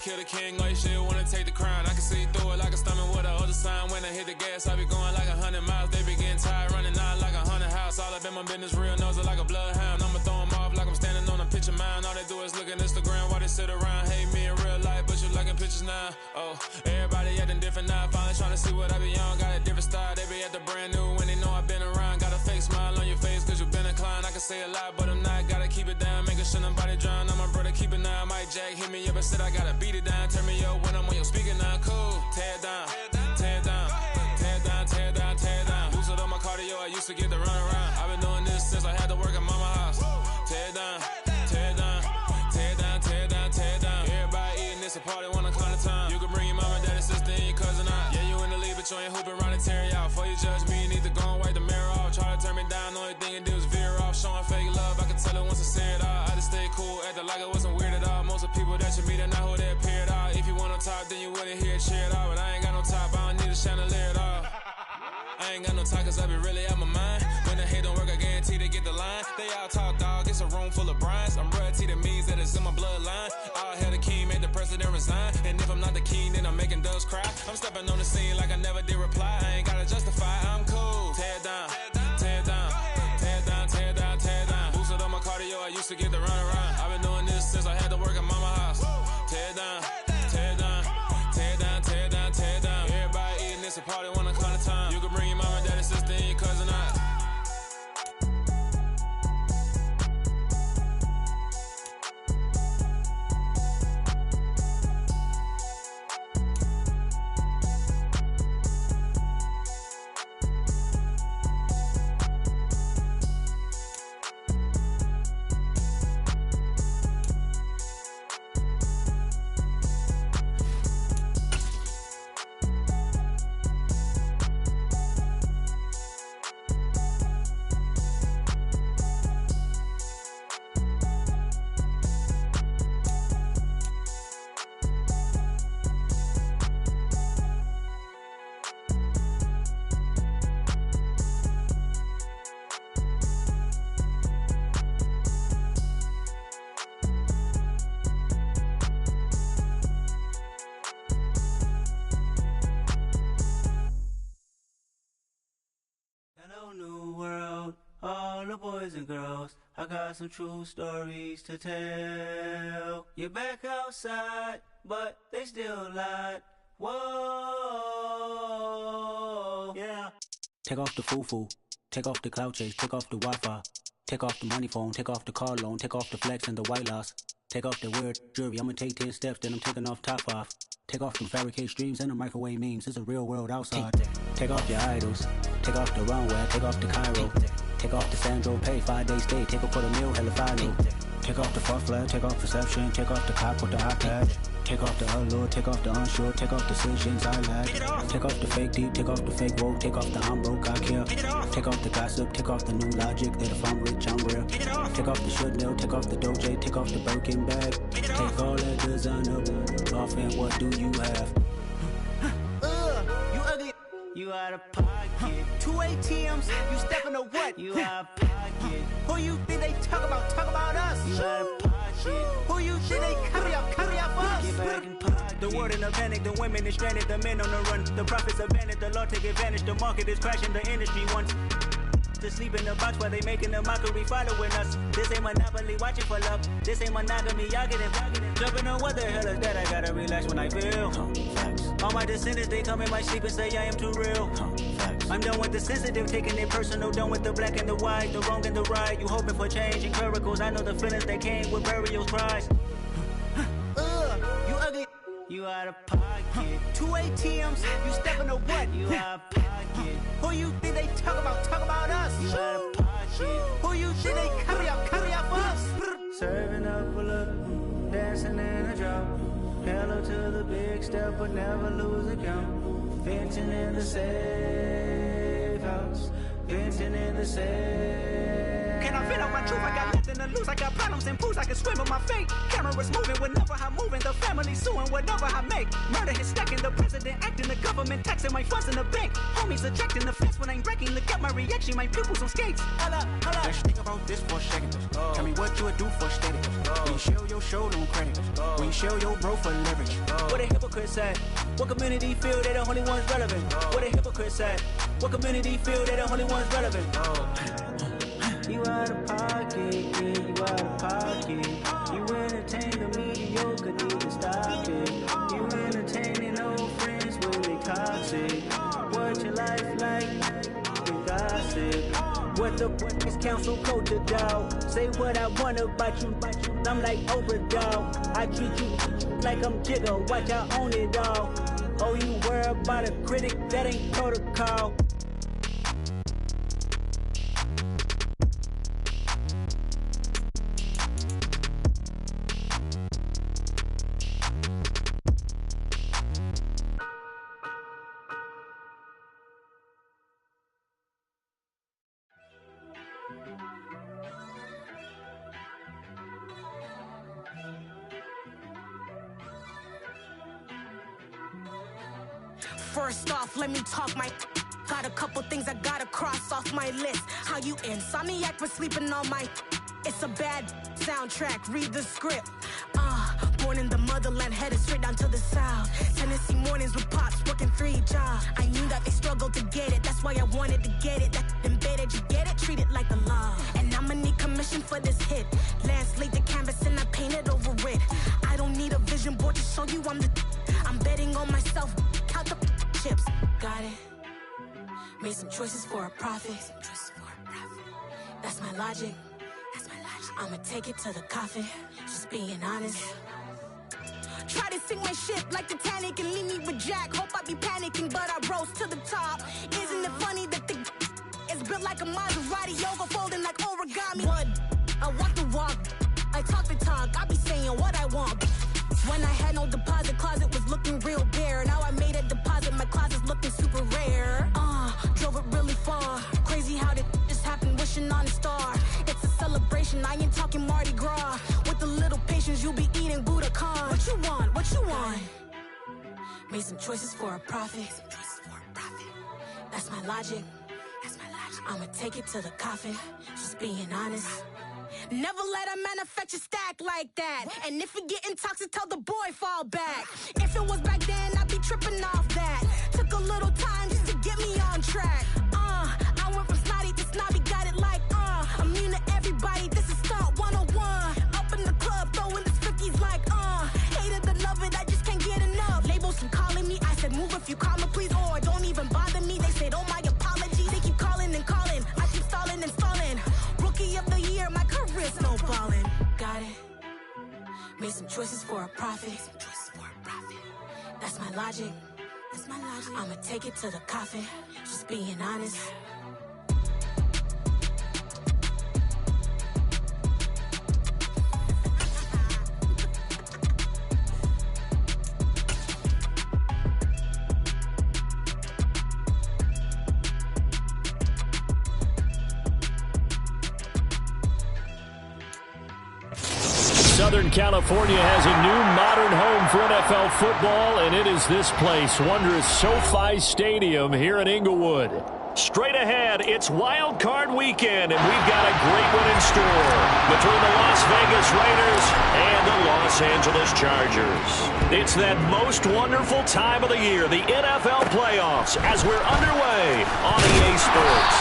Kill the king like shit, wanna take the crown. I can see through it like a stomach with a other sign. When I hit the gas, I be going like 100 miles. They be getting tired, running out like 100 house. All up in my business, real nose like a bloodhound. I'ma throw them off like I'm standing on a picture mound. All they do is look at Instagram while they sit around. Hate me in real life, but you liking pictures now. Oh, everybody acting different now. Finally trying to see what I be on. Got a different style, they be at the brand new when they know I've been around. Got a fake smile on your face cause you been inclined. I can say a lot, but I'm not. Gotta keep it down, making sure nobody drown. I'm my brother, keep it now. Mike Jack hit me up and said I gotta beat it down. Turn me up when I'm on your speaker now. Cool, tear it down, tear it down, tear it down, tear it down, tear it down. Boosted up my cardio, I used to get to run around. I've been doing this since I had to work at mama house. Tear it down, tear it down, tear it down, tear it down, tear it down. Everybody eating this a party, wanna climb the time. You can bring your mama, daddy, sister, and your cousin out. Yeah, you in the lead, but you ain't hooping around and tear it out. Before you judge me, you need to go and wipe the mirror off. Try to turn me down, the only thing you do is veer off. Showing fake love, I can tell it once I say it all. I just stay cool, acting like it wasn't weird at all. Most of the people that you meet are not who they appear at all. If you want on top, then you wouldn't hear it cheer it all. But I ain't got no top, I don't need a chandelier at all. I ain't got no talk cause I be really out my mind. When the hate don't work, I guarantee they get the line. They all talk dog, it's a room full of brines. I'm royalty, that means that it's in my bloodline. All hell the king, made the president resign. And if I'm not the king, then I'm making doves cry. I'm stepping on the scene like I never did reply. I ain't gotta justify, I'm cool. Tear it down, tear it down, tear it down, tear it down, tear it down. Boosted up my cardio, I used to get to run around. I've been doing this since I had to work at mama house. Tear it down, tear it down, tear it down, tear it down, tear it down. Everybody eating this a party, wanna climb the time. You can bring your mama, daddy, sister, and your cousin out. Hello, new world, all the boys and girls. I got some true stories to tell. You're back outside, but they still lied. Whoa, yeah. Take off the foo-foo, take off the cloud chase, take off the Wi-Fi, take off the money phone, take off the car loan, take off the flex and the white loss, take off the weird jewelry. I'ma take 10 steps, then I'm taking off top off. Take off them fabricate streams and the microwave memes. It's a real world outside. Take off your idols. Take off the runway. Take off the Cairo. Take off the Sandro Pay. 5-day stay. Take off for the meal. Hella final. Take off the fuck flag. Take off perception. Take off the cop with the iPad. Take off the allure. Take off the unsure. Take off decisions I lack. Take off the fake deep. Take off the fake woke. Take off the I'm broke. I care. Take off the gossip. Take off the new logic that if I'm rich I'm real. Take off the should know. Take off the Doja. Take off the Birkin bag. Take all that designer off and what do you have? You ugly. You out of pocket. 2 ATMs. You stepping to what? You out of pocket. Who you think they talk about? Talk about us. You out of pocket. Who you think they carry up for us? Get back in pocket. The world in a panic. The women is stranded. The men on the run. The profits abandoned. The law take advantage. The market is crashing. The industry wants to sleep in the box while they making a mockery following us. This ain't Monopoly, watching for love. This ain't monogamy, y'all getting jumping on what the hell is that? I gotta relax when I feel. All my descendants, they come in my sleep and say I am too real. I'm done with the sensitive, taking it personal. Done with the black and the white, the wrong and the right. You hoping for change and miracles. I know the feelings that came with burial cries. You ugly. You out of pocket. 2 ATMs. You stepping to what? You out of pocket. Who you think they talk about? Talk about us. You out of pocket. Who you think they carry up for us? Serving up a look, dancing in a drop. Hello to the big step, but never lose a count. Venting in the safe house. Venting in the safe. Can I fit out my truth? I got nothing to lose. I got problems and pools. I can swim with my fate. Cameras moving whenever I'm moving. The family suing whatever I make. Murder is stacking. The president acting. The government taxing my funds in the bank. Homies ejecting the fence when I'm breaking. Look at my reaction. My pupils on skates. Holla, holla. Let's think about this for a second. Tell me what you would do for steady. When you show your show, no credit. When you show your bro for leverage. What a hypocrite said. What community feel they the only ones relevant? What a hypocrite said. What community feel they the only ones relevant? You out of pocket, yeah, you out of pocket. You entertain the mediocre, need to stop it. You entertaining old friends when they toxic. What your life like? You gossip. What the fuck is council culture, dog? Say what I want about you. I'm like overdog. I treat you like I'm Jigga. Watch I own it all. Oh, you worry about a critic? That ain't protocol. First off, let me talk my. Got a couple things I gotta cross off my list. How you insomniac for sleeping on my. It's a bad soundtrack, read the script. Born in the motherland, headed straight down to the south. Tennessee mornings with pops, working 3 jobs. I knew that they struggled to get it, that's why I wanted to get it. That embedded, you get it, treat it like a law. And I'ma need commission for this hit. Lance laid the canvas and I painted over it. I don't need a vision board to show you I'm betting on myself, count the chips. Got it. Made some choices for a profit. That's my logic. I'ma take it to the coffin. Just being honest. Try to sink my ship like Titanic and leave me with Jack. Hope I be panicking, but I rose to the top. Isn't it funny that the is built like a Maserati, yoga folding like origami? What? I walk the walk. I talk the talk. I be saying what I want. When I had no deposit, closet was looking real bare. Now I made a deposit, my closet's looking super rare. Drove it really far. Crazy how did this happen, wishing on a star. It's a celebration, I ain't talking Mardi Gras. With a little patience, you'll be eating Budokan. What you want? What you want? Made some choices for a profit. That's my logic. I'ma take it to the coffin. Just being honest. Never let a manufacture stack like that. And if it getting toxic, tell the boy fall back. If it was back then, I'd be tripping off that. Took a little time just to get me on track. I went from snotty to snobby, got it like, immune to everybody, this is stunt 101. Up in the club, throwing this 50s like, hated to love it, I just can't get enough. Labels from calling me, I said move if you call me please, or don't even bother me. They said, oh my apology, they keep calling and calling. I keep stalling and stalling. Rookie of the year, my career snowballing. Got it. Made some choices for a profit. That's my logic. I'ma take it to the coffin. Just being honest. Southern California has a new modern home for NFL football, and it is this place, wondrous SoFi Stadium here in Inglewood. Straight ahead, it's Wild Card Weekend, and we've got a great one in store between the Las Vegas Raiders and the Los Angeles Chargers. It's that most wonderful time of the year, the NFL playoffs, as we're underway on EA Sports.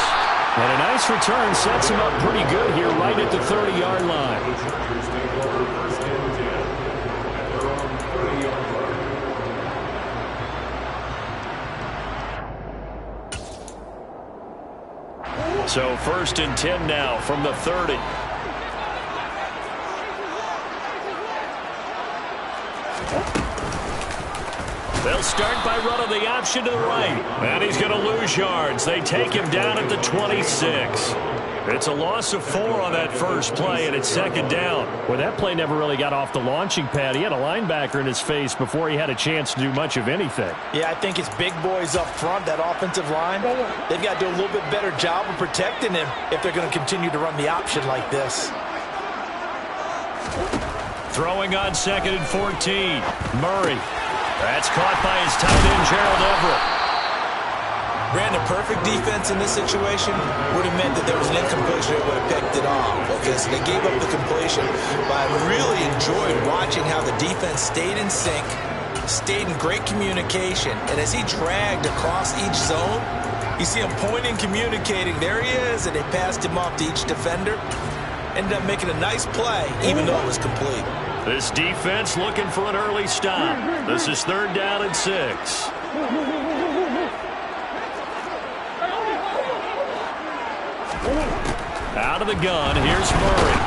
And a nice return sets him up pretty good here right at the 30-yard line. So 1st and 10 now from the 30. They'll start by running the option to the right. And he's going to lose yards. They take him down at the 26. It's a loss of 4 on that first play, and it's 2nd down. Well, that play never really got off the launching pad. He had a linebacker in his face before he had a chance to do much of anything. Yeah, I think it's big boys up front, that offensive line. They've got to do a little bit better job of protecting him if they're going to continue to run the option like this. Throwing on 2nd and 14. Murray. That's caught by his tight end, Gerald Everett. Brandon, perfect defense in this situation would have meant that there was an incompletion that would have picked it off. Okay, so they gave up the completion, but I really enjoyed watching how the defense stayed in sync, stayed in great communication, and as he dragged across each zone, you see him pointing, communicating. There he is, and they passed him off to each defender. Ended up making a nice play, even though it was complete. This defense looking for an early stop. This is 3rd down and 6. Out of the gun, here's Murray.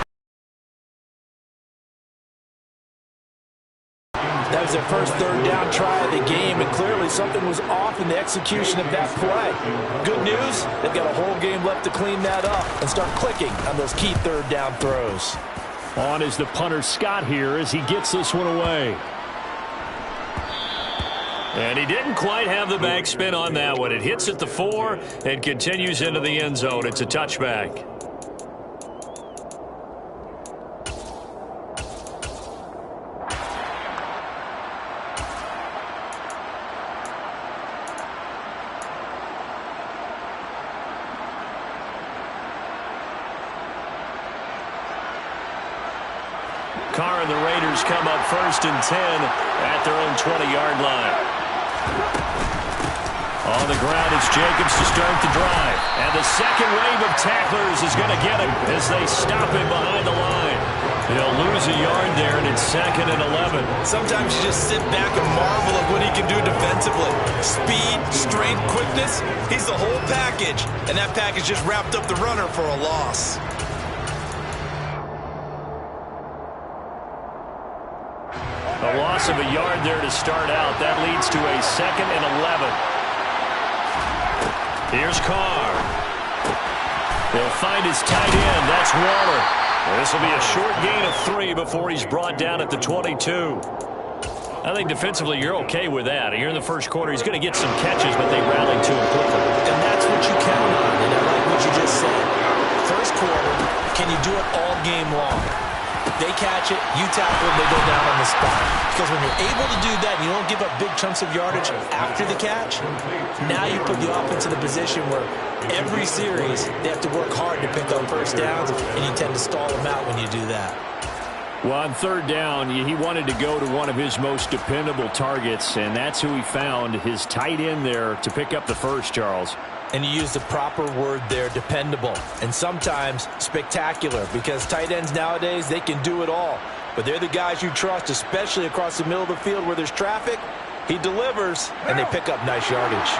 That was their first 3rd down try of the game, and clearly something was off in the execution of that play. Good news, they've got a whole game left to clean that up and start clicking on those key 3rd down throws. On is the punter Scott here as he gets this one away. And he didn't quite have the backspin on that one. It hits at the 4 and continues into the end zone. It's a touchback. Carr and the Raiders come up 1st and 10 at their own 20-yard line. On the ground, it's Jacobs to start the drive. And the second wave of tacklers is going to get him as they stop him behind the line. He'll lose a yard there, and it's 2nd and 11. Sometimes you just sit back and marvel at what he can do defensively. Speed, strength, quickness, he's the whole package. And that package just wrapped up the runner for a loss. A loss of a yard there to start out. That leads to a 2nd and 11. Here's Carr. He'll find his tight end. That's Waller. This will be a short gain of 3 before he's brought down at the 22. I think defensively you're okay with that. Here in the first quarter, he's going to get some catches, but they rallied to him quickly. And that's what you count on, and I like what you just said. First quarter, can you do it all game long? They catch it, you tackle them, they go down on the spot. Because when you're able to do that and you don't give up big chunks of yardage after the catch, now you put the offense in a position where every series they have to work hard to pick up first downs, and you tend to stall them out when you do that. Well, on 3rd down, he wanted to go to one of his most dependable targets, and that's who he found, his tight end there, to pick up the first, Charles. And you use the proper word there, dependable, and sometimes spectacular, because tight ends nowadays, they can do it all. But they're the guys you trust, especially across the middle of the field where there's traffic. He delivers, and they pick up nice yardage.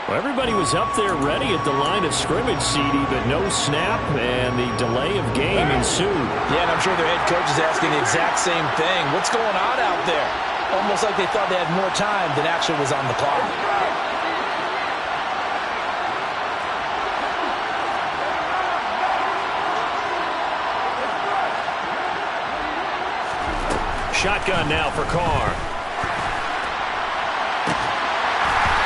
Well, everybody was up there ready at the line of scrimmage, CD, but no snap, and the delay of game ensued. Yeah, and I'm sure their head coach is asking the exact same thing. What's going on out there? Almost like they thought they had more time than actually was on the clock. Shotgun now for Carr.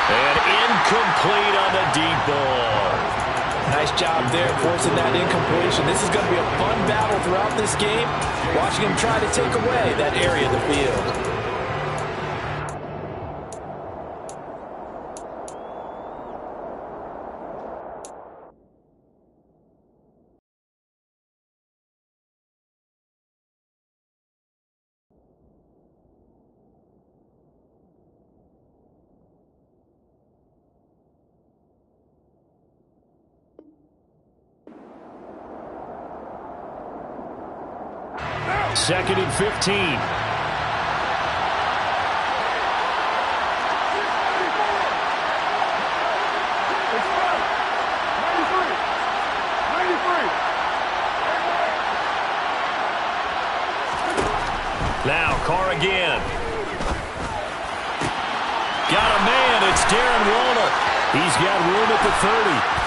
And incomplete on the deep ball. Nice job there forcing that incompletion. This is going to be a fun battle throughout this game. Watching him try to take away that area of the field. Second and 15. Now Carr again. Got a man. It's Darren Waller. He's got room at the 30.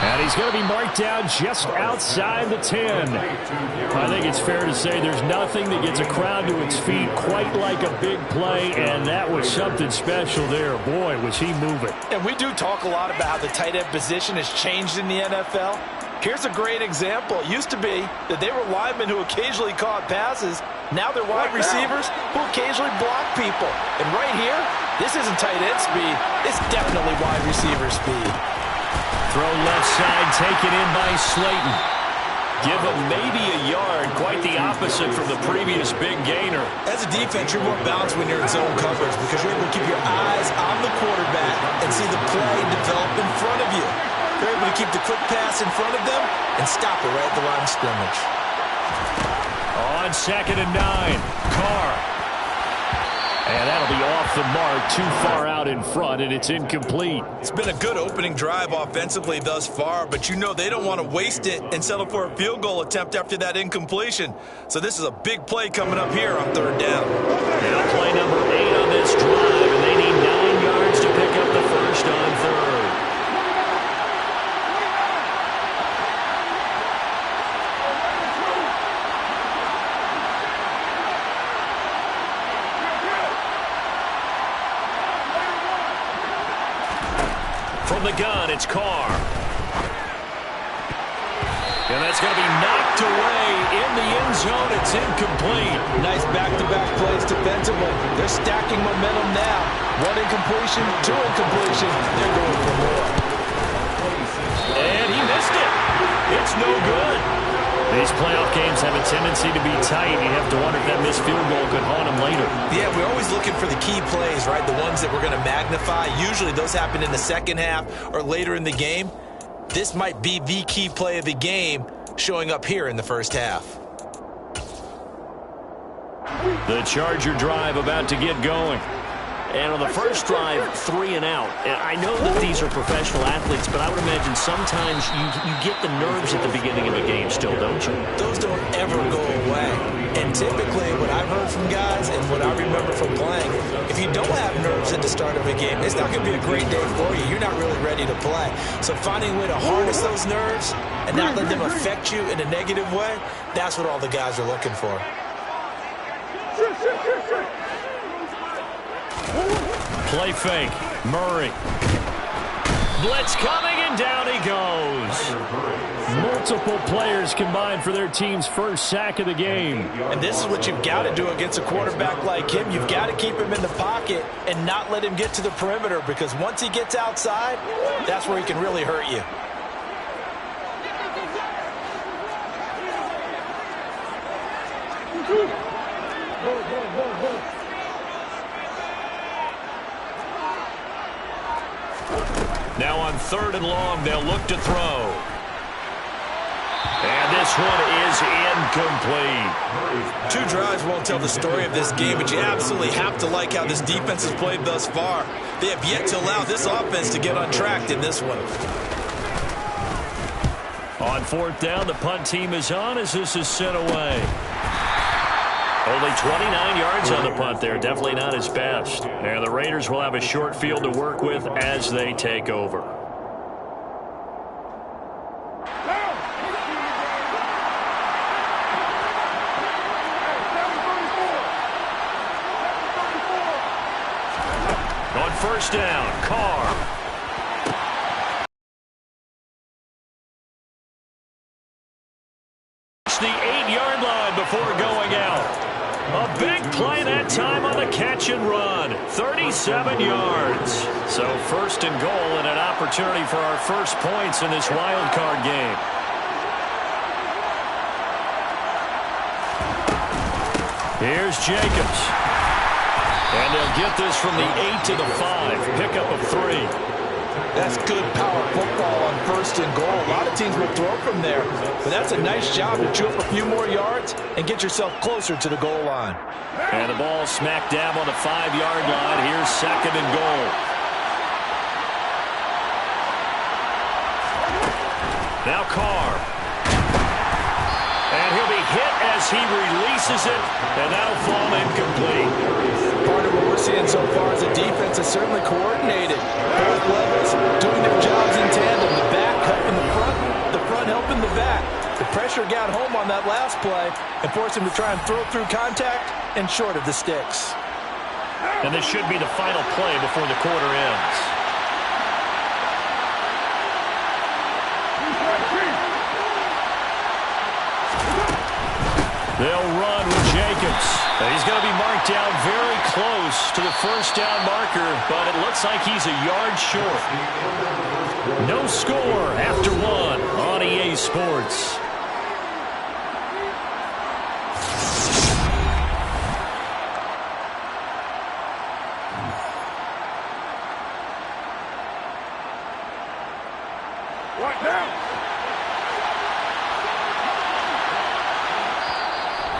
And he's going to be marked down just outside the 10. I think it's fair to say there's nothing that gets a crowd to its feet quite like a big play, and that was something special there. Boy, was he moving. And we do talk a lot about how the tight end position has changed in the NFL. Here's a great example. It used to be that they were linemen who occasionally caught passes. Now they're wide receivers who occasionally block people. And right here, this isn't tight end speed. It's definitely wide receiver speed. Throw left side, taken in by Slayton. Give him maybe a yard, quite the opposite from the previous big gainer. As a defense, you're more balanced when you're in zone coverage because you're able to keep your eyes on the quarterback and see the play develop in front of you. You're able to keep the quick pass in front of them and stop it right at the line of scrimmage. On 2nd and 9, Carr. And that'll be off the mark, too far out in front, and it's incomplete. It's been a good opening drive offensively thus far, but you know they don't want to waste it and settle for a field goal attempt after that incompletion. So this is a big play coming up here on 3rd down. Now play number 8 on this drive, and they need 9 yards to pick up the first on 3rd. From the gun, it's Carr. And that's going to be knocked away in the end zone. It's incomplete. Nice back-to-back plays defensively. They're stacking momentum now. 1 incompletion, 2 incompletions. They're going for more. And he missed it. It's no good. These playoff games have a tendency to be tight. You have to wonder if that missed field goal could haunt him later. Yeah, we're always looking for the key plays, right? The ones that we're going to magnify. Usually those happen in the second half or later in the game. This might be the key play of the game showing up here in the first half. The Charger drive about to get going. And on the first drive, 3 and out. And I know that these are professional athletes, but I would imagine sometimes you get the nerves at the beginning of a game still, don't you? Those don't ever go away. And typically, what I've heard from guys and what I remember from playing, if you don't have nerves at the start of a game, it's not going to be a great day for you. You're not really ready to play. So finding a way to harness those nerves and not let them affect you in a negative way, that's what all the guys are looking for. Play fake. Murray. Blitz coming, and down he goes. Multiple players combined for their team's first sack of the game. And this is what you've got to do against a quarterback like him. You've got to keep him in the pocket and not let him get to the perimeter, because once he gets outside, that's where he can really hurt you. Now on 3rd and long, they'll look to throw. And this one is incomplete. 2 drives won't tell the story of this game, but you absolutely have to like how this defense has played thus far. They have yet to allow this offense to get untracked in this one. On 4th down, the punt team is on as this is sent away. Only 29 yards on the punt there. Definitely not his best. And the Raiders will have a short field to work with as they take over. On 1st down, Carr. The 8-yard line before going out. A big play that time on the catch and run. 37 yards. So 1st and goal and an opportunity for our first points in this wild card game. Here's Jacobs. And they'll get this from the 8 to the 5. Pickup of 3. That's good power football on 1st and goal. A lot of teams will throw from there, but that's a nice job to chew up a few more yards and get yourself closer to the goal line. And the ball smack dab on the 5-yard line. Here's 2nd and goal. Now Carr. And he'll be hit as he releases it, and that'll fall incomplete. Part of what we're seeing so far is the defense is certainly coordinated. Both levels doing their jobs in tandem. The back helping the front helping the back. The pressure got home on that last play and forced him to try and throw through contact and short of the sticks. And this should be the final play before the quarter ends. They'll run with Jacobs. He's going to be marked down very close to the first down marker, but it looks like he's a yard short. No score after one on EA Sports.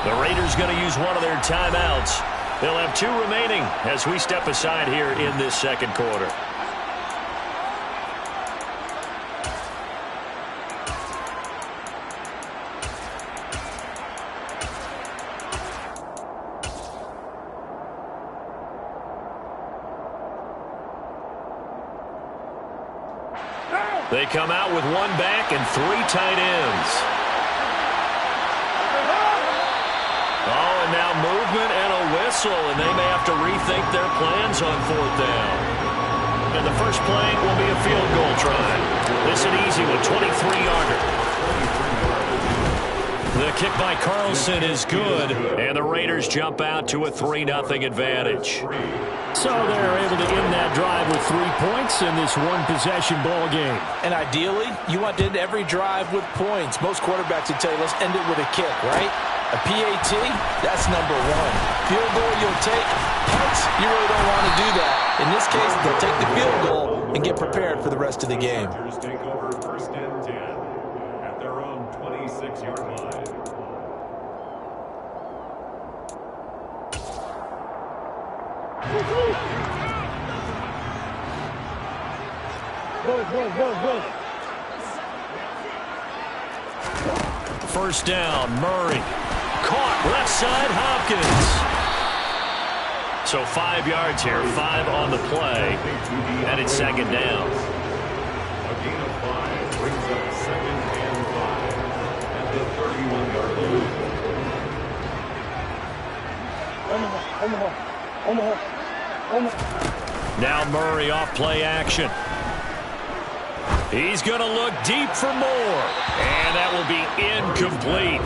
The Raiders going to use one of their timeouts. They'll have 2 remaining as we step aside here in this second quarter. They come out with 1 back and 3 tight ends. Oh, and now movement and a whistle, and they may have to rethink their plans on 4th down. And the first play will be a field goal try. This an easy one, 23-yarder. The kick by Carlson is good, and the Raiders jump out to a 3-0 advantage. So they're able to end that drive with 3 points in this one-possession ball game. And ideally, you want to end every drive with points. Most quarterbacks would tell you, let's end it with a kick, right? A PAT, that's number 1. Field goal, you'll take. Punts, you really don't want to do that. In this case, they'll take the field goal and get prepared for the rest of the game. Take over 1st and 10 at their own 26-yard line. First down, Murray. Caught left side, Hopkins. So 5 yards here, 5 on the play, and it's 2nd down. A gain of 5 brings up 2nd and 5 at the 31-yard line. Now Murray off play action. He's going to look deep for more, and that will be incomplete.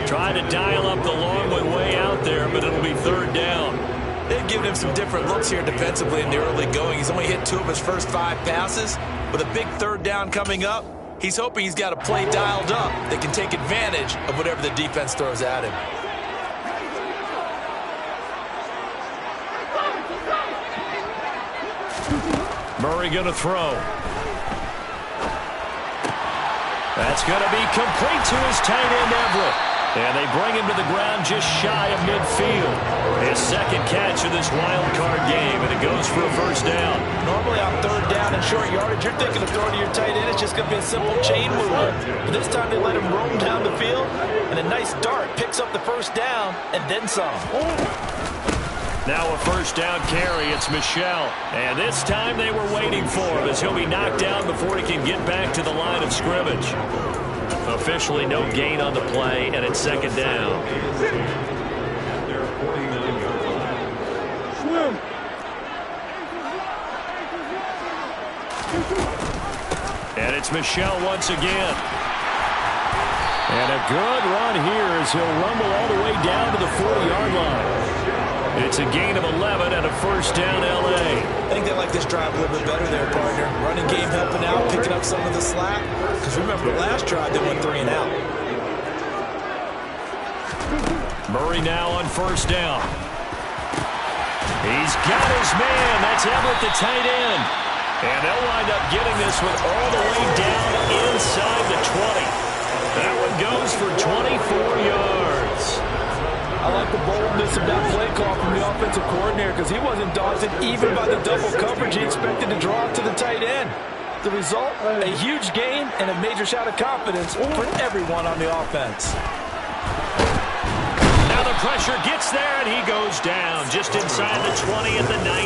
Trying to dial up the long way out there, but it'll be 3rd down. They've given him some different looks here defensively in the early going. He's only hit 2 of his first 5 passes. With a big 3rd down coming up, he's hoping he's got a play dialed up that can take advantage of whatever the defense throws at him. Murray going to throw. That's going to be complete to his tight end, Everett. And they bring him to the ground just shy of midfield. His 2nd catch of this wild card game, and it goes for a 1st down. Normally on 3rd down and short yardage, you're thinking of throwing to your tight end. It's just going to be a simple chain movement. But this time they let him roam down the field, and a nice dart picks up the 1st down and then some. Now a 1st down carry. It's Michel. And this time they were waiting for him as he'll be knocked down before he can get back to the line of scrimmage. Officially no gain on the play, and it's 2nd down. At their 49-yard line. And it's Michel once again. And a good run here as he'll rumble all the way down to the 40-yard line. It's a gain of 11 and a 1st down, L.A. I think they like this drive a little bit better there, partner. Running game helping out, picking up some of the slack. Because remember, the last drive, they went 3 and out. Murray now on 1st down. He's got his man. That's Everett, the tight end. And they'll wind up getting this one all the way down inside the 20. That one goes for 24 yards. I like the boldness of that play call from the offensive coordinator because he wasn't daunted even by the double coverage he expected to draw to the tight end. The result, a huge gain and a major shot of confidence for everyone on the offense. Now the pressure gets there, and he goes down just just inside the 20 at the 19.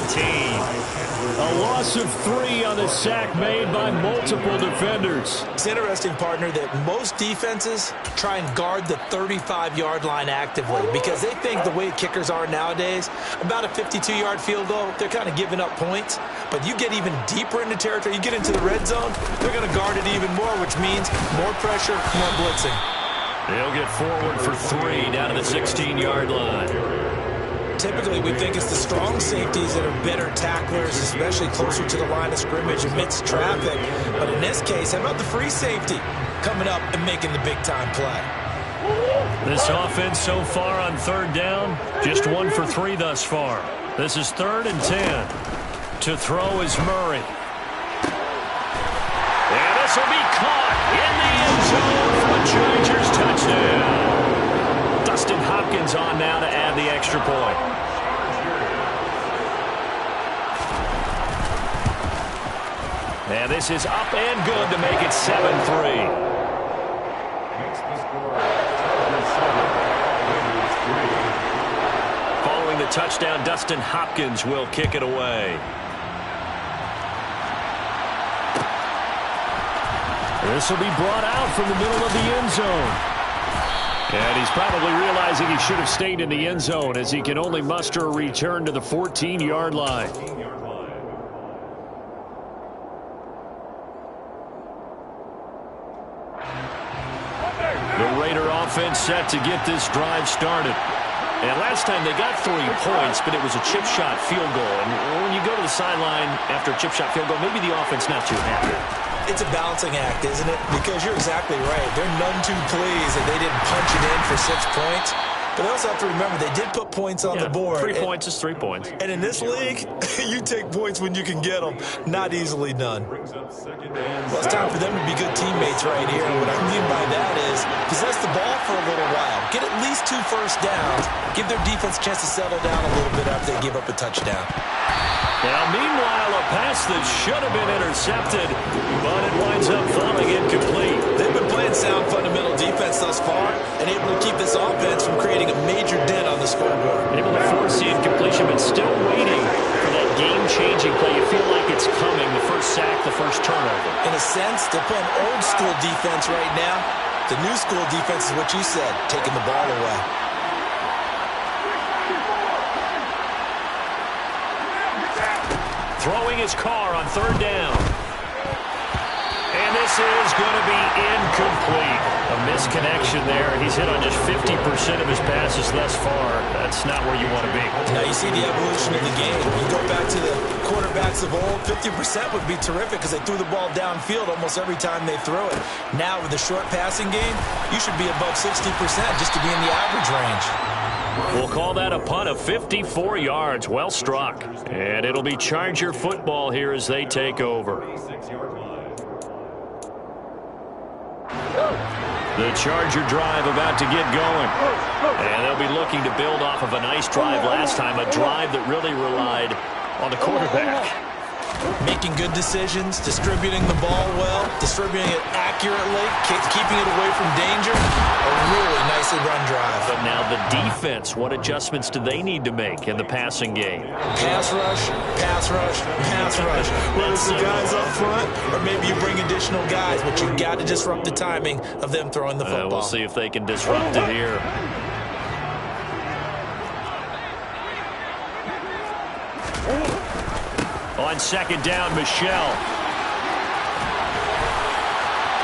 A loss of 3 on the sack made by multiple defenders. It's interesting, partner, that most defenses try and guard the 35-yard line actively because they think the way kickers are nowadays, about a 52-yard field goal, they're kind of giving up points. But you get even deeper into territory, you get into the red zone, they're going to guard it even more, which means more pressure, more blitzing. They'll get forward for 3 down to the 16-yard line. Typically, we think it's the strong safeties that are better tacklers, especially closer to the line of scrimmage amidst traffic. But in this case, how about the free safety coming up and making the big-time play? This offense so far on 3rd down, just 1 for 3 thus far. This is 3rd and 10. To throw is Murray. And this will be caught in the end zone for a Chargers touchdown. Dustin Hopkins on now to add the extra point. And this is up and good to make it 7-3. Following the touchdown, Dustin Hopkins will kick it away. This will be brought out from the middle of the end zone. And he's probably realizing he should have stayed in the end zone as he can only muster a return to the 14-yard line. The Raider offense set to get this drive started. And last time they got 3 points, but it was a chip shot field goal. And when you go to the sideline after a chip shot field goal, maybe the offense not too happy. It's a balancing act, isn't it? Because you're exactly right. They're none too pleased that they didn't punch it in for 6 points. But they also have to remember they did put points on the board. 3 points is 3 points. And in this league, you take points when you can get them. Not easily done. Well, it's time for them to be good teammates right here. And what I mean by that is possess the ball for a little while. Get at least 2 first downs. Give their defense a chance to settle down a little bit after they give up a touchdown. Now, meanwhile, a pass that should have been intercepted, but it winds up falling incomplete. They've been playing sound fundamental defense thus far and able to keep this offense from creating a major dent on the scoreboard. Able to force the incompletion, but still waiting for that game-changing play. You feel like it's coming, the first sack, the first turnover. In a sense, they're playing old-school defense right now. The new-school defense is what you said, taking the ball away. Throwing his car on 3rd down. And this is going to be incomplete. A misconnection there. He's hit on just 50% of his passes thus far. That's not where you want to be. Now you see the evolution of the game. You go back to the quarterbacks of old, 50% would be terrific because they threw the ball downfield almost every time they threw it. Now with the short passing game, you should be above 60% just to be in the average range. We'll call that a punt of 54 yards. Well struck. And it'll be Charger football here as they take over. The Charger drive about to get going. And they'll be looking to build off of a nice drive last time, a drive that really relied on the quarterback. Making good decisions, distributing the ball well, distributing it accurately, keeping it away from danger. A really nicely run drive. But now the defense, what adjustments do they need to make in the passing game? Pass rush, pass rush, pass rush. Whether it's the guys up front or maybe you bring additional guys, but you've got to disrupt the timing of them throwing the football. We'll see if they can disrupt it here. On 2nd down, Michelle.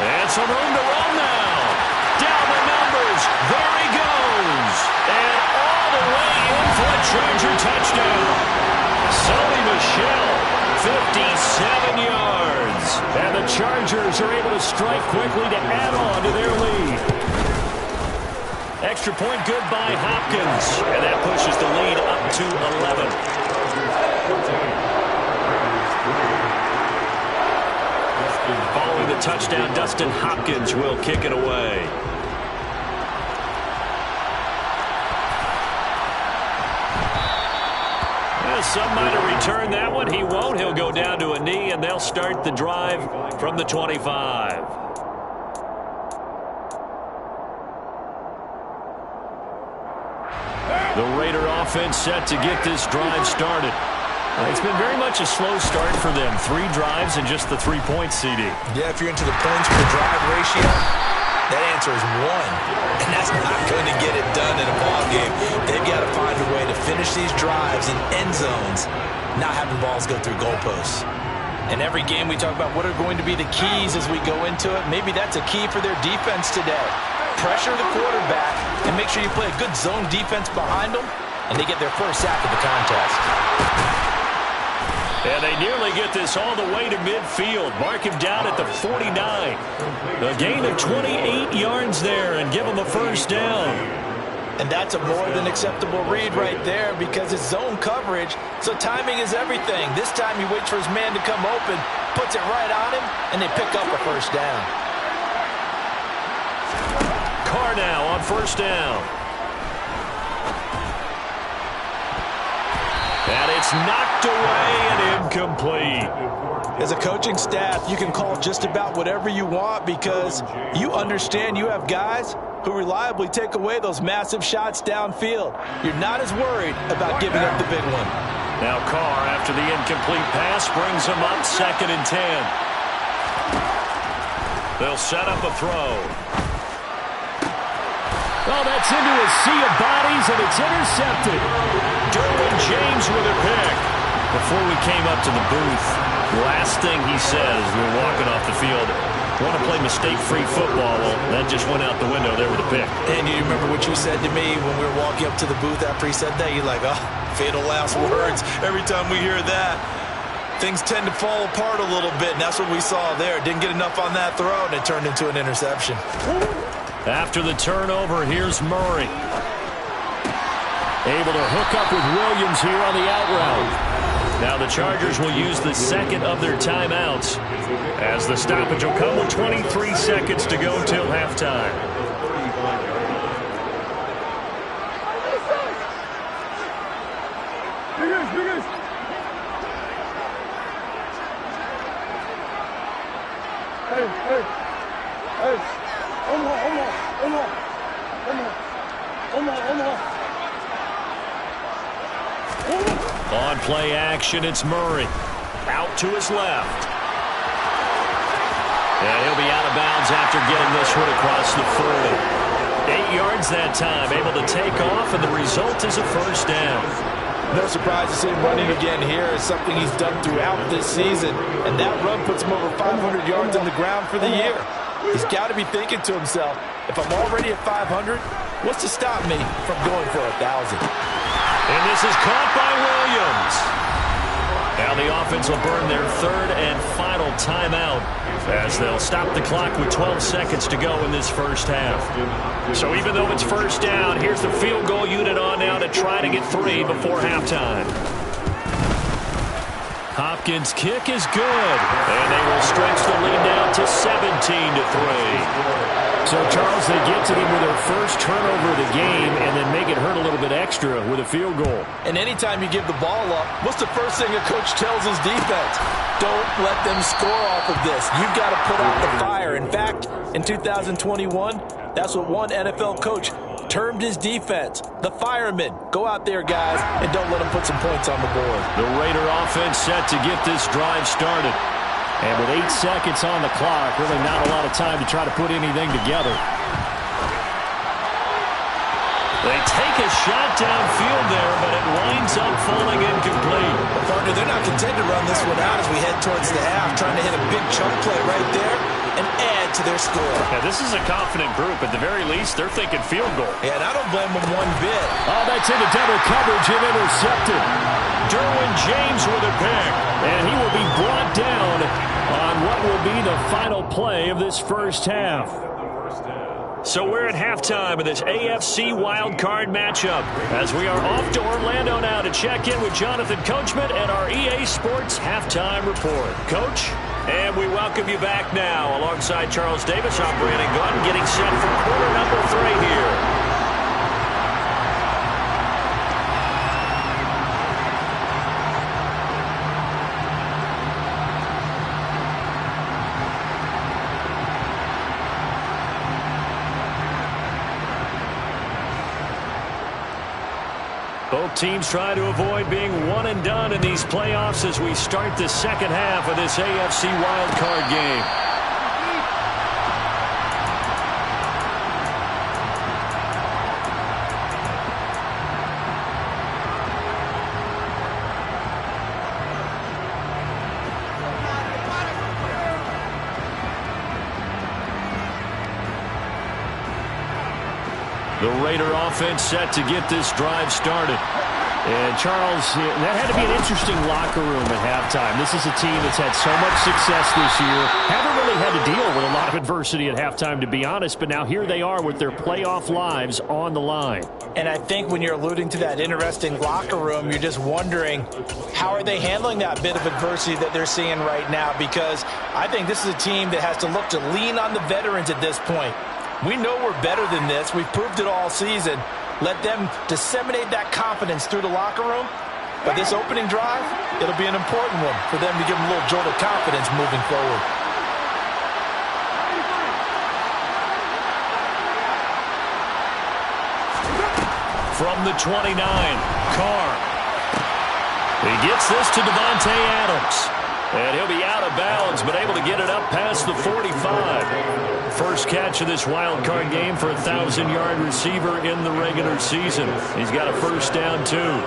And some room to run now. Down the numbers. There he goes. And all the way in for a Charger touchdown. Sully Michelle, 57 yards. And the Chargers are able to strike quickly to add on to their lead. Extra point good by Hopkins. And that pushes the lead up to 11. Following the touchdown, Dustin Hopkins will kick it away. Some might have returned that one. He won't. He'll go down to a knee, and they'll start the drive from the 25. The Raider offense set to get this drive started. It's been very much a slow start for them. 3 drives and just the 3 points, CD. Yeah, if you're into the points per drive ratio, that answer is 1. And that's not going to get it done in a ball game. They've got to find a way to finish these drives in end zones, not having balls go through goalposts. In every game we talk about what are going to be the keys as we go into it. Maybe that's a key for their defense today. Pressure the quarterback and make sure you play a good zone defense behind them, and they get their first sack of the contest. And they nearly get this all the way to midfield. Mark him down at the 49. A gain of 28 yards there and give him a first down. And that's a more than acceptable read right there because it's zone coverage, so timing is everything. This time he waits for his man to come open, puts it right on him, and they pick up a first down. Carr now on first down. And it's knocked away and incomplete. As a coaching staff, you can call just about whatever you want because you understand you have guys who reliably take away those massive shots downfield. You're not as worried about giving up the big one. Now Carr, after the incomplete pass, brings him up 2nd and 10. They'll set up a throw. Oh, that's into a sea of bodies, and it's intercepted. Derwin James with a pick. Before we came up to the booth, last thing he says, we're walking off the field, want to play mistake-free football. Well, that just went out the window there with a pick. And you remember what you said to me when we were walking up to the booth after he said that? You're like, oh, fatal last words. Every time we hear that, things tend to fall apart a little bit, and that's what we saw there. Didn't get enough on that throw, and it turned into an interception. After the turnover, here's Murray. Able to hook up with Williams here on the out route. Now the Chargers will use the second of their timeouts as the stoppage will come with 23 seconds to go till halftime. On play action, it's Murray. Out to his left. And he'll be out of bounds after getting this one across the 40. 8 yards that time, able to take off, and the result is a first down. No surprise to see him running again here. It's something he's done throughout this season, and that run puts him over 500 yards on the ground for the year. He's got to be thinking to himself, if I'm already at 500, what's to stop me from going for 1,000? And this is caught by Williams. Now the offense will burn their third and final timeout as they'll stop the clock with 12 seconds to go in this first half. So even though it's first down, here's the field goal unit on now to try to get 3 before halftime. Hopkins' kick is good, and they will stretch the lead down to 17-3. So, Charles, they get to them with their first turnover of the game and then make it hurt a little bit extra with a field goal. And anytime you give the ball up, what's the first thing a coach tells his defense? Don't let them score off of this. You've got to put out the fire. In fact, in 2021, that's what one NFL coach termed his defense, the firemen. Go out there, guys, and don't let them put some points on the board. The Raider offense set to get this drive started. And with 8 seconds on the clock, really not a lot of time to try to put anything together. They take a shot downfield there, but it winds up falling incomplete. Well, partner, they're not content to run this one out as we head towards the half, trying to hit a big chunk play right there and add to their score. Yeah, this is a confident group. At the very least, they're thinking field goal. Yeah, and I don't blame them one bit. Oh, that's into double coverage and intercepted. Derwin James with a pick, and he will be brought down on what will be the final play of this first half. So we're at halftime of this AFC wildcard matchup as we are off to Orlando now to check in with Jonathan Coachman and our EA Sports halftime report. Coach, and we welcome you back now alongside Charles Davis. I'm Brandon Gunn getting set for quarter number 3 here. Both teams try to avoid being one and done in these playoffs as we start the second half of this AFC wildcard game. The Raider offense set to get this drive started. And, Charles, that had to be an interesting locker room at halftime. This is a team that's had so much success this year. Haven't really had to deal with a lot of adversity at halftime, to be honest. But now here they are with their playoff lives on the line. And I think when you're alluding to that interesting locker room, you're just wondering, how are they handling that bit of adversity that they're seeing right now? Because I think this is a team that has to look to lean on the veterans at this point. We know we're better than this. We've proved it all season. Let them disseminate that confidence through the locker room. But this opening drive, it'll be an important one for them to give them a little jolt of confidence moving forward. From the 29, Carr. He gets this to Davante Adams. And he'll be out of bounds, but able to get it up past the 45. First catch of this wild card game for a 1,000-yard receiver in the regular season. He's got a first down, too.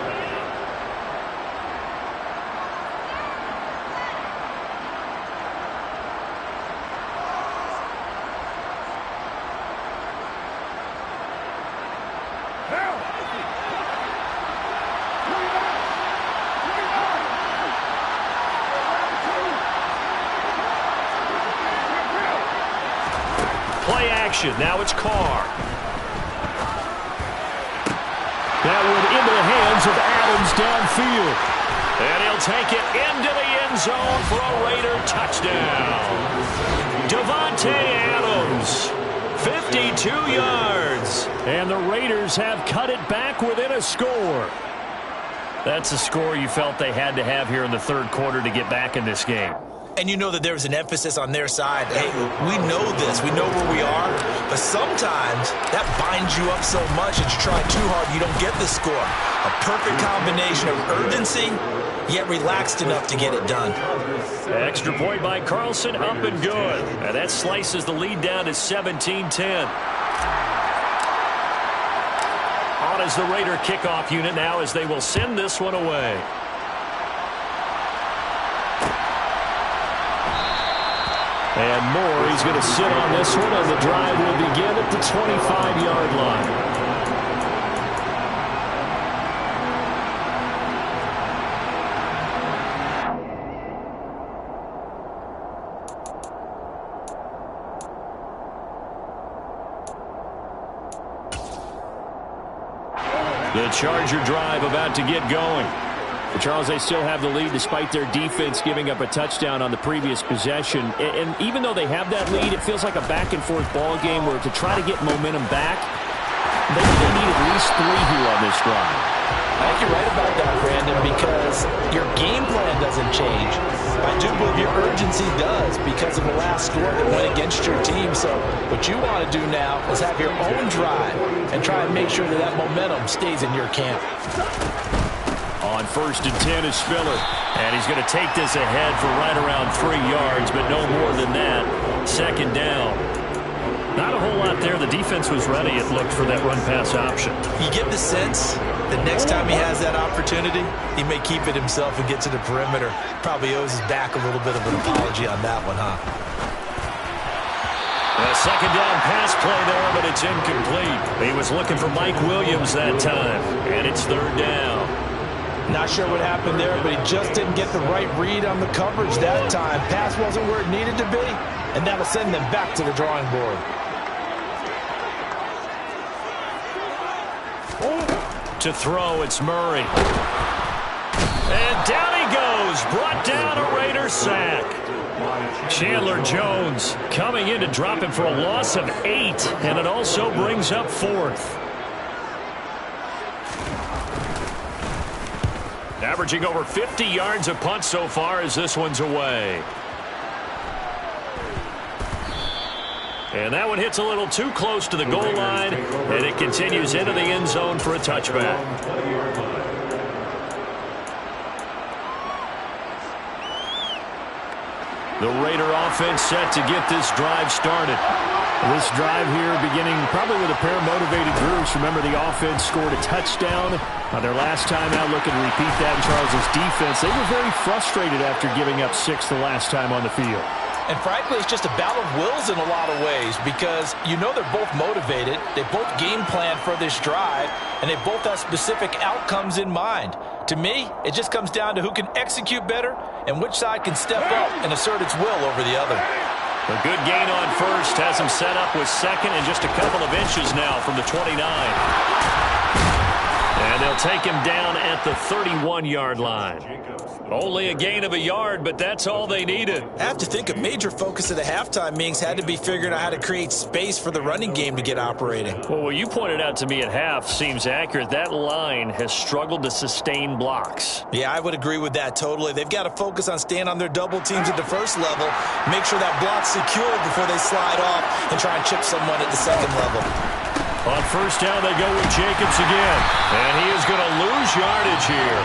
Play action. Now it's Carr. That one into the hands of Adams downfield. And he'll take it into the end zone for a Raider touchdown. Davante Adams, 52 yards. And the Raiders have cut it back within a score. That's a score you felt they had to have here in the third quarter to get back in this game. And you know that there's an emphasis on their side. Hey, we know this. We know where we are. But sometimes that binds you up so much that you try too hard, you don't get the score. A perfect combination of urgency, yet relaxed enough to get it done. Extra point by Carlson, up and good. And that slices the lead down to 17-10. On is the Raider kickoff unit now as they will send this one away. And Moore, he's going to sit on this one, and the drive will begin at the 25-yard line. The Charger drive about to get going. Charles, they still have the lead despite their defense giving up a touchdown on the previous possession. And even though they have that lead, it feels like a back-and-forth ball game where to try to get momentum back, they need at least 3 here on this drive. I think you're right about that, Brandon, because your game plan doesn't change. I do believe your urgency does because of the last score that went against your team. So what you want to do now is have your own drive and try and make sure that that momentum stays in your camp. On 1st and 10 is Spiller. And he's going to take this ahead for right around 3 yards, but no more than that. Second down. Not a whole lot there. The defense was ready, it looked, for that run-pass option. You get the sense that next time he has that opportunity, he may keep it himself and get to the perimeter. Probably owes his back a little bit of an apology on that one, huh? A second down pass play there, but it's incomplete. He was looking for Mike Williams that time, and it's 3rd down. Not sure what happened there, but he just didn't get the right read on the coverage that time. Pass wasn't where it needed to be, and that'll send them back to the drawing board. To throw, it's Murray. And down he goes. Brought down a Raider sack. Chandler Jones coming in to drop him for a loss of 8, and it also brings up 4th. Averaging over 50 yards a punt so far as this one's away. And that one hits a little too close to the goal line, and it continues into the end zone for a touchback. The Raider offense set to get this drive started. This drive here beginning probably with a pair of motivated groups. Remember, the offense scored a touchdown on their last time out. Looking to repeat that in Charles' defense. They were very frustrated after giving up 6 the last time on the field. And frankly, it's just a battle of wills in a lot of ways because you know they're both motivated. They both game plan for this drive, and they both have specific outcomes in mind. To me, it just comes down to who can execute better and which side can step up and assert its will over the other. A good gain on first has him set up with second and just a couple of inches now from the 29. And they'll take him down at the 31-yard line. Only a gain of a yard, but that's all they needed. I have to think a major focus of the halftime meetings had to be figuring out how to create space for the running game to get operating. Well, what you pointed out to me at half seems accurate. That line has struggled to sustain blocks. Yeah, I would agree with that totally. They've got to focus on staying on their double teams at the first level, make sure that block's secured before they slide off and try and chip someone at the second level. On first down, they go with Jacobs again. And he is going to lose yardage here.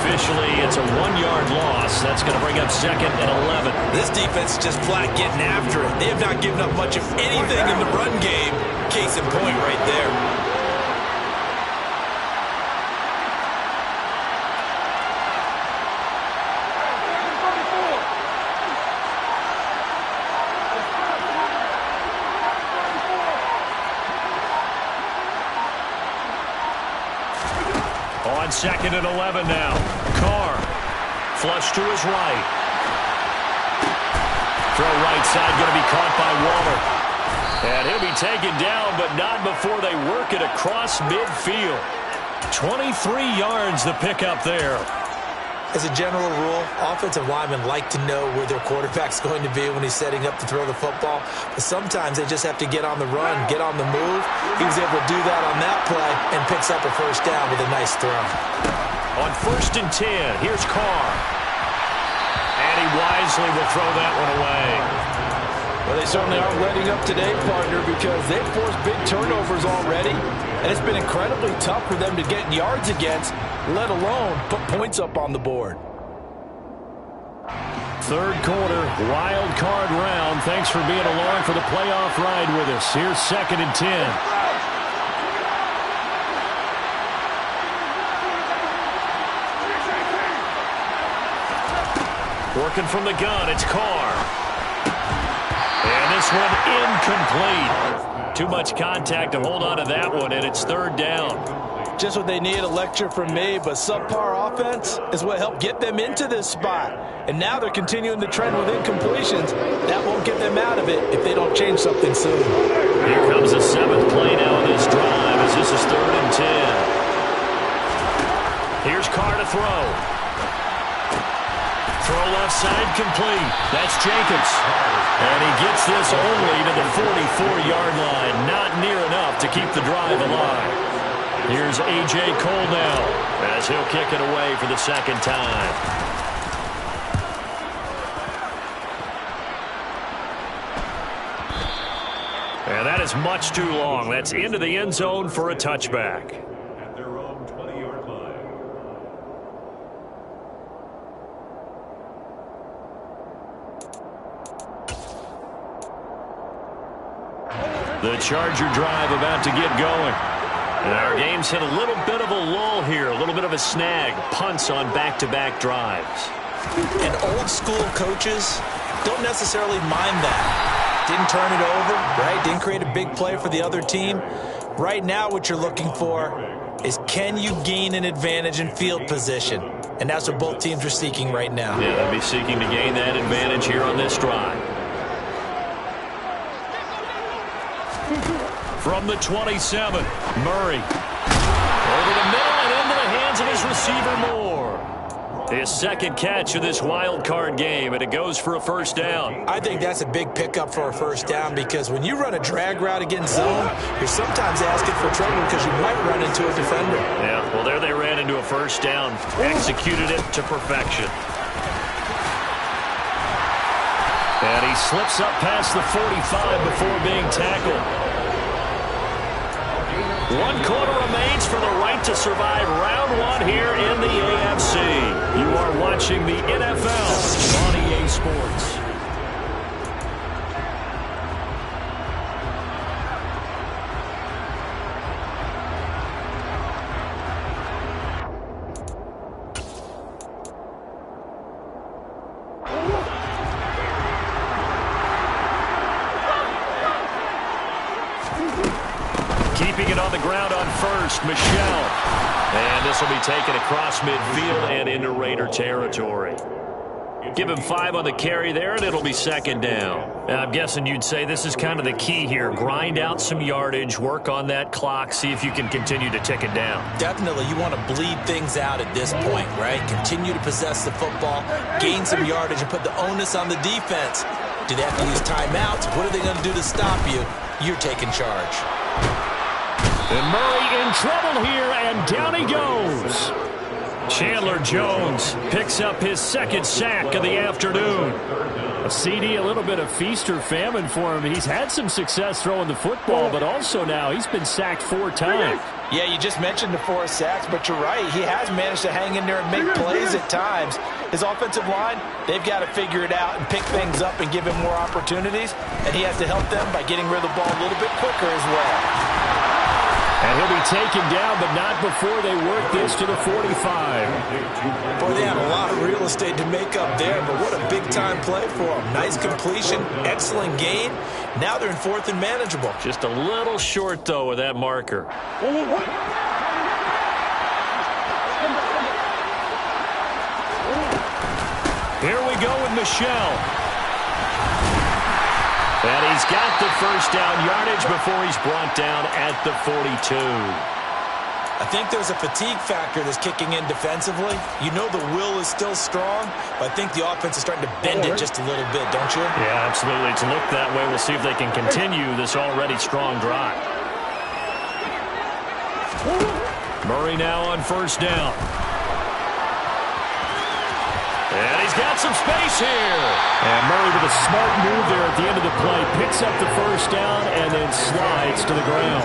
Officially, it's a 1-yard loss. That's going to bring up second and 11. This defense is just flat getting after it. They have not given up much of anything in the run game. Case in point right there. On second and 11 now. Carr. Flush to his right. Throw right side going to be caught by Waller. And he'll be taken down, but not before they work it across midfield. 23 yards the pickup there. As a general rule, offensive linemen like to know where their quarterback's going to be when he's setting up to throw the football. But sometimes they just have to get on the run, get on the move. He was able to do that on that play and picks up a first down with a nice throw. On first and 10, here's Carr. And he wisely will throw that one away. Well, they certainly aren't letting up today, partner, because they've forced big turnovers already, and it's been incredibly tough for them to get yards against, let alone put points up on the board. Third quarter, wild card round. Thanks for being along for the playoff ride with us. Here's second and 10. Working from the gun, it's Carr. And this one incomplete. Too much contact to hold on to that one, and it's third down. Just what they need, a lecture from me, but subpar offense is what helped get them into this spot. And now they're continuing the trend with incompletions. That won't get them out of it if they don't change something soon. Here comes the 7th play now in this drive as this is third and 10. Here's Carr to throw. Throw left side complete. That's Jacobs. And he gets this only to the 44-yard line. Not near enough to keep the drive alive. Here's A.J. Cole now as he'll kick it away for the second time. And that is much too long. That's into the end zone for a touchback. At their own 20-yard line. The Charger drive about to get going. And our game's hit a little bit of a lull here, a little bit of a snag. Punts on back-to-back drives. And old school coaches don't necessarily mind that. Didn't turn it over, right? Didn't create a big play for the other team. Right now what you're looking for is can you gain an advantage in field position? And that's what both teams are seeking right now. Yeah, they'll be seeking to gain that advantage here on this drive. From the 27, Murray. Over the middle and into the hands of his receiver, Moore. His second catch of this wild card game, and it goes for a first down. I think that's a big pickup for a first down because when you run a drag route against zone, you're sometimes asking for trouble because you might run into a defender. Yeah, well, there they ran into a first down. Executed it to perfection. And he slips up past the 45 before being tackled. 1 quarter remains for the right to survive round 1 here in the AFC. You are watching the NFL on EA Sports. Keeping it on the ground on first, Michelle. And this will be taken across midfield and into Raider territory. Give him 5 on the carry there, and it'll be second down. I'm guessing you'd say this is kind of the key here. Grind out some yardage, work on that clock, see if you can continue to tick it down. Definitely, you want to bleed things out at this point, right? Continue to possess the football, gain some yardage, and put the onus on the defense. Do they have to use timeouts? What are they going to do to stop you? You're taking charge. And Murray in trouble here, and down he goes. Chandler Jones picks up his second sack of the afternoon. A CD, a little bit of feast or famine for him. He's had some success throwing the football, but also now he's been sacked 4 times. Yeah, you just mentioned the 4 sacks, but you're right. He has managed to hang in there and make plays at times. His offensive line, they've got to figure it out and pick things up and give him more opportunities, and he has to help them by getting rid of the ball a little bit quicker as well. And he'll be taken down, but not before they work this to the 45. Boy, they had a lot of real estate to make up there, but what a big-time play for them. Nice completion, excellent gain. Now they're in 4th and manageable. Just a little short, though, with that marker. Here we go with Michelle. And he's got the first down yardage before he's brought down at the 42. I think there's a fatigue factor that's kicking in defensively. You know the will is still strong, but I think the offense is starting to bend it just a little bit, don't you? Yeah, absolutely. It's looked that way. We'll see if they can continue this already strong drive. Murray now on first down. And he's got some space here. And Murray with a smart move there at the end of the play. Picks up the first down and then slides to the ground.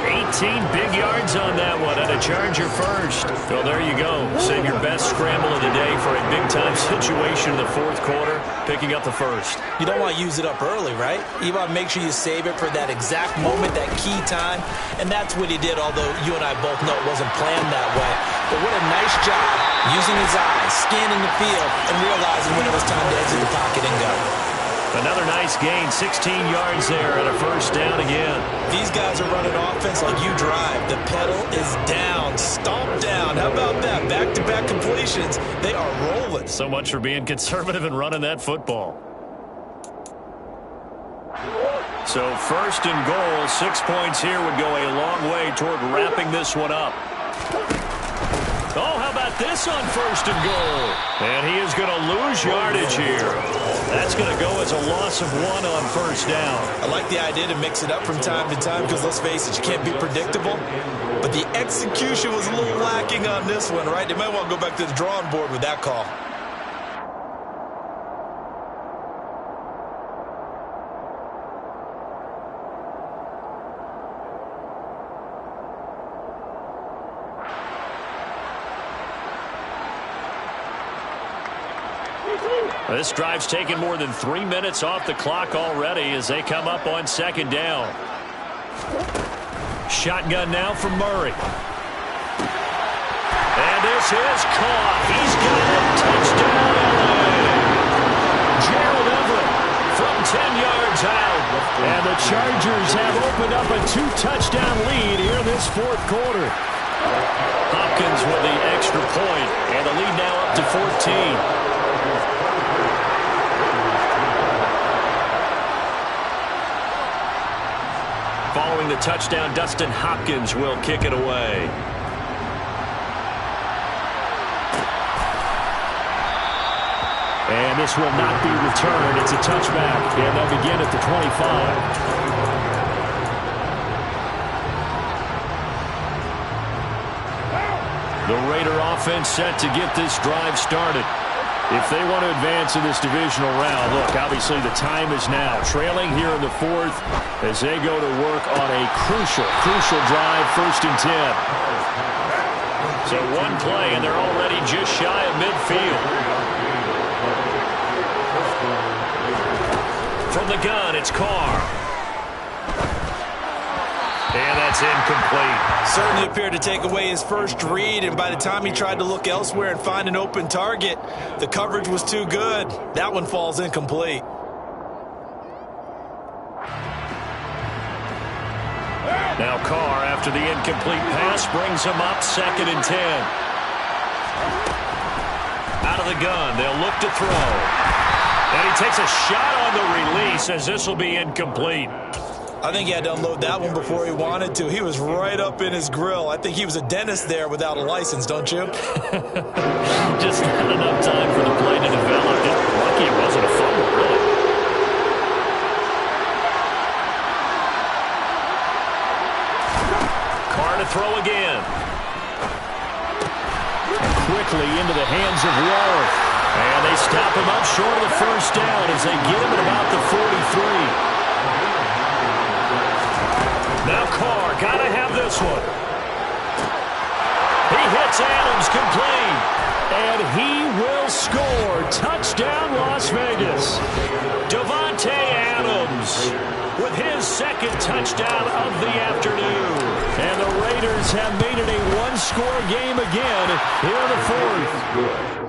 18 big yards on that one and a Charger first. So there you go. Save your best scramble of the day for a big-time situation in the 4th quarter, picking up the first. You don't want to use it up early, right? You want to make sure you save it for that exact moment, that key time. And that's what he did, although you and I both know it wasn't planned that way. But what a nice job using his eyes, scanning the field, and realizing when it was time to exit the pocket and go. Another nice gain, 16 yards there and a first down again. These guys are running offense like you drive. The pedal is down, stomp down. How about that? Back-to-back completions. They are rolling. So much for being conservative and running that football. So 1st and goal, 6 points here would go a long way toward wrapping this one up. Oh, how about this on 1st and goal? And he is going to lose yardage here. That's going to go as a loss of 1 on first down. I like the idea to mix it up from time to time because, let's face it, you can't be predictable. But the execution was a little lacking on this one, right? They might want to go back to the drawing board with that call. This drive's taken more than 3 minutes off the clock already as they come up on second down. Shotgun now from Murray. And this is caught. He's got it. Touchdown, LA. Gerald Everett from 10 yards out. And the Chargers have opened up a 2-touchdown lead here in this 4th quarter. Hopkins with the extra point, and the lead now up to 14. Following the touchdown, Dustin Hopkins will kick it away. And this will not be returned. It's a touchback, and they'll begin at the 25. The Raider offense set to get this drive started. If they want to advance in this divisional round, look, obviously the time is now. Trailing here in the 4th as they go to work on a crucial drive, 1st and 10. So one play, and they're already just shy of midfield. From the gun, it's Carr. And that's incomplete. Certainly appeared to take away his first read, and by the time he tried to look elsewhere and find an open target, the coverage was too good. That one falls incomplete. Now Carr, after the incomplete pass, brings him up 2nd and 10. Out of the gun, they'll look to throw. And he takes a shot on the release as this will be incomplete. I think he had to unload that one before he wanted to. He was right up in his grill. I think he was a dentist there without a license, don't you? Just not enough time for the play to develop. Lucky it wasn't a fumble, really. Carr to throw again. Quickly into the hands of Waller. And they stop him up short of the first down as they get him at about the 43. Now Carr, got to have this one. He hits Adams complete. And he will score. Touchdown, Las Vegas. Davante Adams with his 2nd touchdown of the afternoon. And the Raiders have made it a one-score game again here in the 4th.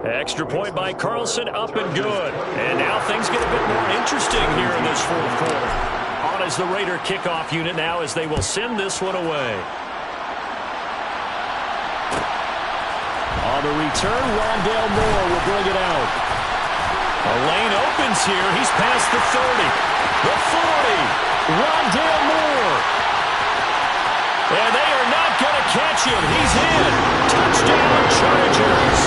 Extra point by Carlson, up and good. And now things get a bit more interesting here in this 4th quarter. On as the Raider kickoff unit now as they will send this one away. On the return, Rondale Moore will bring it out. A lane opens here. He's past the 30. The 40. Rondale Moore. And they are not going to catch him. He's in. Touchdown, Chargers.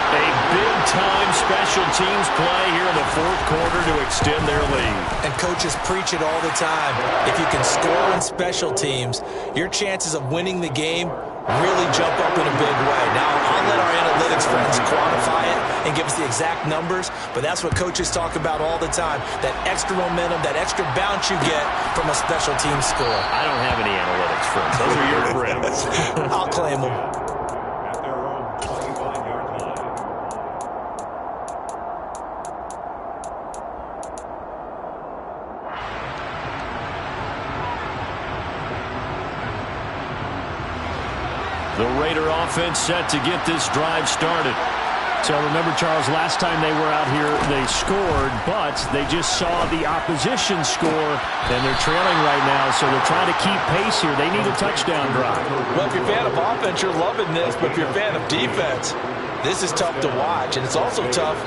A big-time special teams play here in the 4th quarter to extend their lead. And coaches preach it all the time. If you can score in special teams, your chances of winning the game really jump up in a big way. Now, I'll let our analytics friends quantify it and give us the exact numbers, but that's what coaches talk about all the time, that extra momentum, that extra bounce you get from a special team score. I don't have any analytics friends. Those are your friends. I'll claim them. The Raider offense set to get this drive started. So remember, Charles, last time they were out here, they scored, but they just saw the opposition score, and they're trailing right now, so they're trying to keep pace here. They need a touchdown drive. Well, if you're a fan of offense, you're loving this, but if you're a fan of defense, this is tough to watch, and it's also tough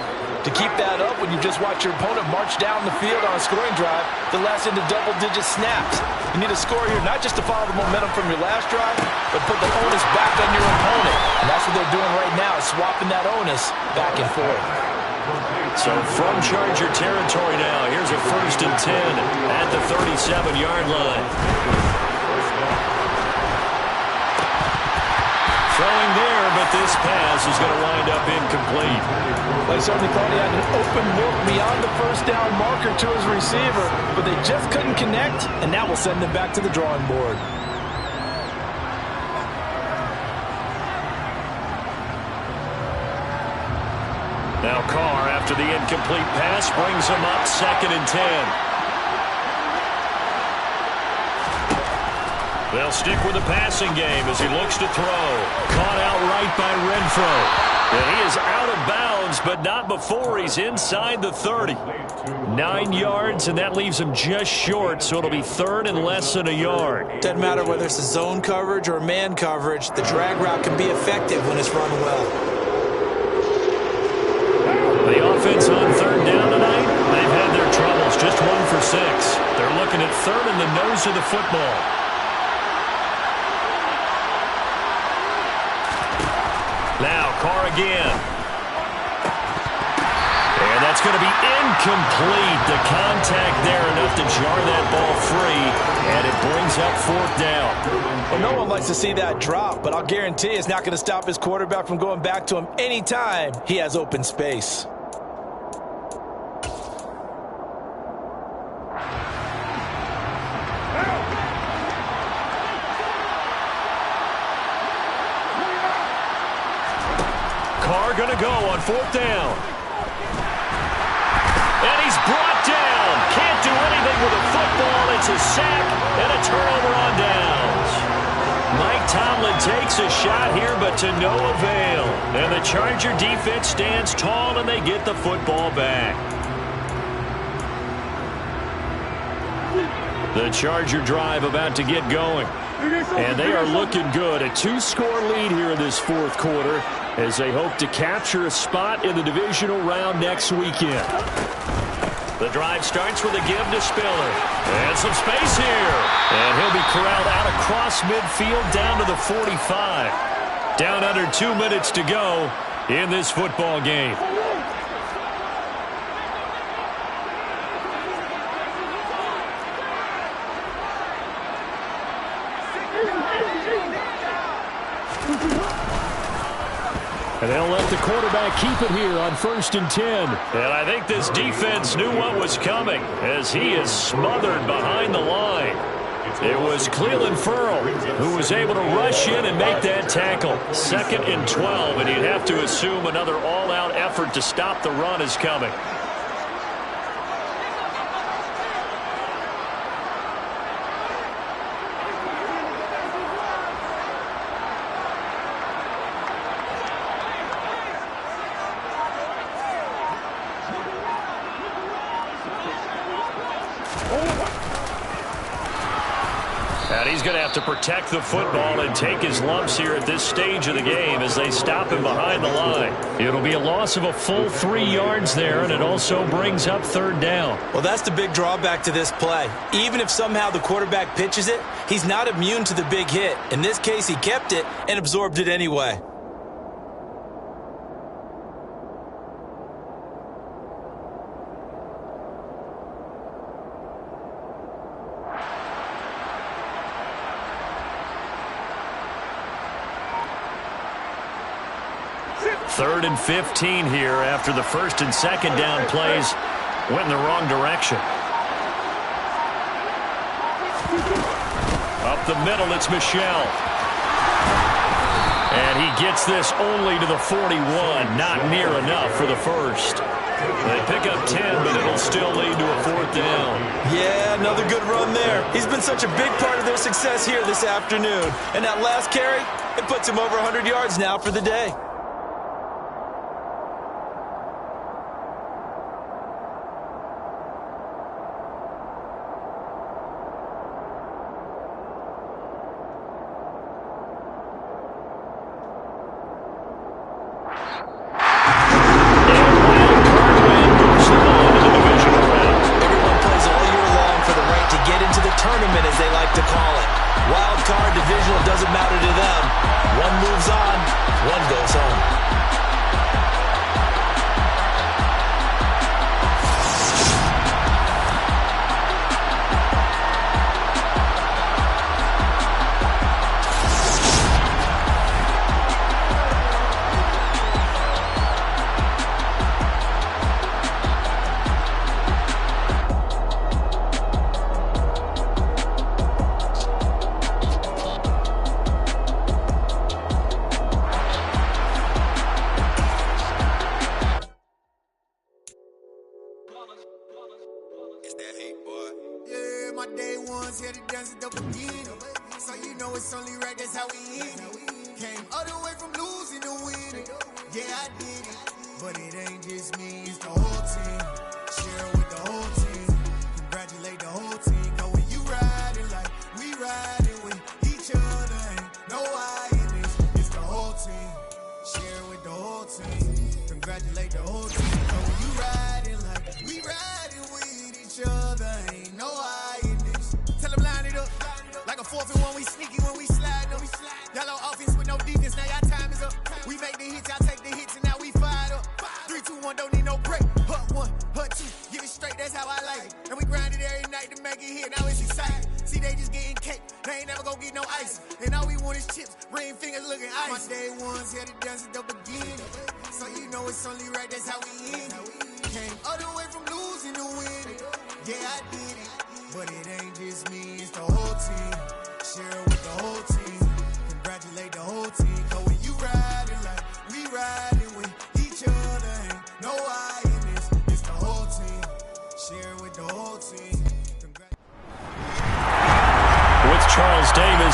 to keep that up when you just watch your opponent march down the field on a scoring drive that lasts into double-digit snaps. You need a score here, not just to follow the momentum from your last drive, but put the onus back on your opponent. And that's what they're doing right now, swapping that onus back and forth. So from Charger territory now, here's a 1st and 10 at the 37-yard line. Throwing there, but this pass is going to wind up incomplete. They certainly thought he had an open look beyond the first down marker to his receiver, but they just couldn't connect, and that will send them back to the drawing board. Now Carr, after the incomplete pass, brings him up 2nd and 10. They'll stick with the passing game as he looks to throw. Caught outright by Renfro. And he is out of bounds, but not before he's inside the 30. 9 yards, and that leaves him just short, so it'll be 3rd and less than a yard. Doesn't matter whether it's a zone coverage or man coverage, the drag route can be effective when it's run well. The offense on 3rd down tonight, they've had their troubles, just 1 for 6. They're looking at 3rd in the nose of the football. Now Carr again. And that's going to be incomplete. The contact there enough to jar that ball free, and it brings up 4th down. Well, no one likes to see that drop, but I'll guarantee it's not going to stop his quarterback from going back to him anytime he has open space. Carr going to go on 4th down. And he's brought down. Can't do anything with a football. It's a sack and a turnover on downs. Mike Tomlin takes a shot here, but to no avail. And the Charger defense stands tall, and they get the football back. The Charger drive about to get going. And they are looking good. A 2-score lead here in this fourth quarter as they hope to capture a spot in the divisional round next weekend. The drive starts with a give to Spiller. And some space here. And he'll be corralled out across midfield down to the 45. Down under 2 minutes to go in this football game. And they'll let the quarterback keep it here on 1st and 10. And I think this defense knew what was coming as he is smothered behind the line. It was Cleveland Ferrell who was able to rush in and make that tackle. 2nd and 12, and you'd have to assume another all-out effort to stop the run is coming. And he's going to have to protect the football and take his lumps here at this stage of the game as they stop him behind the line. It'll be a loss of a full 3 yards there, and it also brings up 3rd down. Well, that's the big drawback to this play. Even if somehow the quarterback pitches it, he's not immune to the big hit. In this case, he kept it and absorbed it anyway. Third and 15 here after the 1st and 2nd down plays went in the wrong direction. Up the middle, it's Michel. And he gets this only to the 41. Not near enough for the first. They pick up 10, but it'll still lead to a 4th down. Yeah, another good run there. He's been such a big part of their success here this afternoon. And that last carry, it puts him over 100 yards now for the day.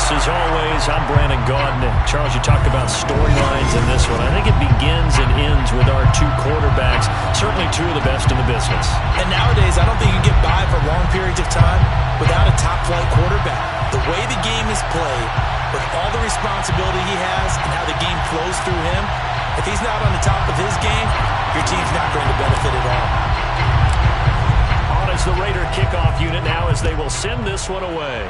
As always, I'm Brandon Gaudin. Charles, you talked about storylines in this one. I think it begins and ends returns with our two quarterbacks. Certainly two of the best in the business. And nowadays, I don't think you can get by for long periods of time without a top-flight quarterback. The way the game is played, with all the responsibility he has and how the game flows through him, if he's not on the top of his game, your team's not going to benefit at all. On is the Raider kickoff unit now as they will send this one away.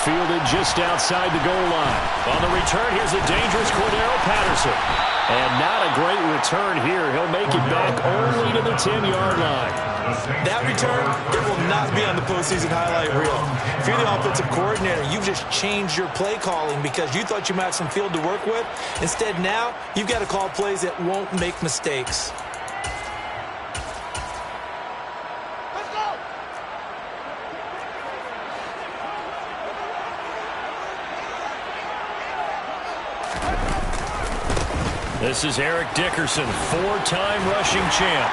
Fielded just outside the goal line. On the return, here's a dangerous Cordero Patterson. And not a great return here. He'll make it back only to the 10-yard line. That return, it will not be on the postseason highlight reel. If you're the offensive coordinator, you've just changed your play calling because you thought you might have some field to work with. Instead, now, you've got to call plays that won't make mistakes. This is Eric Dickerson, four-time rushing champ.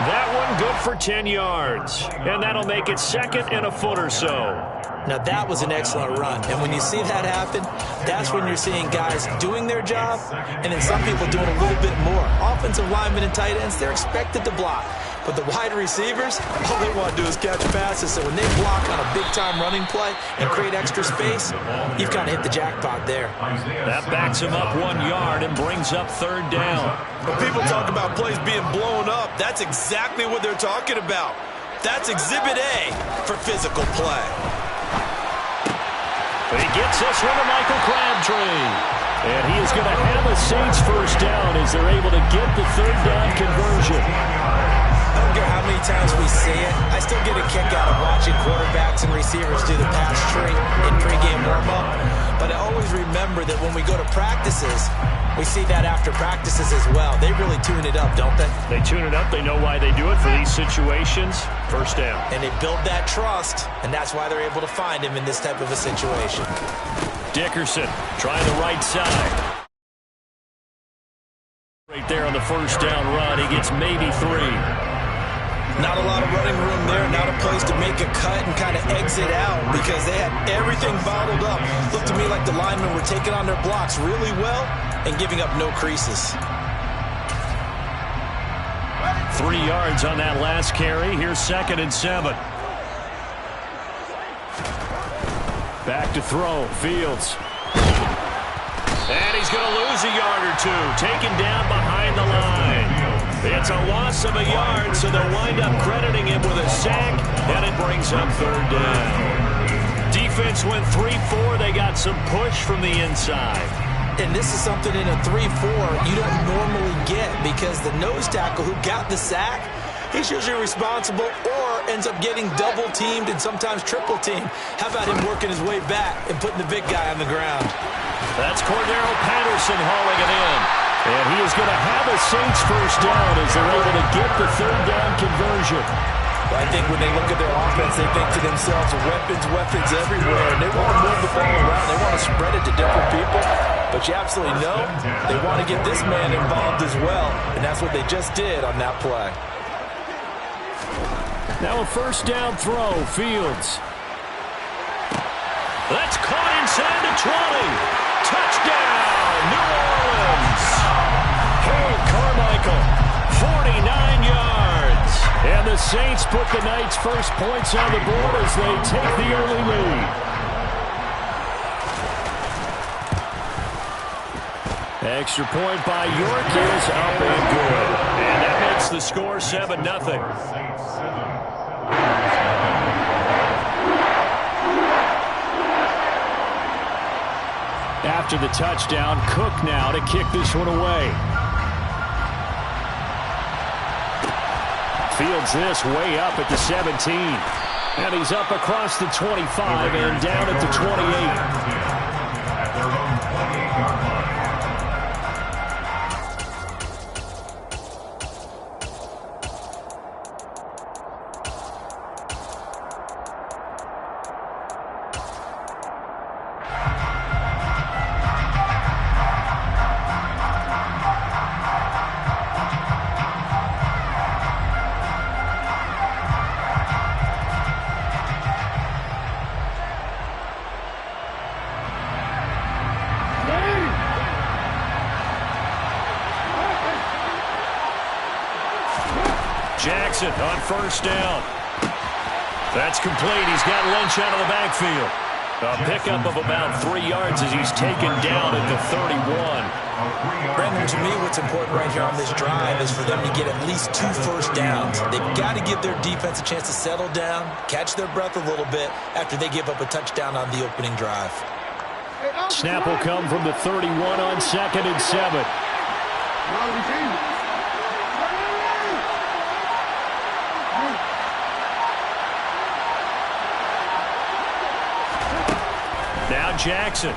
That one good for 10 yards. And that'll make it second and a foot or so. Now, that was an excellent run. And when you see that happen, that's when you're seeing guys doing their job and then some people doing a little bit more. Offensive linemen and tight ends, they're expected to block. But the wide receivers, all they want to do is catch passes. So when they block on a big-time running play and create extra space, you've kind of hit the jackpot there. That backs him up 1 yard and brings up third down. When people talk about plays being blown up, that's exactly what they're talking about. That's Exhibit A for physical play. He gets this one to Michael Crabtree. And he is going to have a Saints first down as they're able to get the third down conversion. I don't care how many times we see it. I still get a kick out of watching quarterbacks and receivers do the pass tree in pregame warm-up. But I always remember that when we go to practices, we see that after practices as well. They really tune it up, don't they? They tune it up. They know why they do it for these situations. First down. And they build that trust, and that's why they're able to find him in this type of a situation. Dickerson trying the right side. Right there on the first down run. He gets maybe 3. Not a lot of running room there, not a place to make a cut and kind of exit out because they had everything bottled up. Looked to me like the linemen were taking on their blocks really well and giving up no creases. 3 yards on that last carry. Here's 2nd and 7. Back to throw. Fields. And he's going to lose a yard or two. Taken down behind the line. It's a loss of a yard, so they'll wind up crediting him with a sack, and it brings up third down. Defense went 3-4. They got some push from the inside. And this is something in a 3-4 you don't normally get because the nose tackle who got the sack, he's usually responsible or ends up getting double-teamed and sometimes triple-teamed. How about him working his way back and putting the big guy on the ground? That's Cordero Patterson hauling it in. And he is going to have a Saints first down as they're able to get the third down conversion. Well, I think when they look at their offense, they think to themselves, weapons everywhere. And they want to move the ball around. They want to spread it to different people. But you absolutely know they want to get this man involved as well. And that's what they just did on that play. Now a first down throw. Fields. That's caught inside the 20. Touchdown, New Orleans. Harold Carmichael, 49 yards. And the Saints put the Knights' first points on the board as they take the early lead. Extra point by York is up and good. And that makes the score 7-0. After the touchdown, Cook now to kick this one away. Fields this way up at the 17. And he's up across the 25 and down at the 28. Jackson on first down. That's complete. He's got Lynch out of the backfield. A pickup of about 3 yards as he's taken down at the 31. Brandon, to me, what's important right here on this drive is for them to get at least 2 first downs. They've got to give their defense a chance to settle down, catch their breath a little bit after they give up a touchdown on the opening drive. Snap will come from the 31 on 2nd and 7. Now Jackson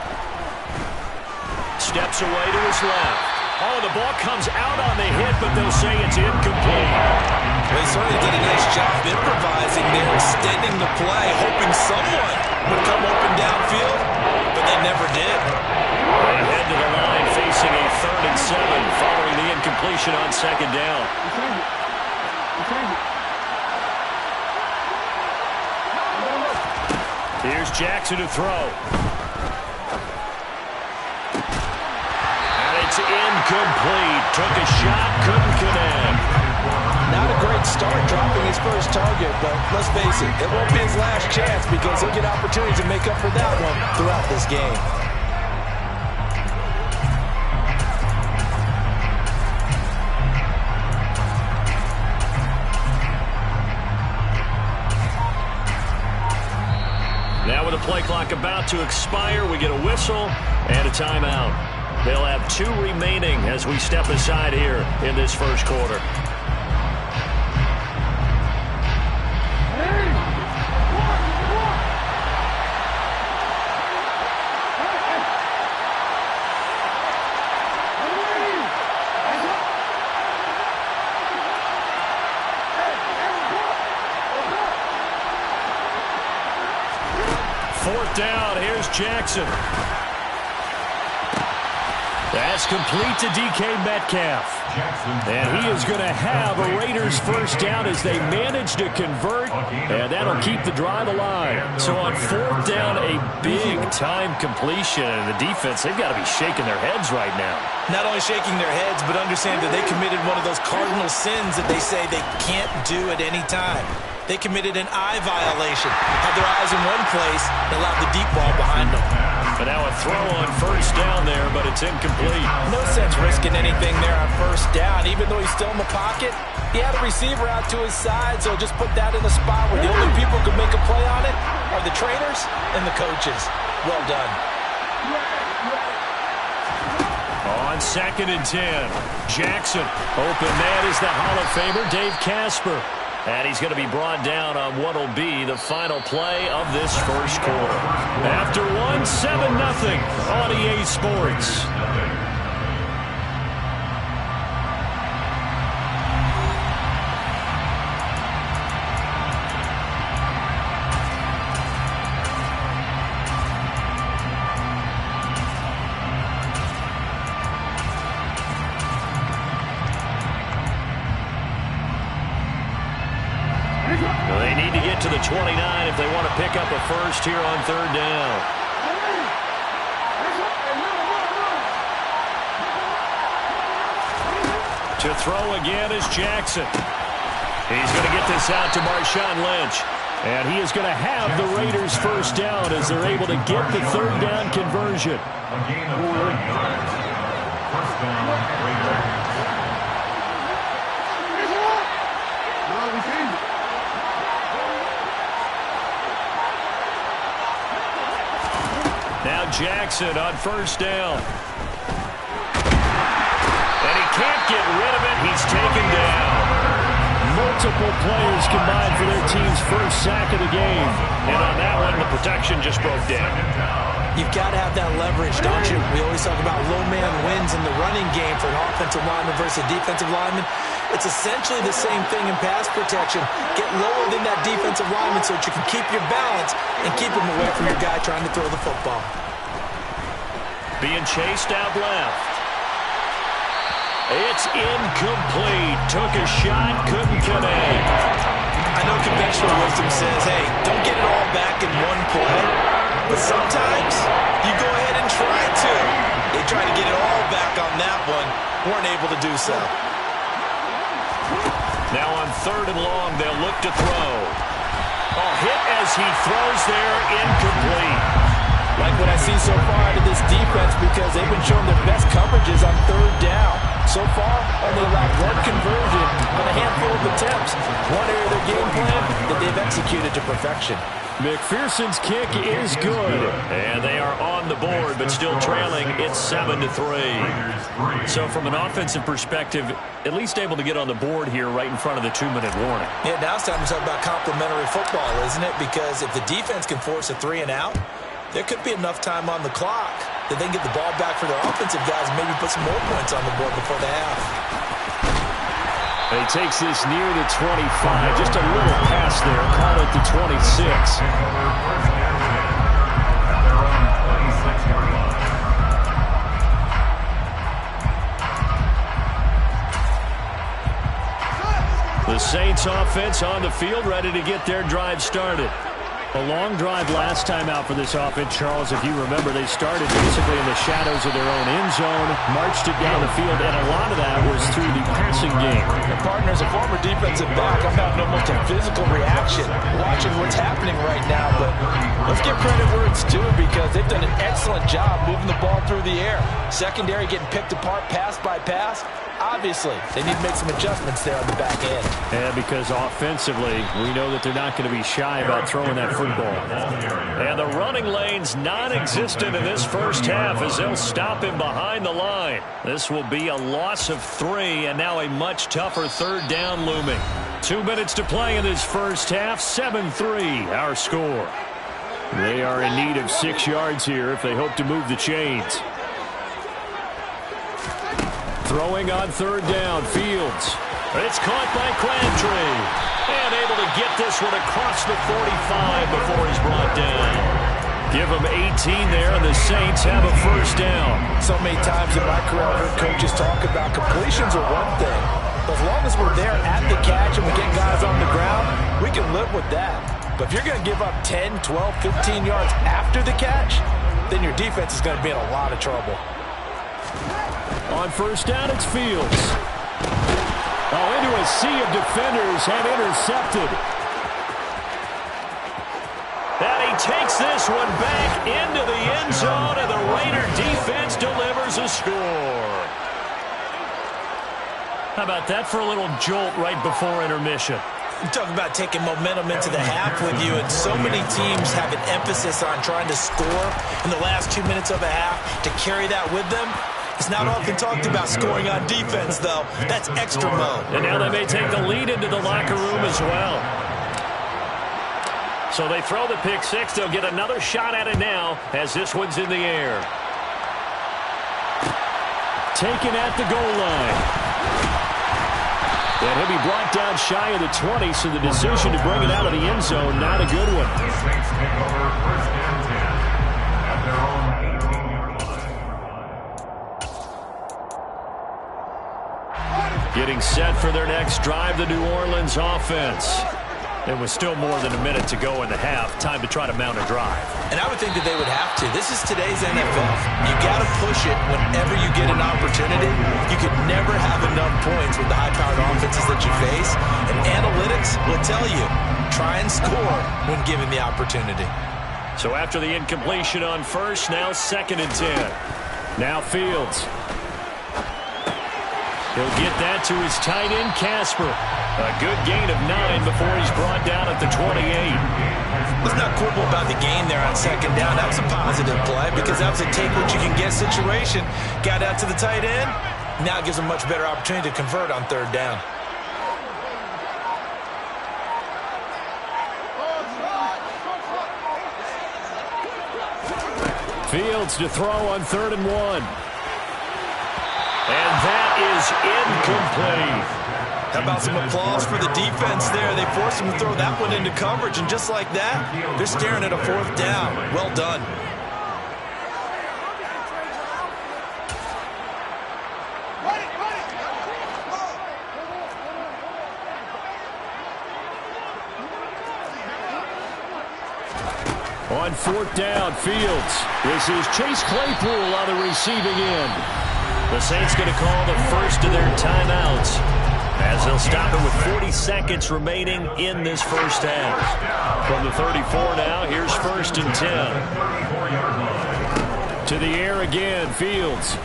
steps away to his left. Oh, the ball comes out on the hit, but they'll say it's incomplete. They certainly did a nice job improvising there, extending the play, hoping someone would come open downfield, but they never did. They head to the line facing a 3rd and 7 following the incompletion on 2nd down. Here's Jackson to throw. And it's incomplete. Took a shot, couldn't connect. Not a great start dropping his first target, but let's face it, it won't be his last chance because he'll get opportunities to make up for that one throughout this game. Now with the play clock about to expire, we get a whistle and a timeout. They'll have 2 remaining as we step aside here in this first quarter. Fourth down, here's Jackson. That's complete to DK Metcalf. And he is going to have a Raiders first down as they manage to convert, and that'll keep the drive alive. So on 4th down, a big-time completion, and the defense, they've got to be shaking their heads right now. Not only shaking their heads, but understand that they committed one of those cardinal sins that they say they can't do at any time. They committed an eye violation, had their eyes in one place, and allowed the deep ball behind them. And now a throw on first down there, but it's incomplete. No sense risking anything there on first down. Even though he's still in the pocket, he had a receiver out to his side, so just put that in a spot where the only people who can make a play on it are the trainers and the coaches. Well done. On 2nd and 10, Jackson. Open man is the Hall of Famer, Dave Casper. And he's going to be brought down on what will be the final play of this first quarter. After 1, 7-0 on EA Sports. They need to get to the 29 if they want to pick up a first here on 3rd down. To throw again is Jackson. He's going to get this out to Marshawn Lynch. And he is going to have the Raiders first down as they're able to get the 3rd down conversion. A gain of 9 yards. First down, Raiders. Now Jackson on first down. And he can't get rid of it. He's taken down. Multiple players combined for their team's first sack of the game. And on that one, the protection just broke down. You've got to have that leverage, don't you? We always talk about low man wins in the running game for an offensive lineman versus a defensive lineman. It's essentially the same thing in pass protection. Get lower than that defensive lineman so that you can keep your balance and keep him away from your guy trying to throw the football. Being chased out left. It's incomplete. Took a shot, couldn't connect. I know conventional wisdom says, hey, don't get it all back in one play. But sometimes you go ahead and try to. They tried to get it all back on that one. Weren't able to do so. Now on 3rd and long. They'll look to throw. Oh, hit as he throws there, incomplete. Like what I see so far out of this defense, because they've been showing their best coverages on 3rd down. So far, only allowed 1 conversion on a handful of attempts. One area of their game plan that they've executed to perfection. McPherson's kick is good. And they are on the board, but still trailing. It's 7-3. So from an offensive perspective, at least able to get on the board here right in front of the 2-minute warning. Yeah, now it's time to talk about complementary football, isn't it? Because if the defense can force a 3 and out, there could be enough time on the clock that they can get the ball back for their offensive guys and maybe put some more points on the board before the half. He takes this near the 25. Just a little pass there. Call it the 26. The Saints offense on the field, ready to get their drive started. A long drive last time out for this offense, Charles. If you remember, they started basically in the shadows of their own end zone, marched it down the field, and a lot of that was through the passing game. And partner, as a former defensive back, I'm having almost a physical reaction watching what's happening right now. But let's give credit where it's due, because they've done an excellent job moving the ball through the air. Secondary getting picked apart pass by pass. Obviously, they need to make some adjustments there on the back end. And because offensively, we know that they're not going to be shy about throwing that football. And the running lane's non-existent in this first half as they'll stop him behind the line. This will be a loss of 3, and now a much tougher 3rd down looming. 2 minutes to play in this first half. 7-3, our score. They are in need of 6 yards here if they hope to move the chains. Throwing on 3rd down, Fields. It's caught by Crabtree. And able to get this one across the 45 before he's brought down. Give him 18 there, and the Saints have a 1st down. So many times in my career, I've heard coaches talk about completions are one thing. But as long as we're there at the catch and we get guys on the ground, we can live with that. But if you're going to give up 10, 12, 15 yards after the catch, then your defense is going to be in a lot of trouble. On 1st down, it's Fields. Oh, into a sea of defenders and intercepted. And he takes this one back into the end zone, and the Raider defense delivers a score. How about that for a little jolt right before intermission? You talk about taking momentum into the half with you, and so many teams have an emphasis on trying to score in the last 2 minutes of a half to carry that with them. It's not often talked about scoring on defense, though. That's extra mode. And now they may take the lead into the locker room as well. So they throw the pick 6. They'll get another shot at it now as this one's in the air. Taken at the goal line. And he'll be brought down shy of the 20, so the decision to bring it out of the end zone, not a good one. Getting set for their next drive, the New Orleans offense. There was still more than a minute to go in the half. Time to try to mount a drive. And I would think that they would have to. This is today's NFL. You got to push it whenever you get an opportunity. You could never have enough points with the high-powered offenses that you face. And analytics will tell you, try and score when given the opportunity. So after the incompletion on 1st, now 2nd and 10. Now Fields. He'll get that to his tight end, Casper. A good gain of 9 before he's brought down at the 28. Let's not quibble about the gain there on 2nd down. That was a positive play because that was a take-what-you-can-get situation. Got out to the tight end. Now gives him a much better opportunity to convert on 3rd down. Fields to throw on 3rd and 1. And that is incomplete. How about some applause for the defense there? They forced him to throw that one into coverage, and just like that, they're staring at a 4th down. Well done. On 4th down, Fields. This is Chase Claypool on the receiving end. The Saints going to call the first of their timeouts. As they'll stop it with 40 seconds remaining in this first half. From the 34 now, here's 1st and 10. To the air again, Fields.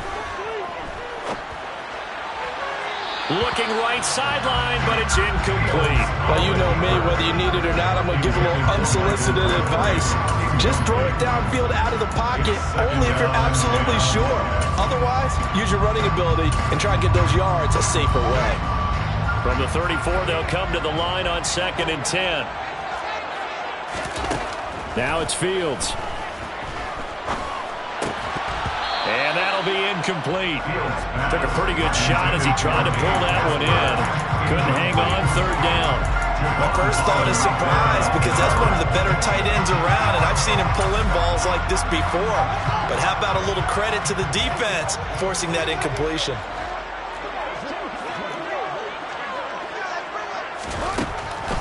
Looking right sideline, but it's incomplete. Well, you know me, whether you need it or not, I'm going to give a little unsolicited advice. Just throw it downfield out of the pocket, only if you're absolutely sure. Otherwise, use your running ability and try and get those yards a safer way. From the 34, they'll come to the line on 2nd and 10. Now it's Fields. And that'll be incomplete. Took a pretty good shot as he tried to pull that one in. Couldn't hang on, 3rd down. My first thought is surprise, because that's one of the better tight ends around, and I've seen him pull in balls like this before. But how about a little credit to the defense forcing that incompletion?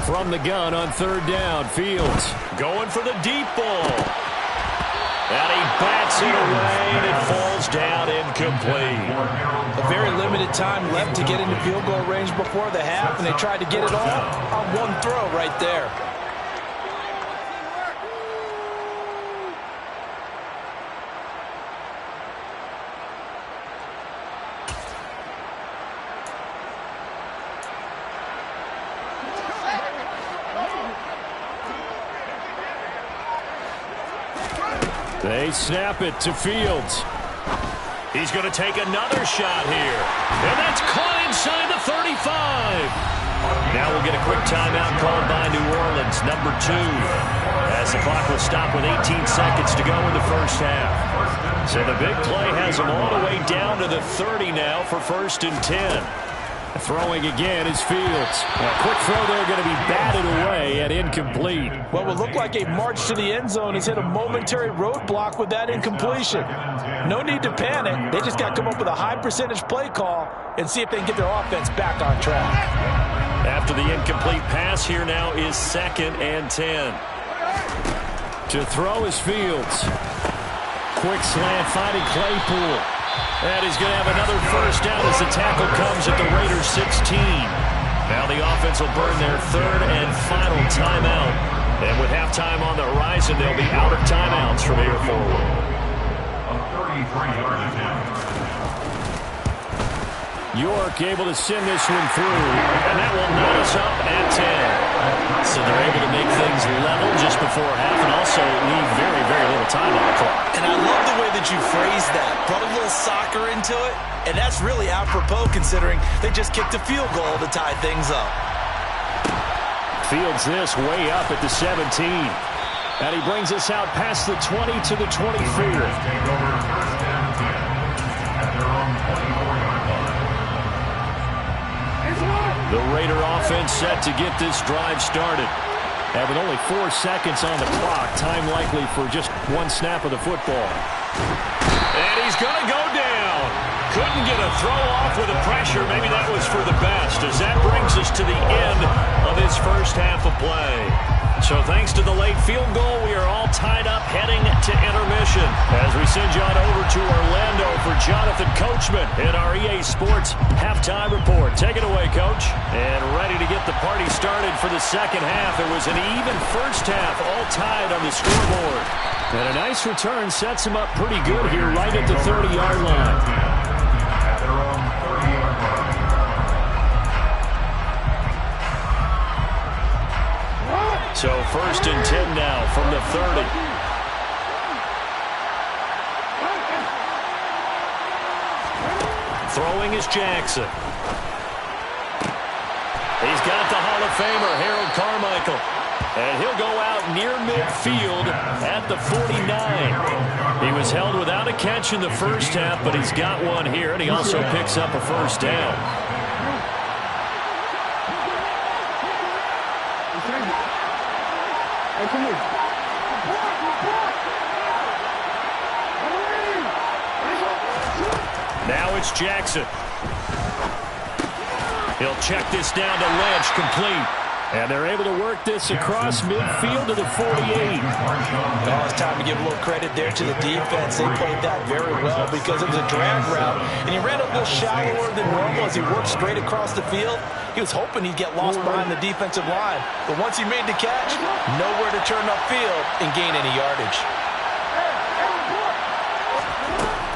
From the gun on 3rd down, Fields going for the deep ball. And he bats it away, and it falls down incomplete. A very limited time left to get into field goal range before the half, and they tried to get it all on one throw right there. They snap it to Fields. He's going to take another shot here. And that's caught inside the 35. Now we'll get a quick timeout called by New Orleans, number 2. As the clock will stop with 18 seconds to go in the first half. So the big play has them all the way down to the 30 now for 1st and 10. Throwing again is Fields. A quick throw there going to be batted away and incomplete. What would look like a march to the end zone has hit a momentary roadblock with that incompletion. No need to panic. They just got to come up with a high percentage play call and see if they can get their offense back on track. After the incomplete pass, here now is 2nd and 10. To throw is Fields. Quick slant finding Claypool. And he's going to have another first down as the tackle comes at the Raiders' 16. Now the offense will burn their 3rd and final timeout. And with halftime on the horizon, they'll be out of timeouts from here forward. A 33-yard attempt. York able to send this one through. And that will knot us up at 10. So they're able to make things level just before half and also leave very, very little time on the clock. And I love the way that you phrased that. Brought a little soccer into it, and that's really apropos considering they just kicked a field goal to tie things up. Fields this way up at the 17. And he brings us out past the 20 to the 24. Take over 1st and 10 at their own 24-yard line. The Raider offense set to get this drive started. And with only 4 seconds on the clock, time likely for just one snap of the football. And he's going to go down. Couldn't get a throw off with the pressure. Maybe that was for the best, as that brings us to the end of this first half of play. So thanks to the late field goal, we are all tied up heading to intermission as we send you on over to Orlando for Jonathan Coachman in our EA Sports Halftime Report. Take it away, Coach. And ready to get the party started for the second half. It was an even first half, all tied on the scoreboard. And a nice return sets him up pretty good here right at the 30-yard line. At their own 30-yard line. So 1st and 10 now from the 30. Throwing is Jackson. He's got the Hall of Famer, Harold Carmichael. And he'll go out near midfield at the 49. He was held without a catch in the first half, but he's got one here, and he also picks up a first down. Now it's Jackson. He'll check this down to Lynch, complete. And they're able to work this across midfield to the 48. Oh, it's time to give a little credit there to the defense. They played that very well because it was a drag route, and he ran a little shallower than normal as he worked straight across the field. He was hoping he'd get lost behind the defensive line, but once he made the catch, nowhere to turn upfield and gain any yardage.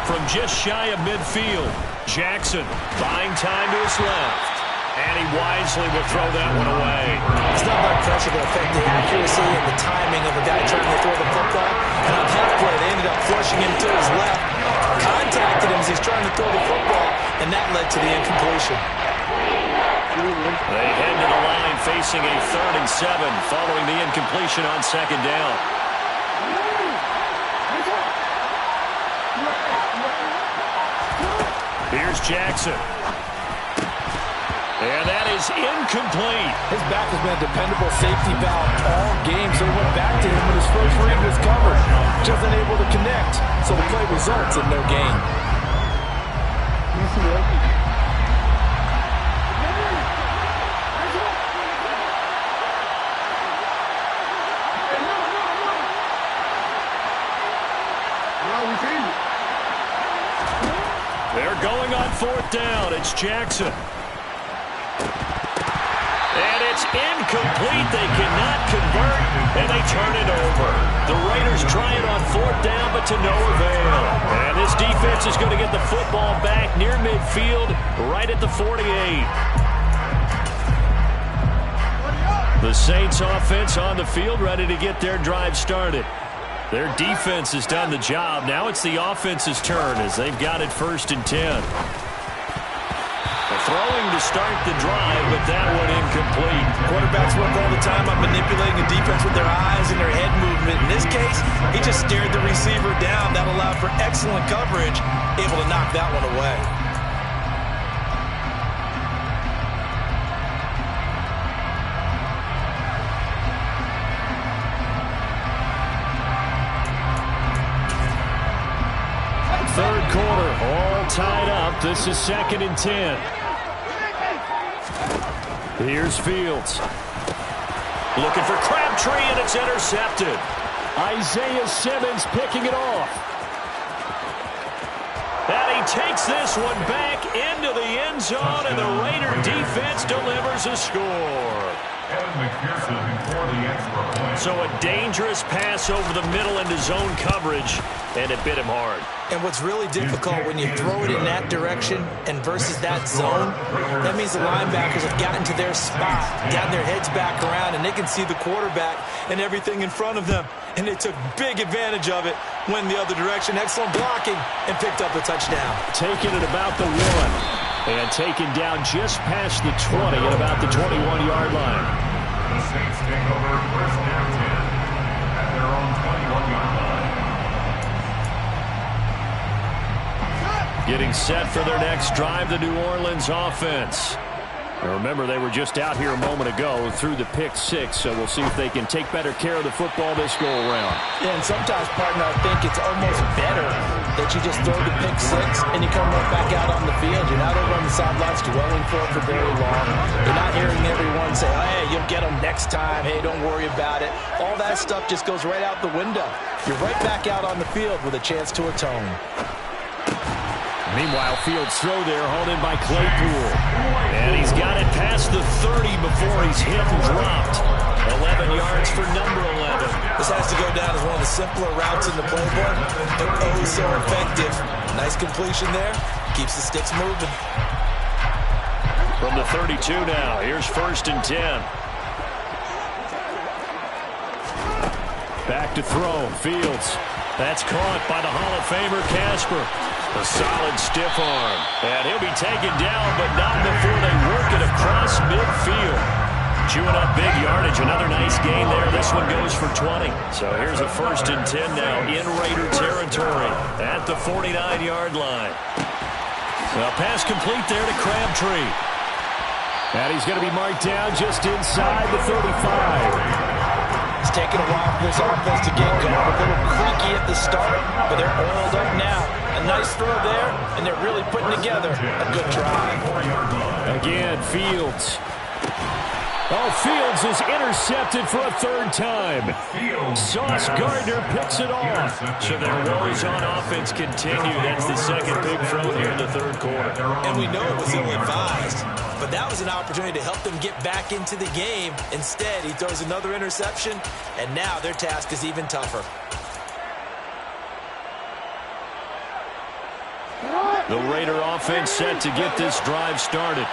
From just shy of midfield, Jackson buying time to his left. And he wisely will throw that one away. It's not like pressure to affect the accuracy and the timing of a guy trying to throw the football. And on that play, they ended up flushing him to his left, contacted him as he's trying to throw the football, and that led to the incompletion. They head to the line facing a 3rd and 7 following the incompletion on 2nd down. Here's Jackson. And that is incomplete. His back has been a dependable safety valve all game, so he went back to him when his first read was covered. Just unable to connect, so the play results in no gain. They're going on 4th down. It's Jackson. And it's incomplete. They cannot convert, and they turn it over. The Raiders try it on 4th down, but to no avail. And this defense is going to get the football back near midfield, right at the 48. The Saints offense on the field, ready to get their drive started. Their defense has done the job. Now it's the offense's turn as they've got it 1st and 10. Throwing to start the drive, but that one incomplete. Quarterbacks work all the time on manipulating the defense with their eyes and their head movement. In this case, he just stared the receiver down. That allowed for excellent coverage, able to knock that one away. Third quarter, all tied up. This is 2nd and 10. Here's Fields. Looking for Crabtree, and it's intercepted. Isaiah Simmons picking it off. And he takes this one back into the end zone, and the Raider defense delivers a score. So a dangerous pass over the middle into zone coverage, and it bit him hard. And what's really difficult when you throw it in that direction and versus that zone, that means the linebackers have gotten to their spot, gotten their heads back around, and they can see the quarterback and everything in front of them. And they took big advantage of it, went the other direction, excellent blocking, and picked up a touchdown. Taking it about the 1. And taken down just past the 20 at about the 21-yard line. The Saints take over 1st and 10 at their own 21-yard line. Getting set for their next drive, the New Orleans offense. Now remember, they were just out here a moment ago through the pick 6, so we'll see if they can take better care of the football this go-around. Yeah, and sometimes, partner, I think it's almost better that you just throw the pick 6 and you come right back out on the field. You're not over on the sidelines dwelling for it for very long. You're not hearing everyone say, oh, hey, you'll get them next time. Hey, don't worry about it. All that stuff just goes right out the window. You're right back out on the field with a chance to atone. Meanwhile, Fields' throw there, hauled in by Claypool. And he's got it past the 30 before he's hit and dropped. 11 yards for number 11. This has to go down as one of the simpler routes in the playbook, but oh so effective. Nice completion there. Keeps the sticks moving. From the 32 now, here's 1st and 10. Back to throw, Fields. That's caught by the Hall of Famer Casper. A solid stiff arm. And he'll be taken down, but not before they work it across midfield. Chewing up big yardage. Another nice gain there. This one goes for 20. So here's a 1st and 10 now in Raider territory at the 49-yard line. A pass complete there to Crabtree. And he's going to be marked down just inside the 35. It's taken a while for this offense to get going. A little creaky at the start, but they're oiled up now. A nice throw there, and they're really putting together a good drive. Again, Fields. Oh, Fields is intercepted for a third time. Sauce Gardner picks it off. So their woes on offense continue. That's the second big throw here in the third quarter. And we know it was ill-advised, but that was an opportunity to help them get back into the game. Instead, he throws another interception, and now their task is even tougher. The Raider offense set to get this drive started.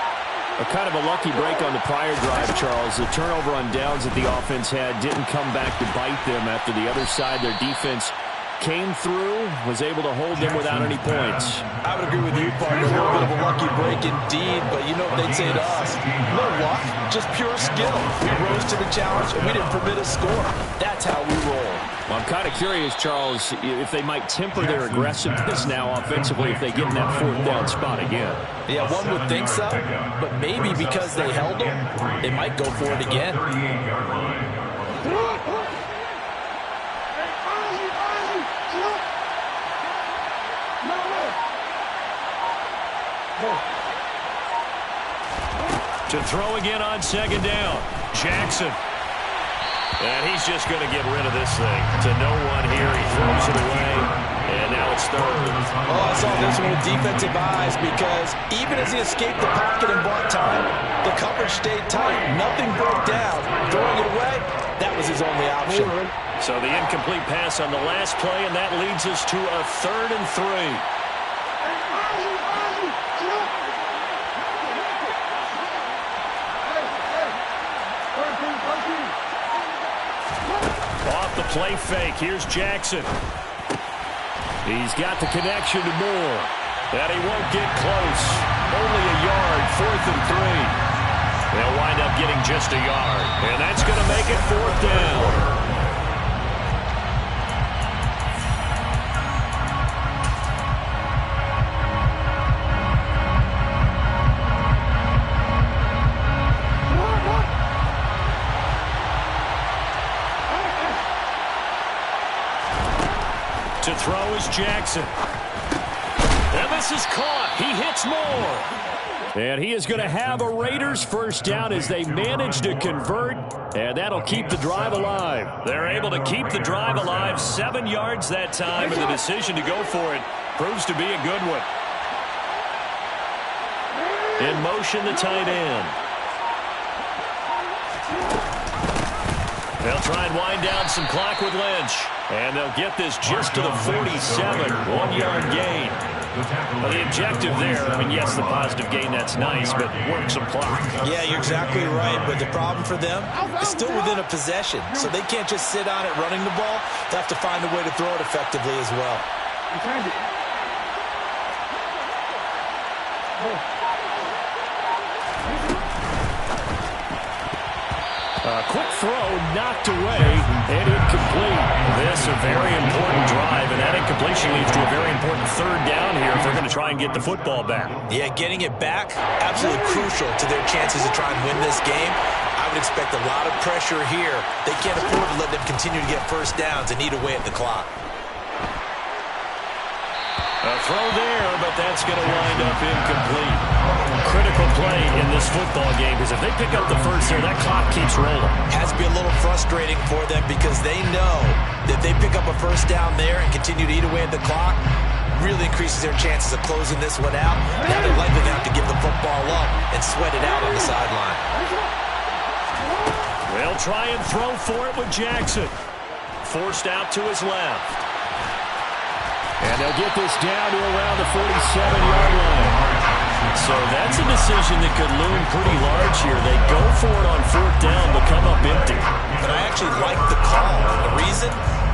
A kind of a lucky break on the prior drive, Charles. The turnover on downs that the offense had didn't come back to bite them after the other side. Their defense came through, was able to hold them without any points. I would agree with you, partner. A little bit of a lucky break indeed, but you know what they'd say to us? No luck, just pure skill. We rose to the challenge, and we didn't permit a score. That's how we roll. Well, I'm kind of curious, Charles, if they might temper their aggressiveness now offensively if they get in that fourth down spot again. Yeah, one would think so, but maybe because they held them, they might go for it again. To throw again on second down. Jackson. And he's just going to get rid of this thing. To no one here. He throws it away. And now it's third. Oh, I saw this one with defensive eyes because even as he escaped the pocket and bought time, the coverage stayed tight. Nothing broke down. Throwing it away, that was his only option. So the incomplete pass on the last play, and that leads us to a 3rd and 3. Off the play fake. Here's Jackson. He's got the connection to Moore. And he won't get close. Only a yard, 4th and 3. They'll wind up getting just a yard. And that's going to make it 4th down. To throw is Jackson. And this is caught. He hits Moore. And he is going to have a Raiders first down as they manage to convert. And that'll keep the drive alive. They're able to keep the drive alive. 7 yards that time. And the decision to go for it proves to be a good one. In motion, the tight end. They'll try and wind down some clock with Lynch. And they'll get this just to the 47. 1-yard gain. Well, the objective there, I mean, yes, the positive gain, that's nice, but work some clock. Yeah, you're exactly right. But the problem for them is still within a possession. So they can't just sit on it running the ball. They have to find a way to throw it effectively as well. Quick throw, knocked away, and incomplete. This a very important drive, and that incompletion leads to a very important 3rd down here if they're going to try and get the football back. Yeah, getting it back, absolutely crucial to their chances to try and win this game. I would expect a lot of pressure here. They can't afford to let them continue to get first downs and eat away at the clock. A throw there, but that's going to wind up incomplete. Critical play in this football game because if they pick up the first there, that clock keeps rolling. Has to be a little frustrating for them because they know that they pick up a first down there and continue to eat away at the clock, really increases their chances of closing this one out. Now they're likely going to have to give the football up and sweat it out on the sideline. They'll try and throw for it with Jackson. Forced out to his left. And they'll get this down to around the 47-yard line. So that's a decision that could loom pretty large here. They go for it on 4th down, but come up empty. But I actually like the call. The reason?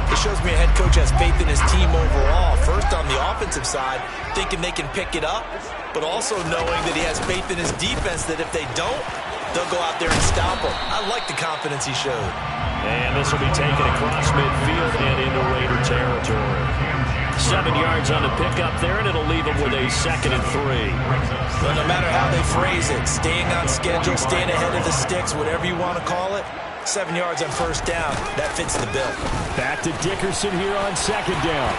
It shows me a head coach has faith in his team overall. First, on the offensive side, thinking they can pick it up, but also knowing that he has faith in his defense that if they don't, they'll go out there and stop them. I like the confidence he showed. And this will be taken across midfield and into Raider territory. 7 yards on the pickup there, and it'll leave them with a 2nd and 3. Well, no matter how they phrase it, staying on schedule, staying ahead of the sticks, whatever you want to call it, 7 yards on first down, that fits the bill. Back to Dickerson here on 2nd down.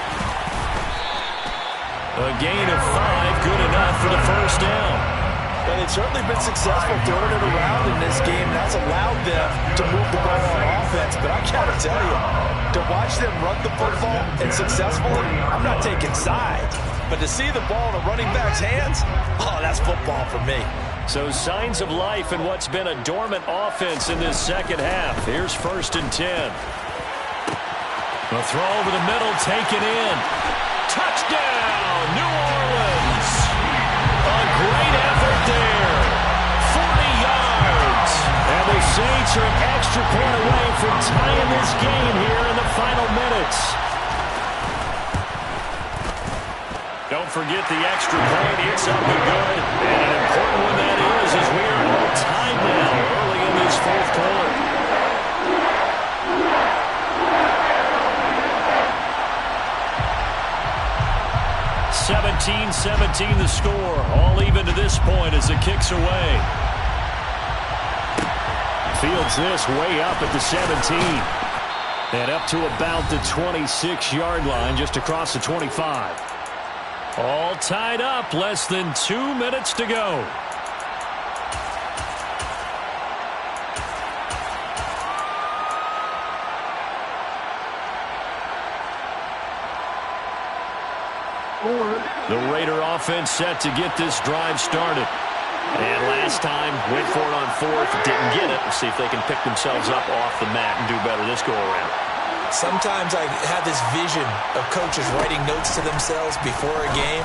A gain of 5, good enough for the first down. Well, they've certainly been successful throwing it around in this game. That's allowed them to move the ball on offense. But I got to tell you, to watch them run the football and successfully, I'm not taking sides. But to see the ball in a running back's hands, oh, that's football for me. So signs of life in what's been a dormant offense in this second half. Here's 1st and 10. The throw over the middle, taken in. Touchdown, New Orleans. A great effort there. 40 yards. And the Saints are an extra point away from tying this game here in the final minutes. Don't forget the extra point. It's up and good. And an important one that is, as we are all tied now early in this fourth quarter. (17-17) the score. All even to this point as it kicks away. Fields this way up at the 17. And up to about the 26-yard line, just across the 25. All tied up, less than 2 minutes to go. The Raider offense set to get this drive started. And last time, went for it on 4th, didn't get it. We'll see if they can pick themselves up off the mat and do better this go-around. Sometimes I have this vision of coaches writing notes to themselves before a game.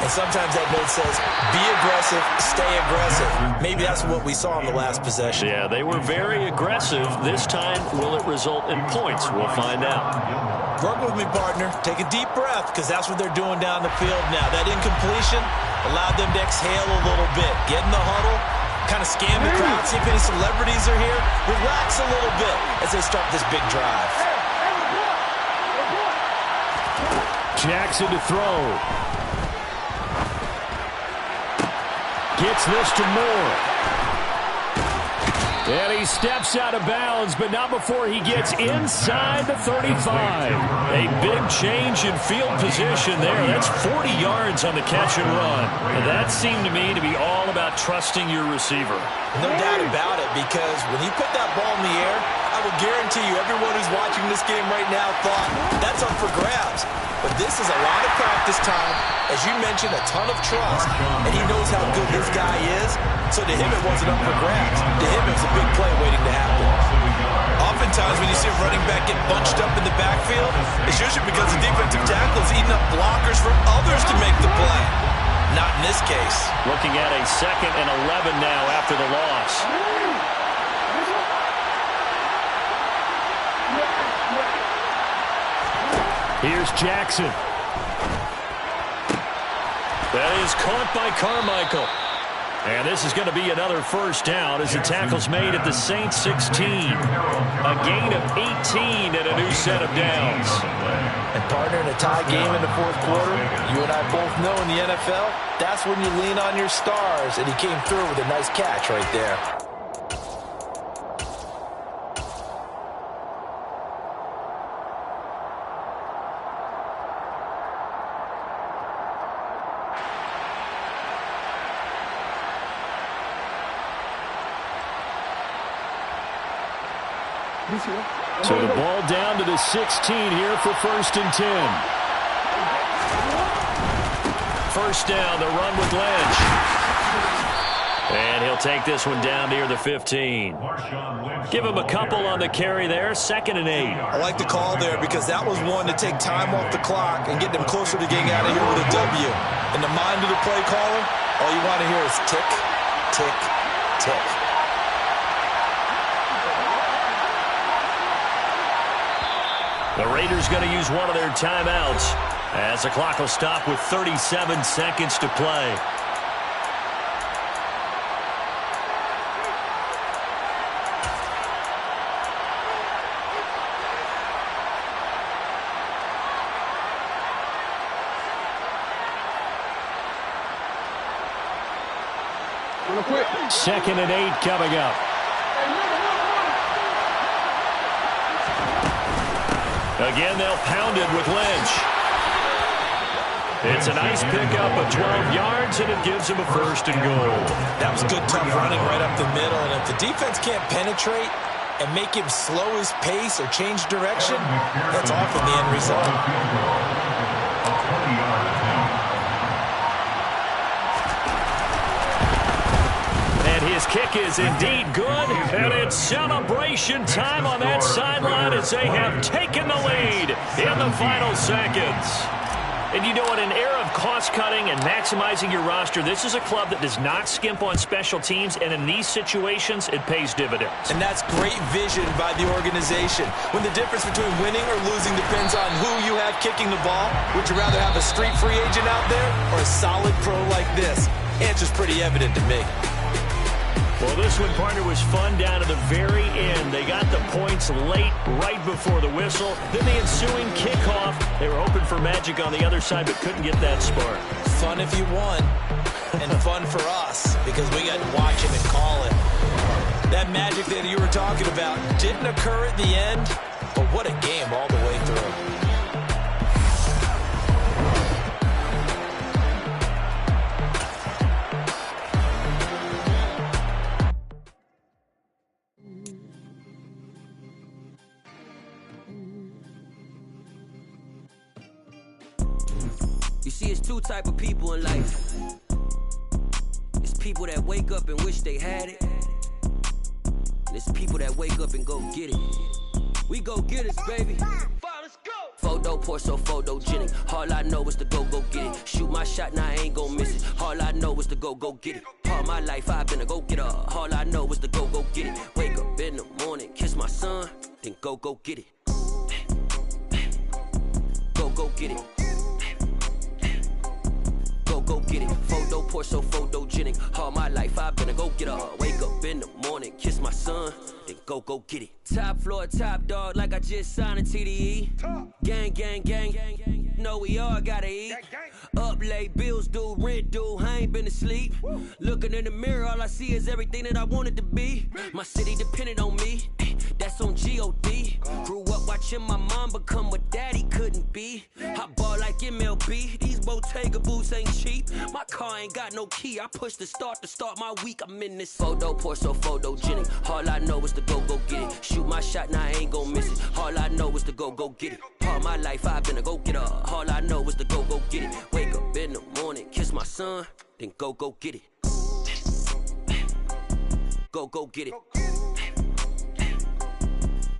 And sometimes that note says, be aggressive, stay aggressive. Maybe that's what we saw in the last possession. Yeah, they were very aggressive. This time, will it result in points? We'll find out. Work with me, partner. Take a deep breath, because that's what they're doing down the field now. That incompletion allowed them to exhale a little bit. Get in the huddle, kind of scan the crowd, see if any celebrities are here. Relax a little bit as they start this big drive. Jackson to throw. Gets this to Moore. And he steps out of bounds, but not before he gets inside the 35. A big change in field position there. That's 40 yards on the catch and run. And that seemed to me to be all about trusting your receiver. No doubt about it, because when he put that ball in the air, I will guarantee you everyone who's watching this game right now thought that's up for grabs. But this is a lot of practice time. As you mentioned, a ton of trust. And he knows how good this guy is. So to him, it wasn't up for grabs. To him, it was a big play waiting to happen. Oftentimes, when you see a running back get bunched up in the backfield, it's usually because the defensive tackle is eating up blockers for others to make the play. Not in this case. Looking at a 2nd and 11 now after the loss. Here's Jackson. That is caught by Carmichael. And this is going to be another first down as the tackle's made at the Saints 16. A gain of 18 and a new set of downs. And partner, in a tie game in the fourth quarter, you and I both know in the NFL, that's when you lean on your stars. And he came through with a nice catch right there. So the ball down to the 16 here for 1st and 10. First down, the run with Lynch. And he'll take this one down near the 15. Give him a couple on the carry there, 2nd and 8. I like the call there because that was one to take time off the clock and get them closer to getting out of here with a W. In the mind of the play caller, all you want to hear is tick, tick, tick. The Raiders going to use one of their timeouts as the clock will stop with 37 seconds to play. Second and 8 coming up. Again, they'll pound it with Lynch. It's a nice pickup of 12 yards, and it gives him a 1st and goal. That was good, tough running right up the middle, and if the defense can't penetrate and make him slow his pace or change direction, that's often the end result. His kick is indeed good, and it's celebration time on that sideline as they have taken the lead in the final seconds. And you know, in an era of cost-cutting and maximizing your roster, this is a club that does not skimp on special teams, and in these situations, it pays dividends. And that's great vision by the organization. When the difference between winning or losing depends on who you have kicking the ball, would you rather have a street free agent out there or a solid pro like this? Answer's pretty evident to me. Well, this one, partner, was fun down to the very end. They got the points late, right before the whistle. Then the ensuing kickoff. They were hoping for magic on the other side, but couldn't get that spark. Fun if you won, and fun for us, because we got to watch him and call it. That magic that you were talking about didn't occur at the end, but what a game all the way through. You see, it's two type of people in life. It's people that wake up and wish they had it. And it's people that wake up and go get it. We go get it, baby. Photo poor, so photogenic. All I know is to go get it. Shoot my shot, now I ain't gon' miss it. All I know is to go get it. All my life I've been a go-getter. All I know is to go get it. Wake up in the morning, kiss my son, then go get it. Go get it. Go get it. Photo poor, so photogenic. All my life I've been a go-getter. Wake up in the morning, kiss my son, then go get it. Top floor, top dog, like I just signed a TDE. Gang, gang, gang. Know we all gotta eat. Up late, bills due, rent due, I ain't been asleep. Looking in the mirror, all I see is everything that I wanted to be. My city depended on me, that's on G.O.D. Grew up watching my mom become what daddy couldn't be. I ball like MLB, these Bottega boots ain't cheap. My car ain't got no key, I push the start to start my week. I'm in this photo poor, so photogenic. All I know is to go get it. Shoot my shot, now I ain't gon' miss it. All I know is to go get it. All my life I've been a go-getter. All I know is to go get it. Wake up in the morning, kiss my son, then go get it. Go get it.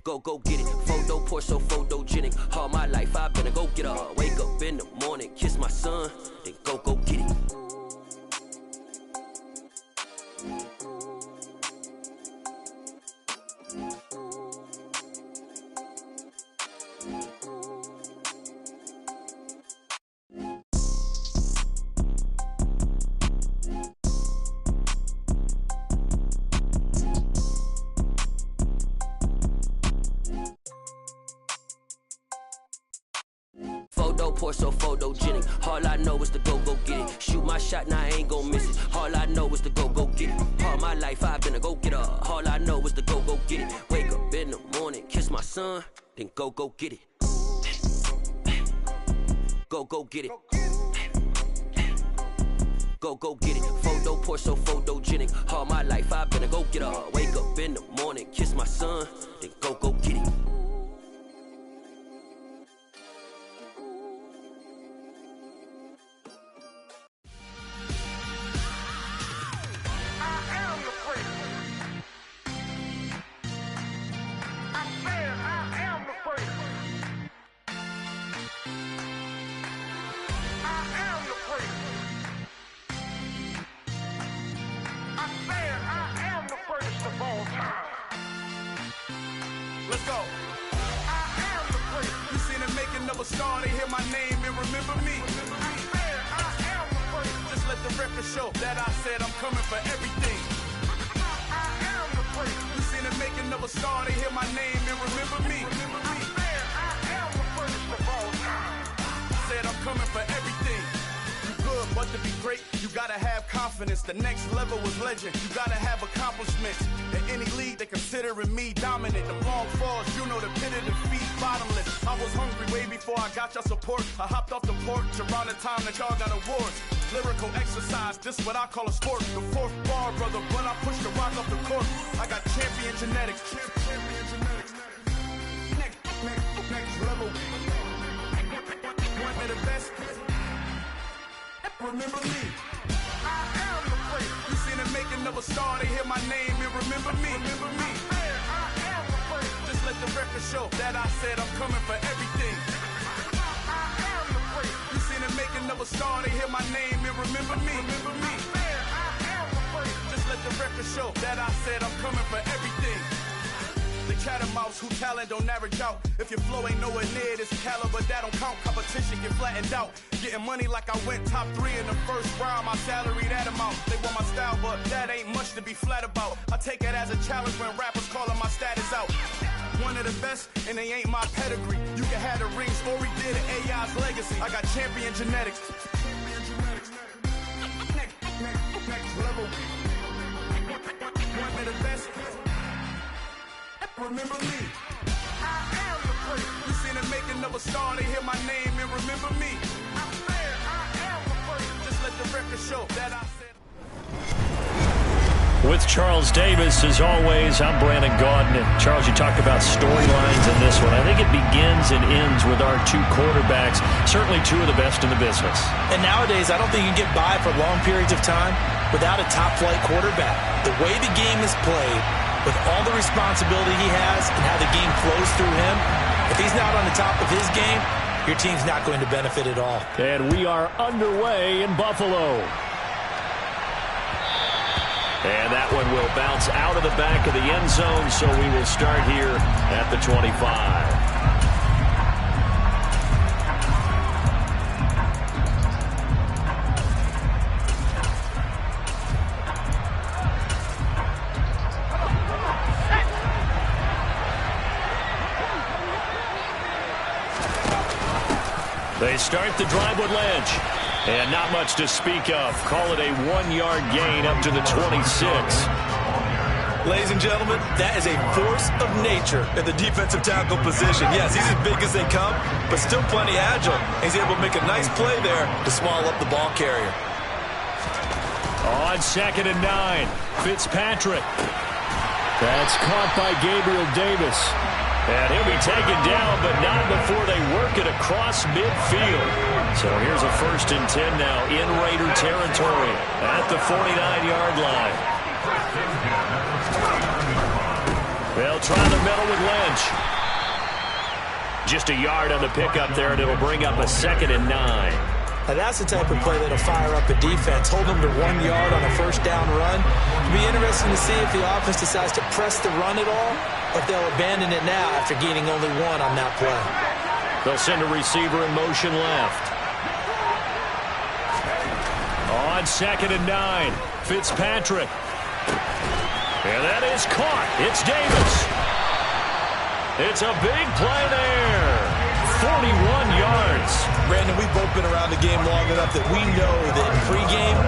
Go get it. Photo poor, so photogenic. All my life I've been a go-getter. Wake up in the morning, kiss my son, then go get it. Photo poor, so photogenic. All I know is to go get it. Shoot my shot, now I ain't gon' miss it. All I know is to go get it. All my life I've been a go-getter. All I know is to go get it. Wake up in the morning, kiss my son, then go get it. Go get it. Go get it. Photo poor, so photogenic. All my life I've been a go-getter. Wake up in the morning, kiss my son, then go get it. Let's go. I am the prince. You seen the making of a star, they hear my name and remember me. I am the prince. Just let the record show that I said I'm coming for everything. I am the prince. You seen the making of a star, they hear my name and remember me. I am the prince of all time. Said I'm coming for everything. You good, but but to be great, you gotta have confidence. The next level was legend. You gotta have accomplishments. In any league, they considering me dominant. The long falls, you know the pit of defeat, bottomless. I was hungry way before I got your support. I hopped off the porch around the time that y'all got awards. Lyrical exercise, this what I call a sport. The fourth bar, brother, when I push the rock off the court. I got champion genetics. Champion genetics. Next level. One of the best. Remember me. I am the place. You seen the making of a star, they hear my name and remember me. Remember me. I am the place. Just let the record show that I said I'm coming for everything. I am the place. You seen the making of a star, they hear my name and remember me. Remember me. I am the place. Just let the record show that I said I'm coming for everything. The cat and mouse who talent don't average out. If your flow ain't nowhere near this caliber, that don't count. Competition get flattened out. Getting money like I went top 3 in the first round. My salary that amount. They want my style, but that ain't much to be flat about. I take it as a challenge when rappers calling my status out. One of the best, and they ain't my pedigree. You can have the rings, or we did it, AI's legacy. I got champion genetics. Next level. One of the best. Remember me. I am the place. You seen the making of a star, they hear my name and remember me. I am the place. Just let the record show that I said. With Charles Davis, as always, I'm Brandon Gaudin. And Charles, you talked about storylines in this one. I think it begins and ends with our two quarterbacks, certainly two of the best in the business. And nowadays, I don't think you can get by for long periods of time without a top-flight quarterback. The way the game is played, with all the responsibility he has and how the game flows through him, if he's not on the top of his game, your team's not going to benefit at all. And we are underway in Buffalo. And that one will bounce out of the back of the end zone, so we will start here at the 25. They start the drive with Lynch. And not much to speak of. Call it a 1-yard gain up to the 26. Ladies and gentlemen, that is a force of nature in the defensive tackle position. Yes, he's as big as they come, but still plenty agile. He's able to make a nice play there to swallow up the ball carrier. On 2nd and 9, Fitzpatrick. That's caught by Gabriel Davis. And he'll be taken down, but not before they work it across midfield. So here's a 1st and 10 now in Raider territory at the 49-yard line. They'll try the middle with Lynch. Just a yard on the pickup there, and it'll bring up a 2nd and 9. Now that's the type of play that'll fire up a defense. Hold them to 1 yard on a 1st down run. It'll be interesting to see if the offense decides to press the run at all, or if they'll abandon it now after gaining only 1 on that play. They'll send a receiver in motion left. On 2nd and 9, Fitzpatrick. And that is caught. It's Davis. It's a big play there. 41 yards. Brandon, we've both been around the game long enough that we know that in pregame,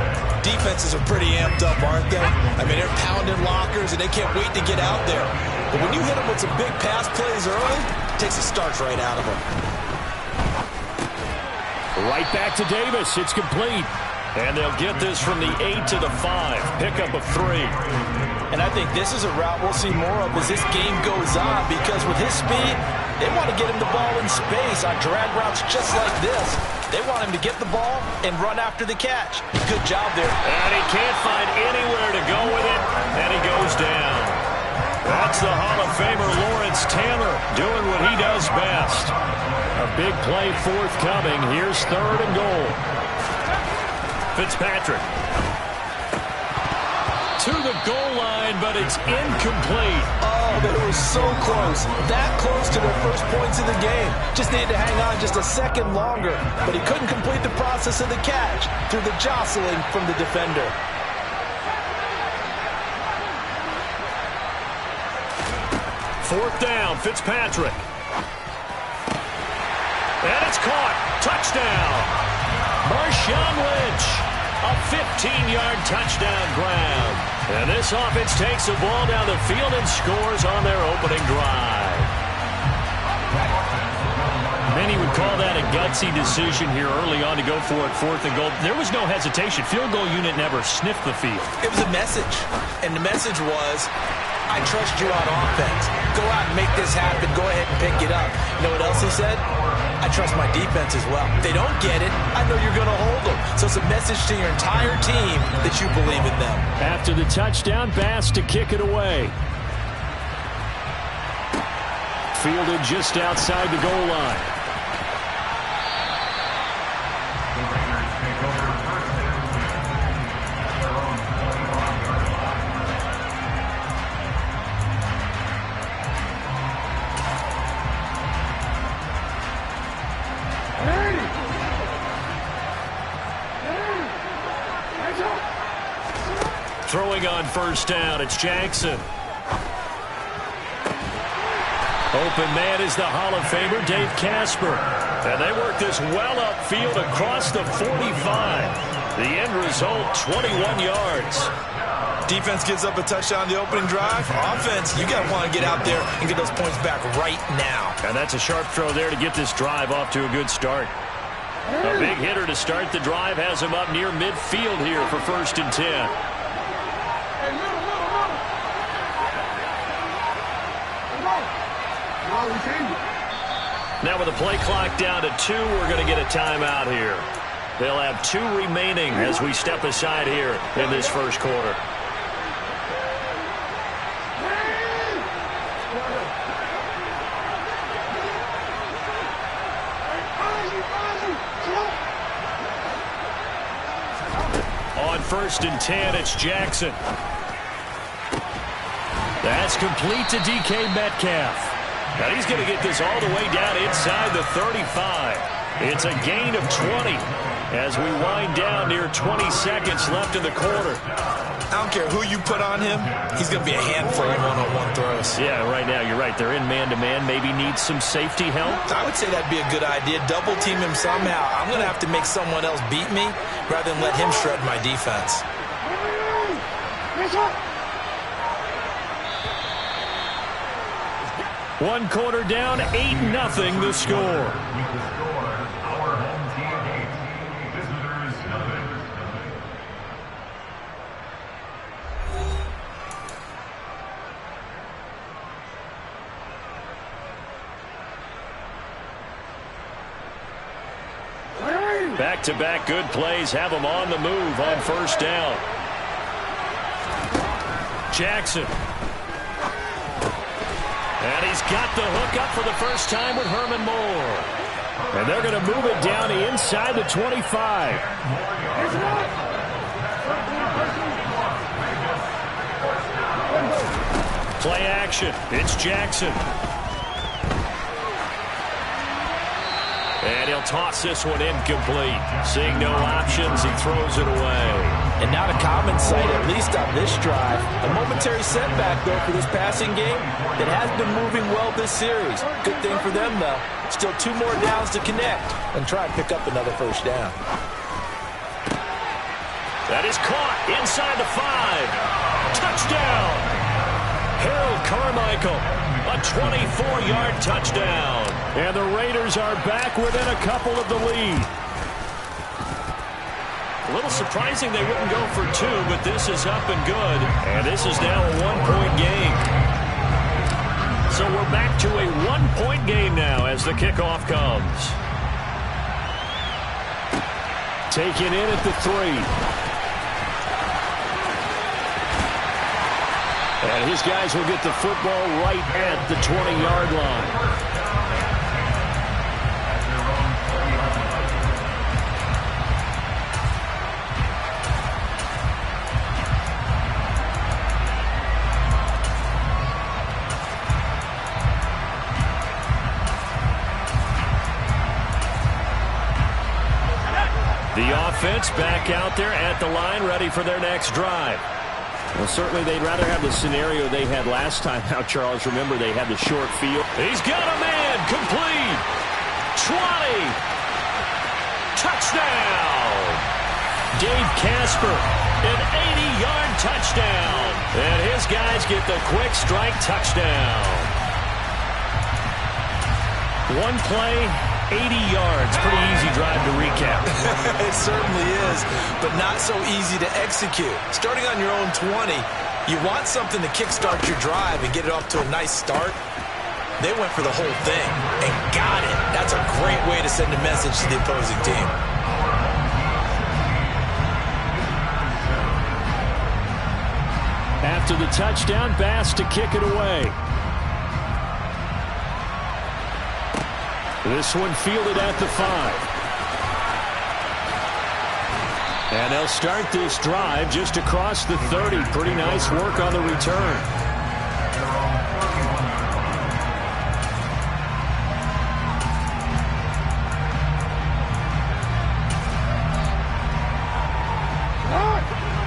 defenses are pretty amped up, aren't they? I mean, they're pounding lockers, and they can't wait to get out there. But when you hit them with some big pass plays early, it takes the starch right out of them. Right back to Davis. It's complete. And they'll get this from the 8 to the 5. Pickup of 3. And I think this is a route we'll see more of as this game goes on, because with his speed, they want to get him the ball in space on drag routes just like this. They want him to get the ball and run after the catch. Good job there. And he can't find anywhere to go with it, and he goes down. That's the Hall of Famer Lawrence Taylor doing what he does best. A big play forthcoming. Here's 3rd and goal. Fitzpatrick. To the goal line, but it's incomplete. Oh, they were so close. That close to their first points of the game. Just needed to hang on just a second longer, but he couldn't complete the process of the catch through the jostling from the defender. Fourth down, Fitzpatrick. And it's caught. Touchdown. Marshall Marshawn Lynch. A 15-yard touchdown grab. And this offense takes the ball down the field and scores on their opening drive. Many would call that a gutsy decision here early on to go for it, 4th and goal. There was no hesitation. Field goal unit never sniffed the field. It was a message, and the message was, I trust you on offense. Go out and make this happen. Go ahead and pick it up. You know what else he said? I trust my defense as well. If they don't get it, I know you're going to hold them. So it's a message to your entire team that you believe in them. After the touchdown, Bass to kick it away. Fielded just outside the goal line. Throwing on first down, it's Jackson. Open man is the Hall of Famer, Dave Casper. And they work this well upfield across the 45. The end result, 21 yards. Defense gives up a touchdown on the opening drive. Offense, you got to want to get out there and get those points back right now. And that's a sharp throw there to get this drive off to a good start. A big hitter to start the drive has him up near midfield here for 1st and 10. Now with the play clock down to 2, we're going to get a timeout here. They'll have 2 remaining as we step aside here in this first quarter. On 1st and 10, it's Jackson. That's complete to DK Metcalf. And he's going to get this all the way down inside the 35. It's a gain of 20 as we wind down near 20 seconds left in the quarter. I don't care who you put on him. He's going to be a handful in one-on-one throws. Yeah, right now, you're right. They're in man-to-man. Maybe needs some safety help. I would say that'd be a good idea. Double team him somehow. I'm going to have to make someone else beat me rather than let him shred my defense. One quarter down, 8-0 the score. Back-to-back good plays have them on the move on first down. Jackson. And he's got the hook up for the first time with Herman Moore. And they're going to move it down inside the 25. Play action. It's Jackson. And he'll toss this one incomplete. Seeing no options, he throws it away. And not a common sight, at least on this drive. A momentary setback, though, for this passing game that has been moving well this series. Good thing for them, though. Still 2 more downs to connect and try and pick up another first down. That is caught inside the 5. Touchdown! Harold Carmichael, a 24-yard touchdown. And the Raiders are back within a couple of the lead. A little surprising they wouldn't go for 2, but this is up and good. And this is now a 1-point game. So we're back to a 1-point game now as the kickoff comes. Taken in at the 3. And his guys will get the football right at the 20-yard line. The offense back out there at the line, ready for their next drive. Well, certainly they'd rather have the scenario they had last time. Now, Charles, remember they had the short field. He's got a man, complete. 20. Touchdown. Dave Casper, an 80-yard touchdown. And his guys get the quick strike touchdown. One play, 80 yards. Pretty easy drive to recap. It certainly is, but not so easy to execute. Starting on your own 20, you want something to kickstart your drive and get it off to a nice start. They went for the whole thing and got it. That's a great way to send a message to the opposing team. After the touchdown, Bass to kick it away. This one fielded at the 5. And they'll start this drive just across the 30. Pretty nice work on the return.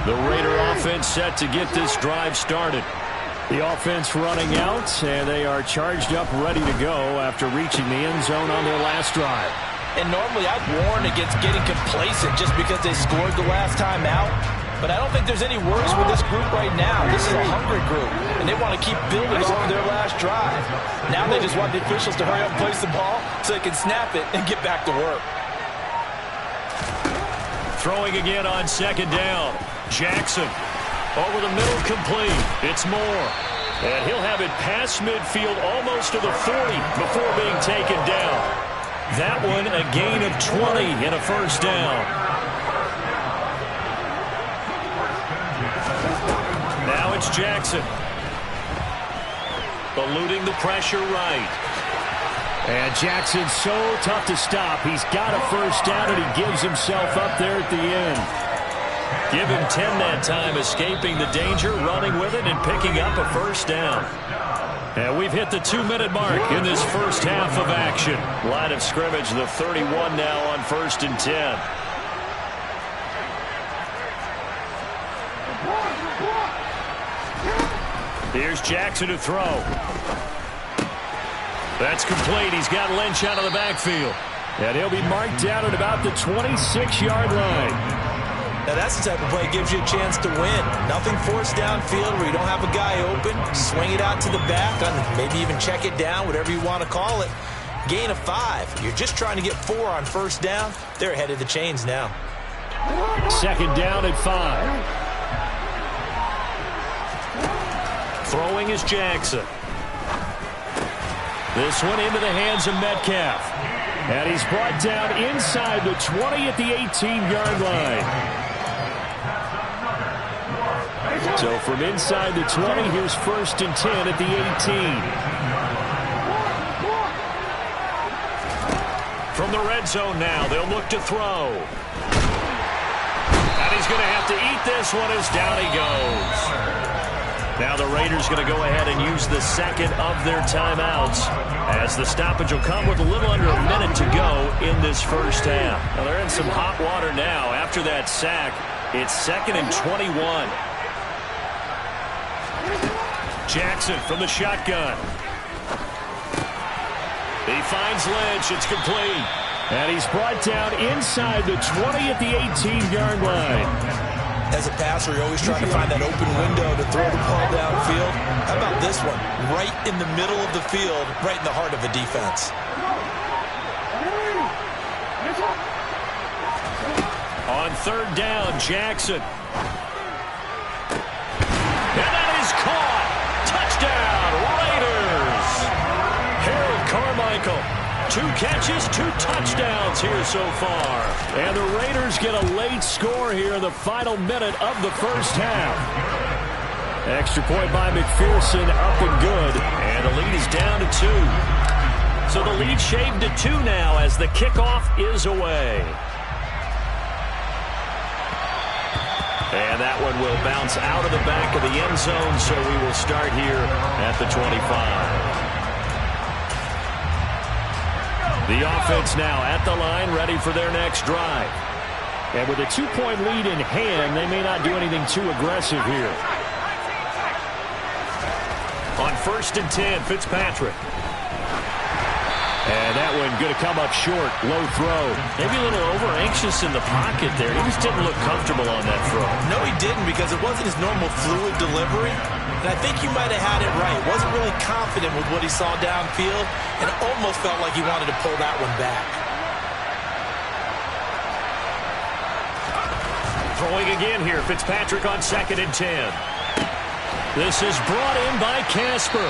The Raider offense set to get this drive started. The offense running out, and they are charged up, ready to go after reaching the end zone on their last drive. And normally I'd warn against getting complacent just because they scored the last time out. But I don't think there's any worries with this group right now. This is a hungry group, and they want to keep building off their last drive. Now they just want the officials to hurry up and place the ball so they can snap it and get back to work. Throwing again on second down. Jackson over the middle, complete. It's Moore. And he'll have it past midfield almost to the 40 before being taken down. That one a gain of 20 and a first down. Now it's Jackson. Eluding the pressure right. And Jackson's so tough to stop. He's got a first down, and he gives himself up there at the end. Give him 10 that time, escaping the danger, running with it, and picking up a first down. And we've hit the 2-minute mark in this first half of action. Line of scrimmage, the 31 now on 1st and 10. Here's Jackson to throw. That's complete. He's got Lynch out of the backfield. And he'll be marked down at about the 26-yard line. Now that's the type of play that gives you a chance to win. Nothing forced downfield where you don't have a guy open. Swing it out to the back, maybe even check it down, whatever you want to call it. Gain of 5. You're just trying to get 4 on first down. They're ahead of the chains now. Second down at 5. Throwing is Jackson. This one into the hands of Metcalf. And he's brought down inside the 20 at the 18-yard line. So from inside the 20, here's 1st and 10 at the 18. From the red zone now, they'll look to throw. And he's going to have to eat this one as down he goes. Now the Raiders going to go ahead and use the second of their timeouts, as the stoppage will come with a little under a minute to go in this first half. Now they're in some hot water now after that sack. It's 2nd and 21. Jackson from the shotgun. He finds Lynch. It's complete. And he's brought down inside the 20 at the 18-yard line. As a passer, you're always trying to find that open window to throw the ball downfield. How about this one? Right in the middle of the field, right in the heart of the defense. On 3rd down, Jackson. And that is caught. Touchdown, Raiders. Harold Carmichael. 2 catches, 2 touchdowns here so far. And the Raiders get a late score here in the final minute of the first half. Extra point by McPherson, up and good. And the lead is down to 2. So the lead shaved to 2 now as the kickoff is away. And that one will bounce out of the back of the end zone, so we will start here at the 25. The offense now at the line, ready for their next drive. And with a 2-point lead in hand, they may not do anything too aggressive here. On 1st and 10, Fitzpatrick. And that one going to come up short. Low throw. Maybe a little over-anxious in the pocket there. He just didn't look comfortable on that throw. No, he didn't, because it wasn't his normal fluid delivery. And I think you might have had it right. Wasn't really confident with what he saw downfield, and almost felt like he wanted to pull that one back. Throwing again here. Fitzpatrick on 2nd and 10. This is brought in by Casper.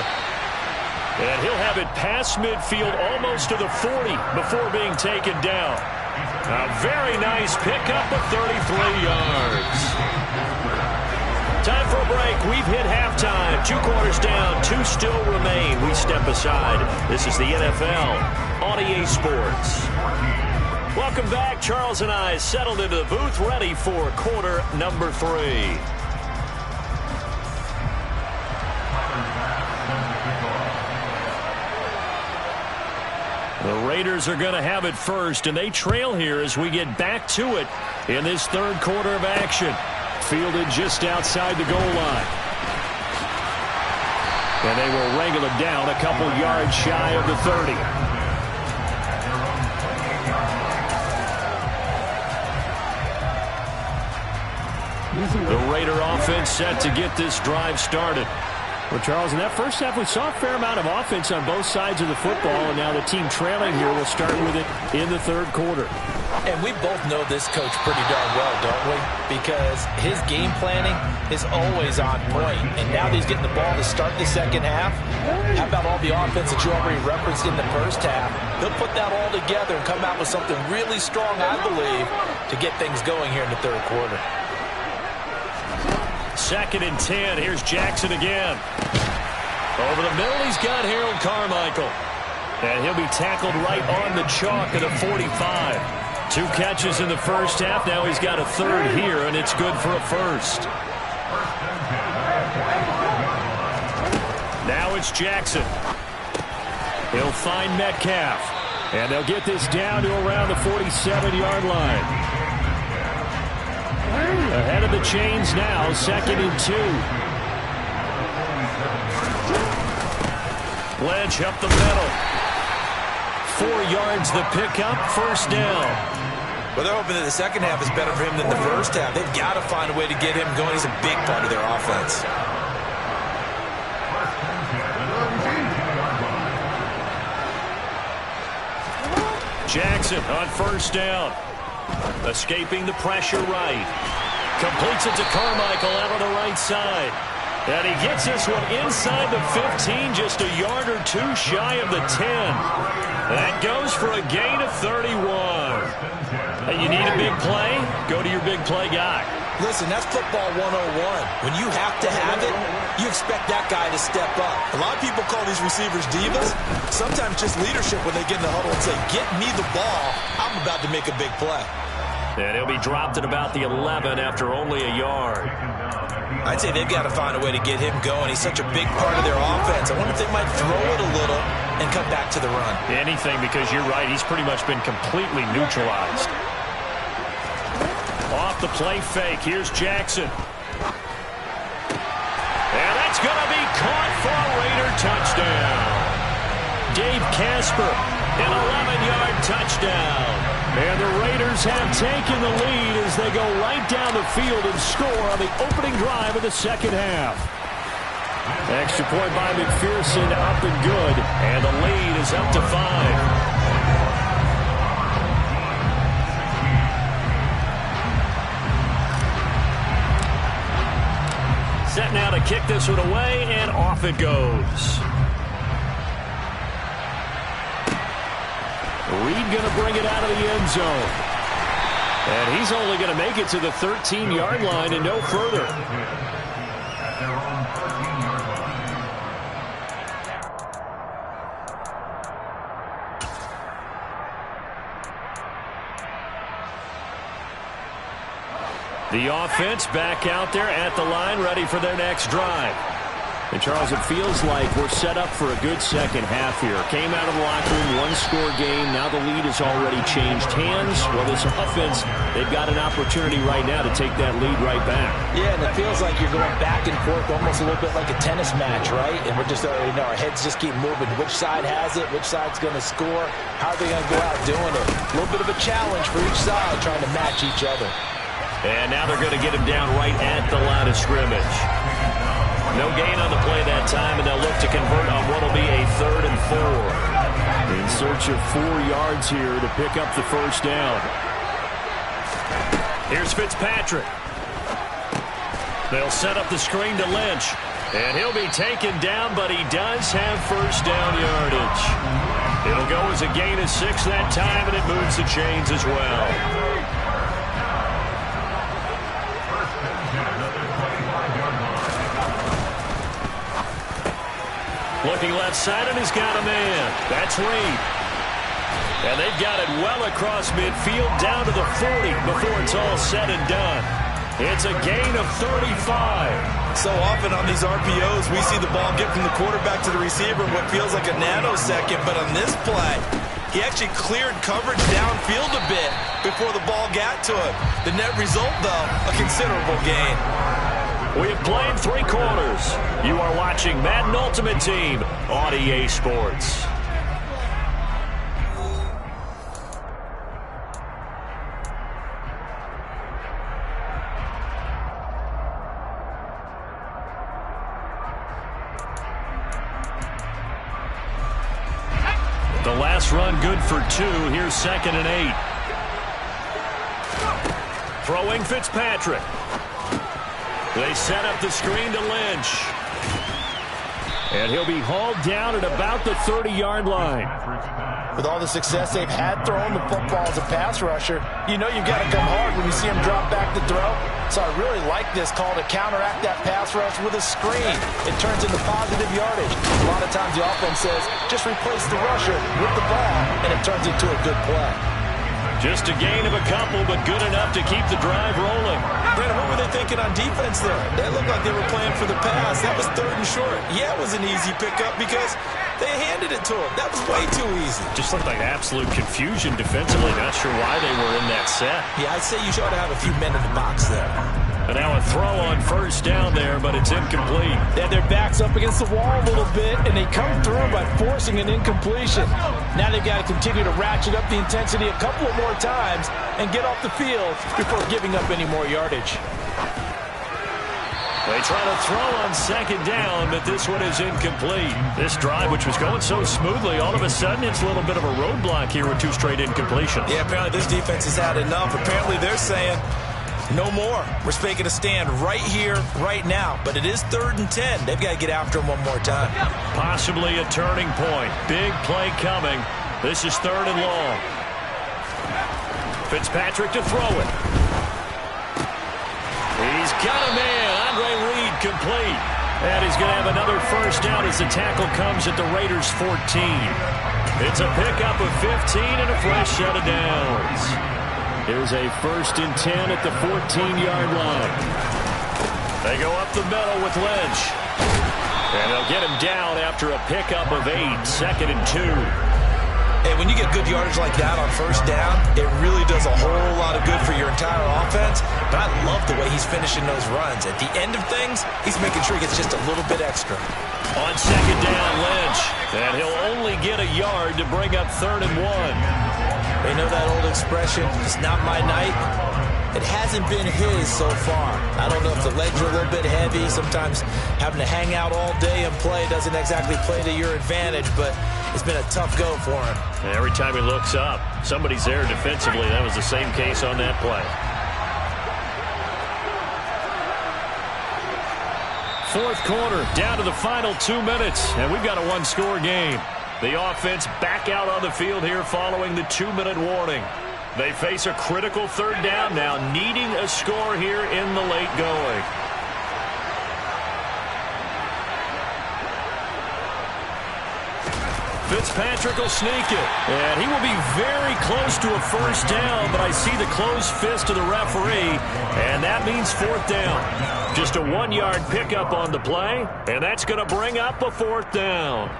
And he'll have it past midfield almost to the 40 before being taken down. A very nice pickup of 33 yards. Time for a break. We've hit halftime. 2 quarters down, 2 still remain. We step aside. This is the NFL on EA Sports. Welcome back. Charles and I settled into the booth, ready for quarter number 3. The Raiders are going to have it first, and they trail here as we get back to it in this 3rd quarter of action. Fielded just outside the goal line. And they will wrangle it down a couple yards shy of the 30. The Raider offense set to get this drive started. Well, Charles, in that first half, we saw a fair amount of offense on both sides of the football, and now the team trailing here will start with it in the 3rd quarter. And we both know this coach pretty darn well, don't we? Because his game planning is always on point. And now that he's getting the ball to start the 2nd half, how about all the offense that you already referenced in the first half? He'll put that all together and come out with something really strong, I believe, to get things going here in the 3rd quarter. 2nd and 10. Here's Jackson again. Over the middle, he's got Harold Carmichael. And he'll be tackled right on the chalk at the 45. 2 catches in the first half. Now he's got a 3rd here, and it's good for a 1st. Now it's Jackson. He'll find Metcalf. And they'll get this down to around the 47-yard line. Ahead of the chains now, 2nd and 2. Lynch up the middle. 4 yards the pickup, 1st down. Well, they're hoping that the 2nd half is better for him than the first half. They've got to find a way to get him going. He's a big part of their offense. Jackson on 1st down. Escaping the pressure right. Completes it to Carmichael out on the right side. And he gets this one inside the 15, just a yard or 2 shy of the 10. That goes for a gain of 31. Hey, you need a big play? Go to your big play guy. Listen, that's football 101. When you have to have it, you expect that guy to step up. A lot of people call these receivers divas. Sometimes just leadership when they get in the huddle and say, get me the ball. I'm about to make a big play. And he'll be dropped at about the 11 after only a yard. I'd say they've got to find a way to get him going. He's such a big part of their offense. I wonder if they might throw it a little and come back to the run. Anything, because you're right. He's pretty much been completely neutralized. Off the play fake. Here's Jackson. And that's going to be caught for a Raider touchdown. Dave Casper, an 11-yard touchdown. And the Raiders have taken the lead as they go right down the field and score on the opening drive of the 2nd half. Extra point by McPherson, up and good. And the lead is up to 5. Set now to kick this one away, and off it goes. Reed going to bring it out of the end zone. And he's only going to make it to the 13-yard line and no further. The offense back out there at the line, ready for their next drive. And, Charles, it feels like we're set up for a good second half here. Came out of the locker room, one-score game. Now the lead has already changed hands. Well, this offense, they've got an opportunity right now to take that lead right back. Yeah, and it feels like you're going back and forth almost a little bit like a tennis match, right? And we're just already know our heads just keep moving. Which side has it? Which side's going to score? How are they going to go out doing it? A little bit of a challenge for each side trying to match each other. And now they're going to get him down right at the line of scrimmage. No gain on the play that time, and they'll look to convert on what will be a 3rd and 4. In search of 4 yards here to pick up the first down. Here's Fitzpatrick. They'll set up the screen to Lynch. And he'll be taken down, but he does have first down yardage. It'll go as a gain of 6 that time, and it moves the chains as well. Looking left side, and he's got a man. That's Reed. And they've got it well across midfield down to the 40 before it's all said and done. It's a gain of 35. So often on these RPOs, we see the ball get from the quarterback to the receiver in what feels like a nanosecond. But on this play, he actually cleared coverage downfield a bit before the ball got to him. The net result, though, a considerable gain. We have played 3 quarters. You are watching Madden Ultimate Team on EA Sports. The last run good for 2. Here's 2nd and 8. Throwing Fitzpatrick. They set up the screen to Lynch. And he'll be hauled down at about the 30-yard line. With all the success they've had throwing the football as a pass rusher, you know you've got to come hard when you see him drop back to throw. So I really like this call to counteract that pass rush with a screen. It turns into positive yardage. A lot of times the offense says, just replace the rusher with the ball, and it turns into a good play. Just a gain of a couple, but good enough to keep the drive rolling. Brandon, what were they thinking on defense there? They looked like they were playing for the pass. That was 3rd and short. Yeah, it was an easy pickup because they handed it to him. That was way too easy. Just looked like absolute confusion defensively. Not sure why they were in that set. Yeah, I'd say you should have a few men in the box there. And now a throw on first down there, but it's incomplete. Yeah, their back's up against the wall a little bit, and they come through by forcing an incompletion. Now they've got to continue to ratchet up the intensity a couple of more times and get off the field before giving up any more yardage. They try to throw on 2nd down, but this one is incomplete. This drive, which was going so smoothly, all of a sudden it's a little bit of a roadblock here with 2 straight incompletions. Yeah, apparently this defense has had enough. Apparently they're saying, no more. We're making a stand right here, right now. But it is 3rd and 10. They've got to get after him one more time. Possibly a turning point. Big play coming. This is 3rd and long. Fitzpatrick to throw it. He's got a man. Andre Reed complete. And he's going to have another first down as the tackle comes at the Raiders' 14. It's a pickup of 15 and a fresh set of downs. Here's a 1st and 10 at the 14-yard line. They go up the middle with Lynch. And they'll get him down after a pickup of 8, 2nd and 2. Hey, when you get good yardage like that on first down, it really does a whole lot of good for your entire offense. But I love the way he's finishing those runs. At the end of things, he's making sure he gets just a little bit extra. On 2nd down, Lynch. And he'll only get a yard to bring up 3rd and 1. They know that old expression, it's not my night. It hasn't been his so far. I don't know if the legs are a little bit heavy. Sometimes having to hang out all day and play doesn't exactly play to your advantage, but it's been a tough go for him. And every time he looks up, somebody's there defensively. That was the same case on that play. 4th quarter, down to the final 2 minutes, and we've got a 1-score game. The offense back out on the field here following the 2-minute warning. They face a critical 3rd down now, needing a score here in the late going. Fitzpatrick will sneak it. And he will be very close to a first down, but I see the closed fist of the referee, and that means fourth down. Just a 1-yard pickup on the play, and that's going to bring up a fourth down.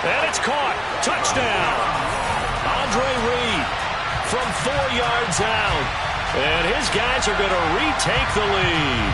And it's caught. Touchdown. Andre Reed from 4 yards out. And his guys are going to retake the lead.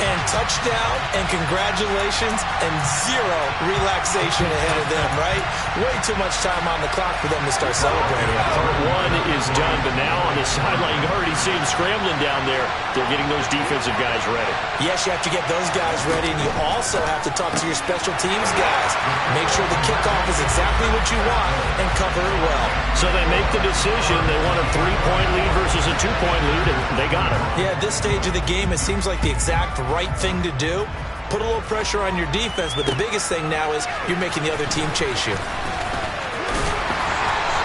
And touchdown, and congratulations, and zero relaxation ahead of them, right? Way too much time on the clock for them to start celebrating. Part one is done, but now on the sideline, you already see him scrambling down there. They're getting those defensive guys ready. Yes, you have to get those guys ready, and you also have to talk to your special teams guys. Make sure the kickoff is exactly what you want and cover it well. So they make the decision. They want a 3-point lead versus a 2-point lead, and they got it. Yeah, at this stage of the game, it seems like the exact right thing to do. Put a little pressure on your defense, but the biggest thing now is you're making the other team chase you.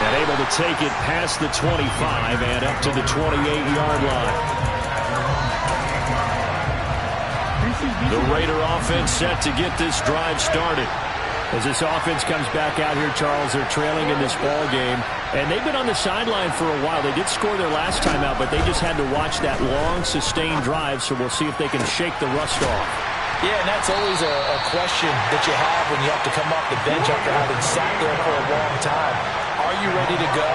And able to take it past the 25 and up to the 28-yard line. The Raider offense set to get this drive started. As this offense comes back out here, Charles, they're trailing in this ball game. And they've been on the sideline for a while. They did score their last time out, but they just had to watch that long, sustained drive, so we'll see if they can shake the rust off. Yeah, and that's always a question that you have when you have to come off the bench after having sat there for a long time. Are you ready to go?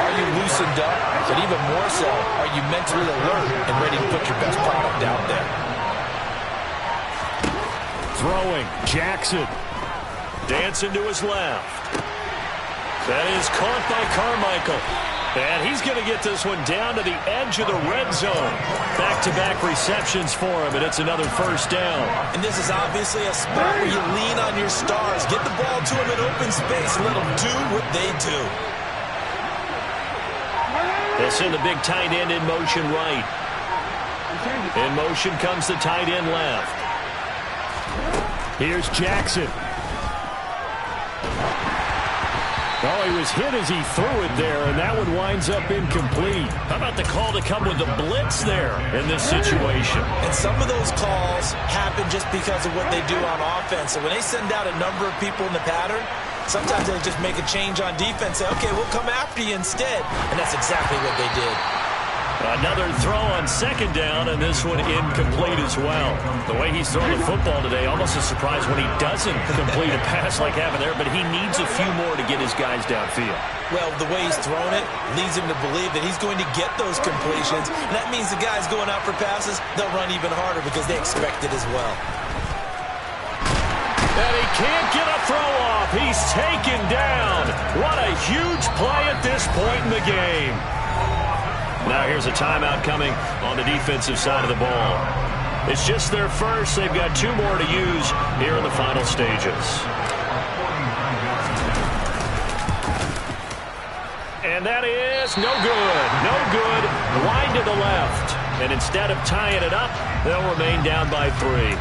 Are you loosened up? But even more so, are you mentally alert and ready to put your best product out there? Throwing, Jackson. Dancing to his left. That is caught by Carmichael. And he's going to get this one down to the edge of the red zone. Back-to-back receptions for him, and it's another first down. And this is obviously a spot where you lean on your stars. Get the ball to them in open space and let them do what they do. They'll send the big tight end in motion right. In motion comes the tight end left. Here's Jackson. Oh, he was hit as he threw it there, and that one winds up incomplete. How about the call to come with the blitz there in this situation? And some of those calls happen just because of what they do on offense. So when they send out a number of people in the pattern, sometimes they just make a change on defense. Say, okay, we'll come after you instead. And that's exactly what they did. Another throw on second down, and this one incomplete as well. The way he's throwing the football today, almost a surprise when he doesn't complete a pass like having there, but he needs a few more to get his guys downfield. Well, the way he's thrown it leads him to believe that he's going to get those completions. And that means the guys going out for passes, they'll run even harder because they expect it as well. And he can't get a throw off. He's taken down. What a huge play at this point in the game. Now here's a timeout coming on the defensive side of the ball. It's just their first. They've got 2 more to use here in the final stages. And that is no good. No good. Wide to the left. And instead of tying it up, they'll remain down by 3.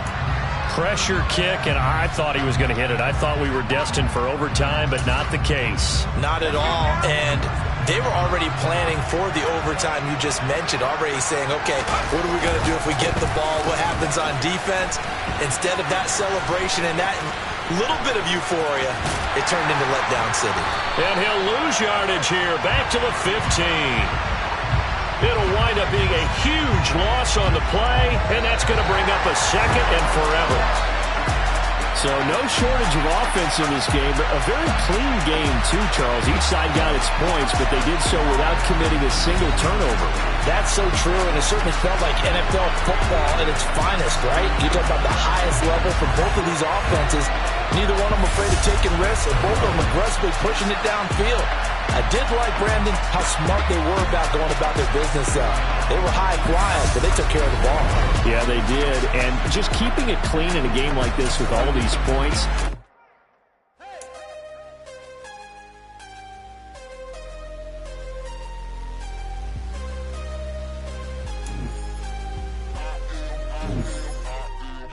Pressure kick, and I thought he was going to hit it. I thought we were destined for overtime, but not the case. Not at all. And they were already planning for the overtime you just mentioned, already saying, okay, what are we going to do if we get the ball? What happens on defense? Instead of that celebration and that little bit of euphoria, it turned into letdown city. And he'll lose yardage here, back to the 15. It'll wind up being a huge loss on the play, and that's going to bring up a second and forever. So no shortage of offense in this game, but a very clean game too, Charles. Each side got its points, but they did so without committing a single turnover. That's so true, and it certainly felt like NFL football at its finest, right? You talk about the highest level for both of these offenses. Neither one of them afraid of taking risks, and both of them aggressively pushing it downfield. I did like, Brandon, how smart they were about going about their business. They were high flying, but they took care of the ball. Yeah, they did. And just keeping it clean in a game like this with all of these points.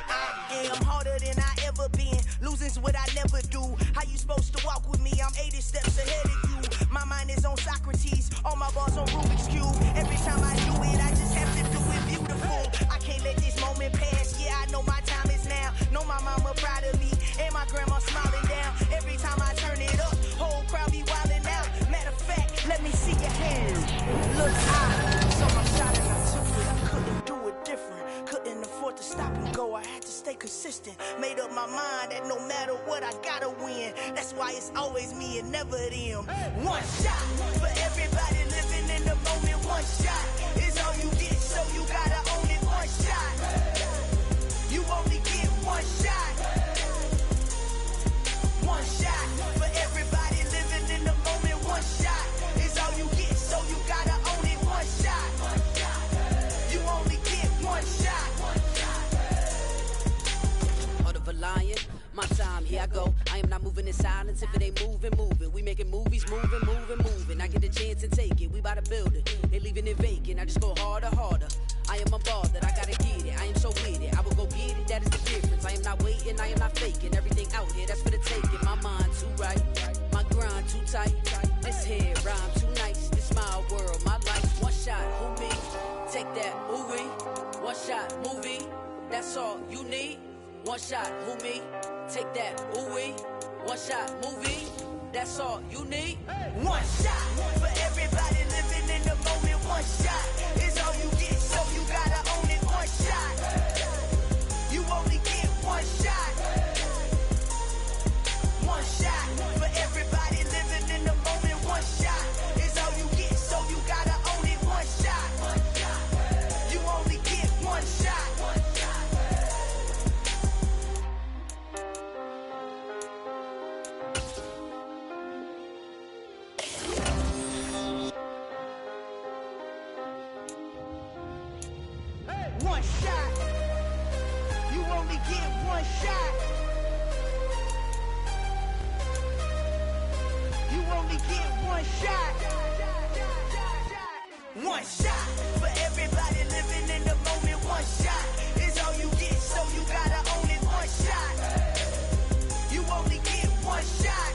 I am harder than I ever been. Losing's what I never do. How you supposed to walk with me? I'm 80 steps ahead of you. My mind is on Socrates, all my balls on Rubik's Cube. Every time I do it, I just have to do it beautiful. I can't let this moment pass. Yeah, I know my time is now. Know my mama proud of me, and my grandma smiling down. Every time I turn it up, whole crowd be wildin' out. Matter of fact, let me see your hands. Look, I saw my shot and I took it. I couldn't do it different. Couldn't afford to stop and go. I had to stay consistent. Made up my mind that no matter what, I gotta win. That's why it's always me and never them. One shot for everybody living in the moment. One shot is all you get, so you gotta own it. One shot. You only get one shot. One shot for everybody living in the moment. One shot is all you get, so you gotta own it. One shot. You only get one shot. Heart of a lion, my time, here I go. I am not moving in silence. If it ain't moving, moving. We making movies, moving, moving, moving. I get a chance and take it. We bout to build it. They leaving it vacant. I just go harder, harder. I am a ball that I gotta get it. I am so with it. I will go get it. That is the difference. I am not waiting. I am not faking. Everything out here, that's for the taking. My mind too right. My grind too tight. This head rhyme too nice. This my world, my life. One shot, who me? Take that, who we? One shot, movie. That's all you need. One shot, who me? Take that, who we? One shot, movie. That's all you need. One shot for everybody living in the moment. One shot is all you get, so you gotta own it. One shot. You only get one shot. One shot for everybody living in the moment. One shot is all you get, so you gotta own it. One shot. You only get one shot. One shot. You only get one shot. You only get one shot. One shot for everybody living in the moment. One shot is all you get, so you gotta own it. One shot. You only get one shot.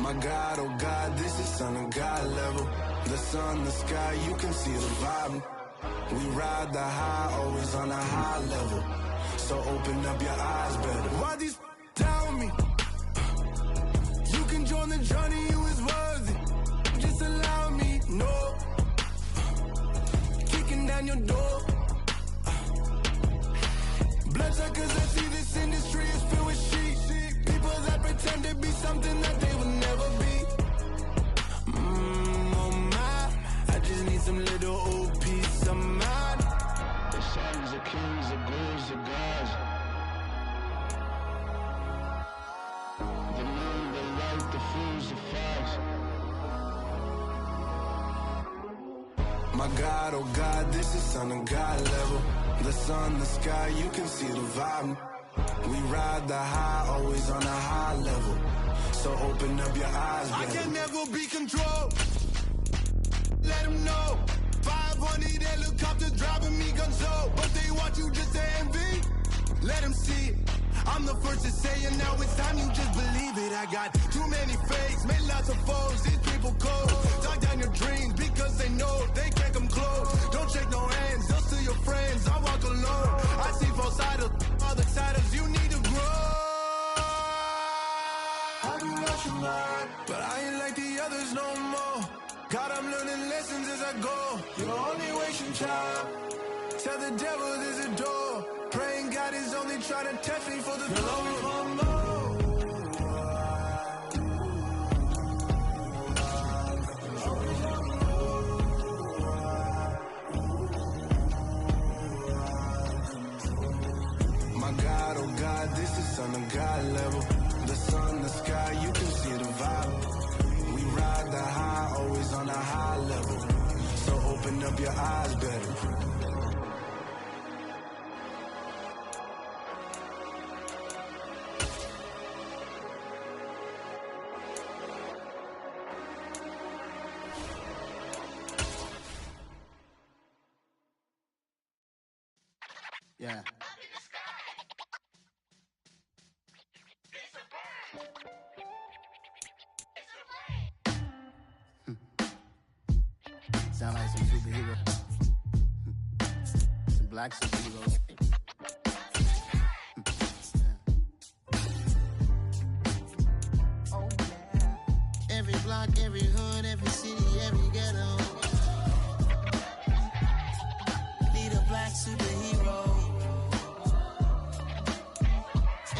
My God, oh God, this is Son of God level. The sun, the sky, you can see the vibe. We ride the high, always on a high level. So open up your eyes better. Why these tell me? You can join the journey, you is worthy. Just allow me, no. Kicking down your door. Bloodshot, cause I see this industry is filled with sheep. People that pretend to be something that they will never be. Oh my, I just need some little old peace of mind. The sons of kings, the bulls, the gods. The moon, the light, the fools, the fogs. My God, oh God, this is Son of God level. The sun, the sky, you can see the vibe. We ride the high, always on a high level. So open up your eyes, baby. I can never be controlled. Let them know. 500 helicopters driving me gonzo. But they want you just to envy. Let them see it. I'm the first to say it, now it's time you just believe it. I got too many fakes, made lots of foes. These people cold. Talk down your dreams because they know they can't come close. Don't shake no hands, they'll steal your friends. I walk alone. I see both sides of other siders. You need to grow. I do lost your mind, but I ain't like the others no more. God, I'm learning lessons as I go. You're only wasting time. Tell the devil there's a door. Praying God is only trying to test me for the glory for more. My oh God, this is son of God level. The sun, the sky, you can see the vibe. We ride the high, always on a high level. So open up your eyes better. Yeah. Sound like some superhero. Some black superheroes. Oh, yeah. Every block, every hood, every city, every ghetto. Need a black superhero.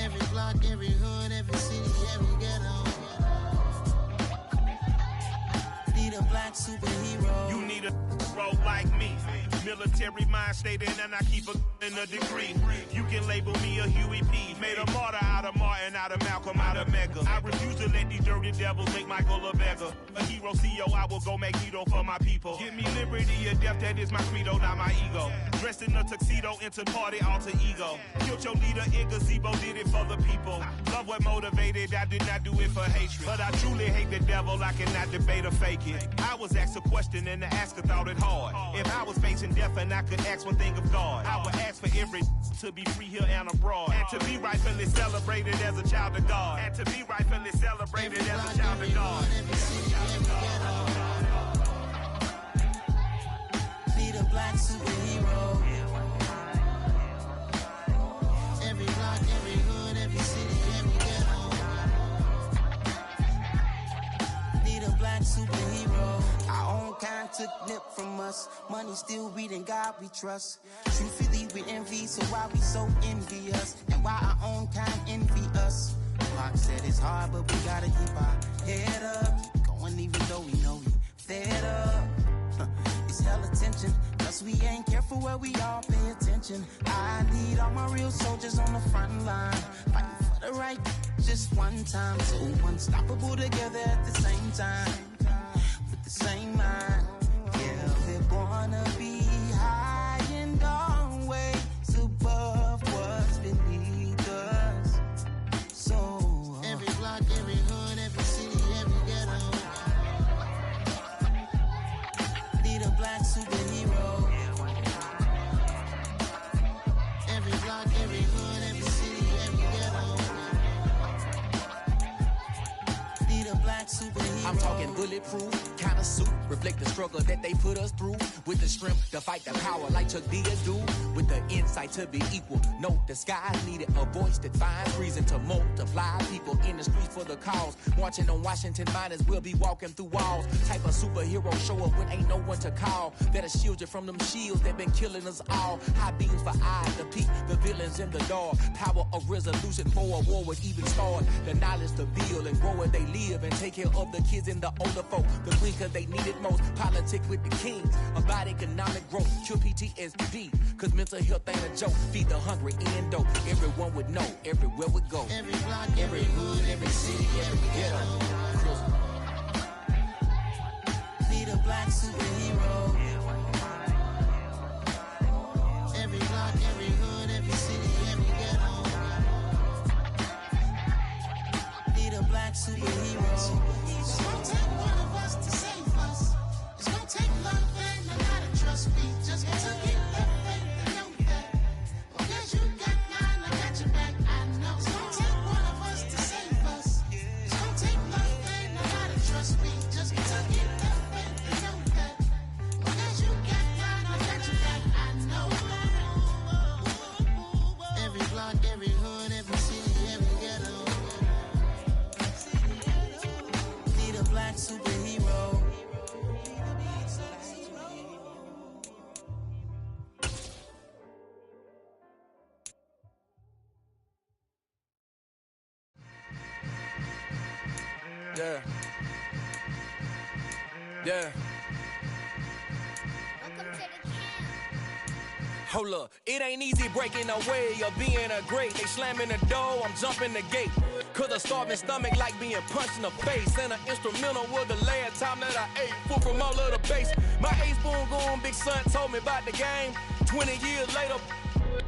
Every block, every hood, every city, every ghetto. Need a black superhero. You need a role like me. Military mind stated, and I keep in a degree. You can label me a Huey P. Made a martyr out of Martin, out of Malcolm, out of Mega. I refuse to let these dirty devils make Michael a beggar. A hero CEO, I will go Magneto for my people. Give me liberty or death, that is my credo, not my ego. Dressed in a tuxedo, into party, alter ego. Killed your leader in gazebo, did it for the people. Love what motivated, I did not do it for hatred. But I truly hate the devil, I cannot debate or fake it. I was asked a question and the asker thought it hard. If I was facing death and I could ask one thing of God, I would ask for every to be free here and abroad. And to be rightfully celebrated as a child of God. And to be rightfully celebrated as a child of God. Need a black superhero. Every block, every hood, every city, every ghetto. Need a black superhero. Our own kind took nip from us. Money still reading God we trust. Truthfully we envy, so why we so envious? And why our own kind envy us? Pac said it's hard, but we gotta keep our head up. Keep going even though we know we fed up. It's hella tension, cause we ain't careful where we all pay attention. I need all my real soldiers on the front line, fighting for the right just one time. So unstoppable together at the same time, with the same mind. Yeah, we're gonna be high and always above what's beneath us. So every block, every hood, every city, every ghetto. Need a black superhero. Every block, every hood, every city, every ghetto. Need a black superhero. I'm talking bulletproof kind of suit, reflect the struggle that they put us through. With the strength to fight the power like Chuck D do. With the insight to be equal. Note the skies needed a voice that finds reason to multiply. People in the streets for the cause. Marching on Washington miners will be walking through walls. Type of superhero show up when ain't no one to call. That'll shield you from them shields that been killing us all. High beams for eyes to peek the villains in the dark. Power of resolution for a war would even start. The knowledge to build and grow where they live and take care of the kids and the older folk. The queen cause they need it most. Politics with the kings. About economic growth. Cure PTSD. Cause mental health ain't a joke. Feed the hungry and dope. Everyone would know. Everywhere we go. Every block, every hood, every city, every ghetto. Need a black superhero. Every block, every hood, every city, every ghetto. Need a black superhero. It's gonna take one of us to save us. It's gonna take love and a lot of trust. We just got to get that faith and know that. Because you got mine, I got your back. I know. It's gonna take one of us to save us. It's gonna take love and a lot of trust. We just got to get that faith and know that. Because you got mine, I got your back. I know. Every block, every hood, every city, every ghetto. Need a black superhero. Yeah. Yeah. Hold up, it ain't easy breaking away or being a great. They slamming the door, I'm jumping the gate. Cause a starving stomach like being punched in the face. And an instrumental was the last time that I ate food from all of the base. My ace boom goon, big son told me about the game. 20 years later,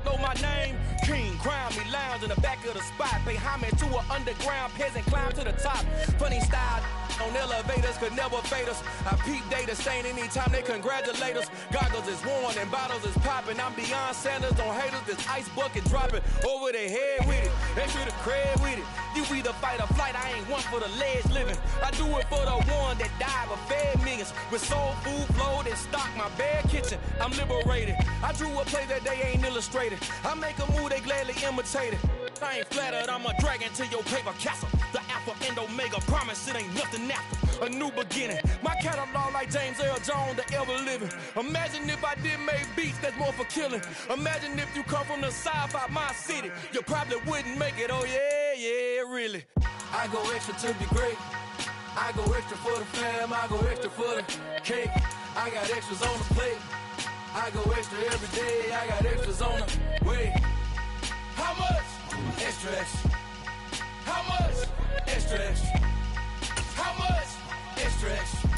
know my name. King, crown me, lounge in the back of the spot. Pay homage to an underground peasant, climb to the top. Funny style on elevators could never fade us. I peep data stain anytime they congratulate us. Goggles is worn and bottles is popping. I'm beyond Sanders on haters, this ice bucket dropping over their head with it. They should have cred with it. You either fight or flight, I ain't one for the ledge living. I do it for the one that died but fed millions. With soul food flowed and stocked my bare kitchen. I'm liberated. I drew a play that they ain't illustrated. I make a move, they gladly imitate it. I ain't flattered, I'm a dragon to your paper castle. The Alpha and Omega, promise it ain't nothing after. A new beginning. My catalog like James Earl Jones, the ever living. Imagine if I did make beats that's more for killing. Imagine if you come from the south out my city. You probably wouldn't make it, oh yeah, really. I go extra to be great. I go extra for the fam, I go extra for the cake. I got extras on the plate. I go extra every day, I got extras on the way. How much? Extra, extra. How much? Extra, extra. How much? Extra, extra.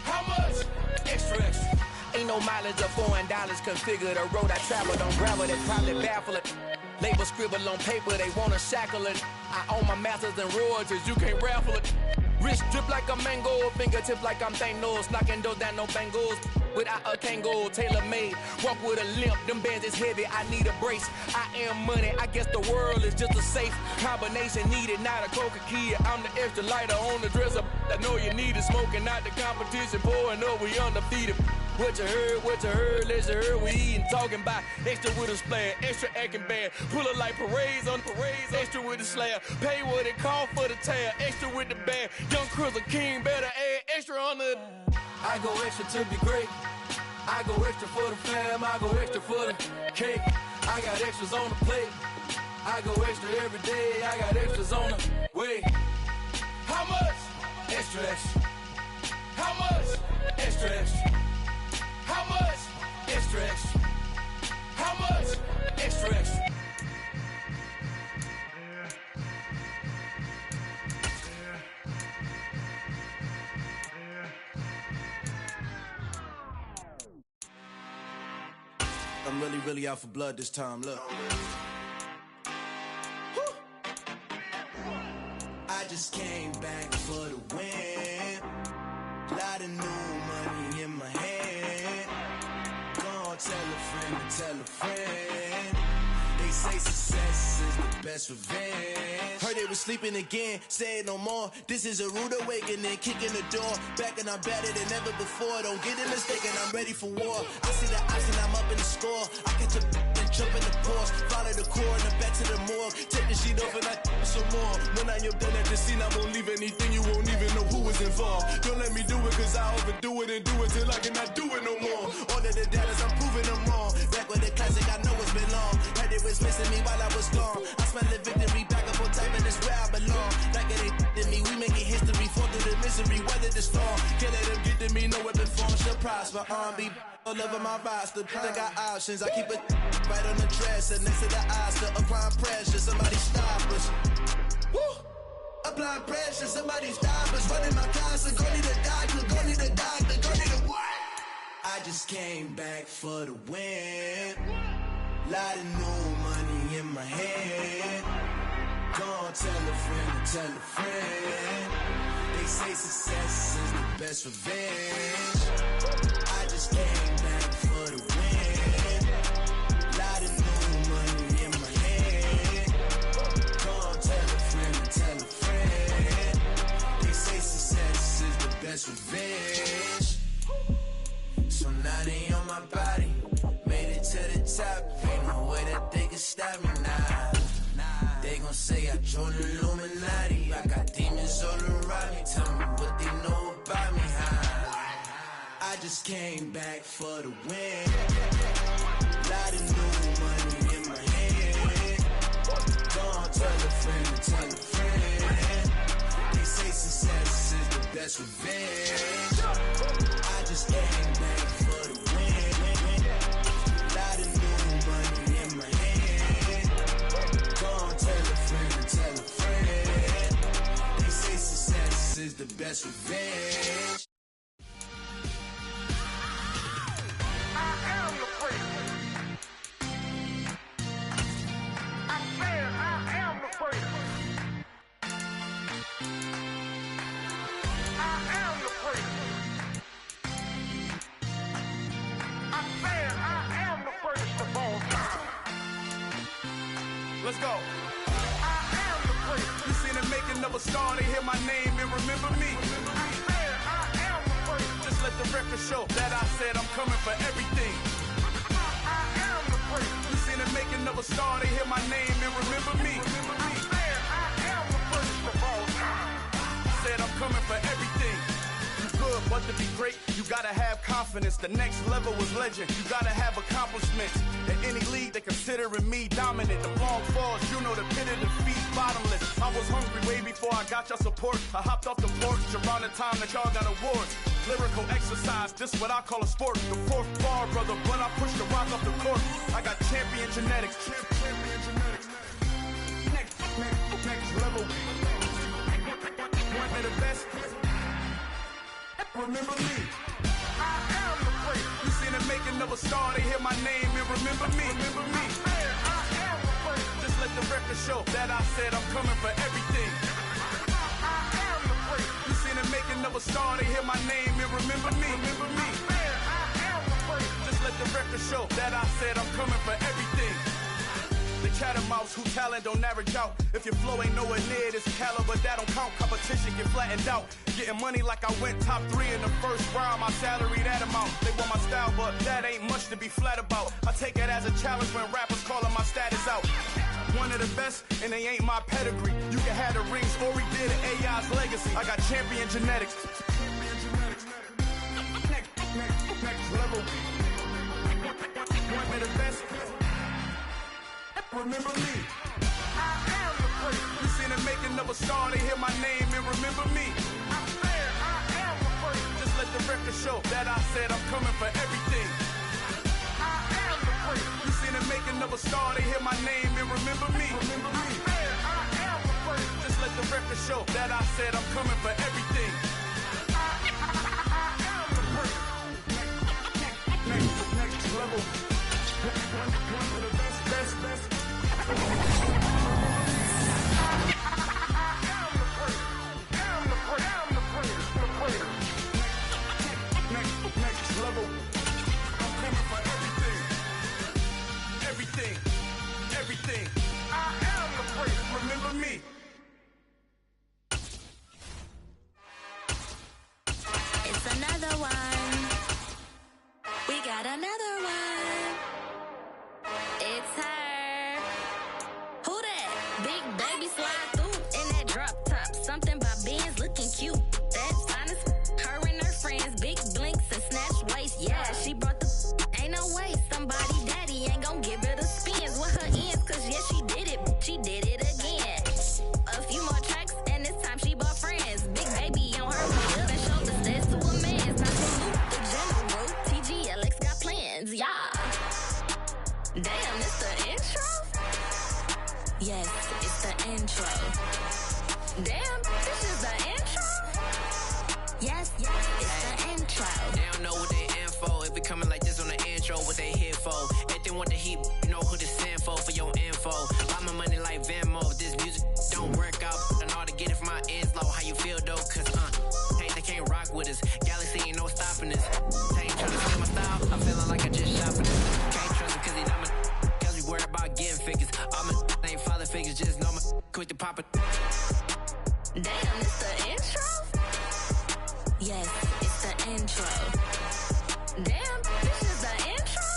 How much? Extra, extra. Ain't no mileage of $4 configure the road I traveled on gravel that probably baffle it. Label scribble on paper, they wanna shackle it. I own my masters and royalties, you can't raffle it. Wrist drip like a mango, fingertips like I'm Thanos, knocking those down no bangles. Without a Kango, tailor-made, walk with a limp, them bands is heavy, I need a brace. I am money, I guess the world is just a safe combination needed, not a coca key. I'm the extra lighter on the dresser, I know you need it, smoking out the competition, pouring up, we undefeated. What you heard, let you heard, we eatin', talking about extra with a splash, extra acting bad, pull it like parades on parades, extra with the slab, pay what it cost for the tab, extra with the bag, young Crizzle King, better add extra on the. I go extra to be great, I go extra for the fam, I go extra for the cake, I got extras on the plate, I go extra every day, I got extras on the way. How much? Extra, extra. How much? Extra, extra. How much? Extra, extra. How much? Extra, extra. I'm really out for blood this time, look. I just came back for the win. Lot of new money in my hand. Gonna tell a friend. They say success is the best revenge. Heard they was sleeping again, say it no more. This is a rude awakening, kicking the door. Back and I'm better than ever before. Don't get it mistaken, I'm ready for war. I see the option, I'm up in the score. I catch a and jump in the course. Follow the core and the back to the morgue. Take the sheet off and I some more. When I am done at the scene, I won't leave anything. You won't even know who was involved. Don't let me do it, cause I overdo it and do it till I cannot do it no more. All of the doubters, I'm proving them wrong. Back with the classic, I know it's been long. Heard it was missing me while I was gone. I smell the victory, back up on time, and it's where I belong. Like it ain't to me, we making history. Fall through the misery, weather the storm. Can't let them get to me, no weapon form shall prosper. R&B all over my roster, I got options. I keep it right on the dresser, next to the Oscar. Applying pressure, somebody stop us. Woo! Applying pressure, somebody stop us. Running my casa, go need a doctor, go need a doctor, go need a what? I just came back for the win. Lot of new money in my hand. Gonna tell a friend. They say success is the best revenge. I just came back for the win. Lot of new money in my hand. Gonna tell a friend. They say success is the best revenge. So now they on my body. Made it to the top. Ain't no way that they can stop me now. They gon' say I joined the Illuminati. I got demons all around me. Tell me what they know about me, huh? I just came back for the win. Lot of new money in my hand. Gonna tell a friend. They say success is the best revenge. I just came back for the win. Lot of that's revenge. Let's go. I am the prince. You seen the making of a star, they hear my name and remember me. I am the prince. Just let the record show that I said I'm coming for everything. I am the prince. You seen the making of a star, they hear my name and remember me. I am the prince of all time. Said I'm coming for everything. Good, but to be great, you gotta have confidence. The next level was legend. You gotta have accomplishments. In any league, they considering me dominant. The long falls, you know the pit of defeat, bottomless. I was hungry way before I got your support. I hopped off the porch around the time that y'all got awards. Lyrical exercise, this what I call a sport. The fourth bar, brother, when I push the rock off the court. I got champion genetics. Champion genetics. Next level. One of the best. Remember me. I am the prince. You seen the making of a star, they hear my name and remember me. Remember me. I am the prince. Just let the record show that I said I'm coming for everything. I am the prince. You seen the making of a star, they hear my name and remember me. Remember me. I am the prince. Just let the record show that I said I'm coming for everything. The catamounts who talent don't average out. If your flow ain't nowhere near this caliber, that don't count. Competition get flattened out. Getting money like I went top 3 in the first round. My salary that amount. They want my style, but that ain't much to be flat about. I take it as a challenge when rappers calling my status out. One of the best, and they ain't my pedigree. You can have the rings, or we did it, AI's legacy. I got champion genetics. Next level. One of the best. Remember me. I am the prince. You seen the making of a star, they hear my name and remember me. I am the prince. Just let the record show that I said I'm coming for everything. I am the prince. You seen the making of a star, they hear my name and remember me. Remember me. I am the prince. Just let the record show that I said I'm coming for everything. I am the prince. Next level. One of the best. Next level. I'm coming for everything. I am the prince. Remember me. It's another one. We got another one. It's her. Who that? Big baby slide through in that drop top. Something about Benz looking cute. That's honest. Her and her friends, big blinks and snatched waist. Yeah, she brought the. Ain't no way somebody daddy ain't gon' give her the spins with her ends. Cause yeah, she did it. She did it again. A few more tracks and this time she bought friends. Big baby on her head and shoulders. That's to a man's. Not salute the general. TGLX got plans. Yeah. Damn, it's the intro? Yes, it's the intro. Damn, this is the intro? Yes, it's the intro. They don't know what they in for. If we coming like this on the intro, what they here for? If they want the heat, you know who to send for your info. Buy my money like Venmo. If this music don't work out, and all to get it from my ends low. How you feel though? Cause they can't rock with us. Galaxy ain't no stopping us. They ain't trying to steal my style. I'm feeling like I just shot for this. Can't trust him cause he not my. Cause we worried about getting figures. All my ain't father figures, just know my quick to pop it. Damn, it's the intro? Yes, it's the intro. Damn, this is the intro?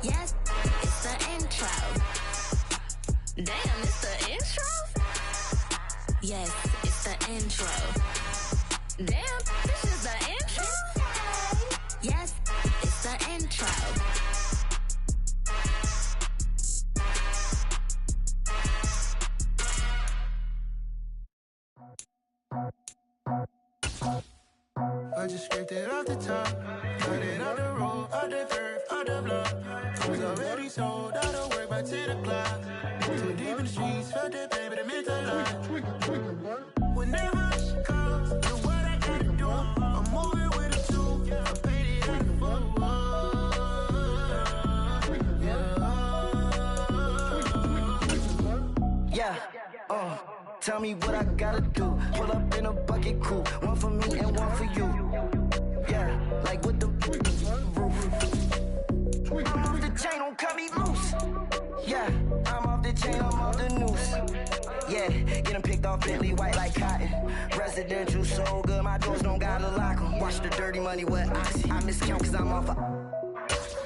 Yes, it's the intro. Damn, it's the intro? Yes, it's the intro. Damn, this is the intro? Yes, it's the intro. I just scraped it off the top, cut it out the road, out the curve, out the block. Was already sold, out of work by 10 o'clock. Too deep in the streets, felt that baby, the mental line. Whenever she calls, do what I gotta do. I'm moving with a two. I paid it out the full. Yeah, tell me what I gotta do. Pull up in a bucket crew. One for me and one for you. Yeah, like with the roof. I'm off the chain, don't cut me loose. Yeah, I'm off the chain, I'm off the noose. Yeah, getting picked off Bentley white like cotton. Residential so good, my doors don't gotta lock 'em. Watch the dirty money with oxy. I miscount cause I'm off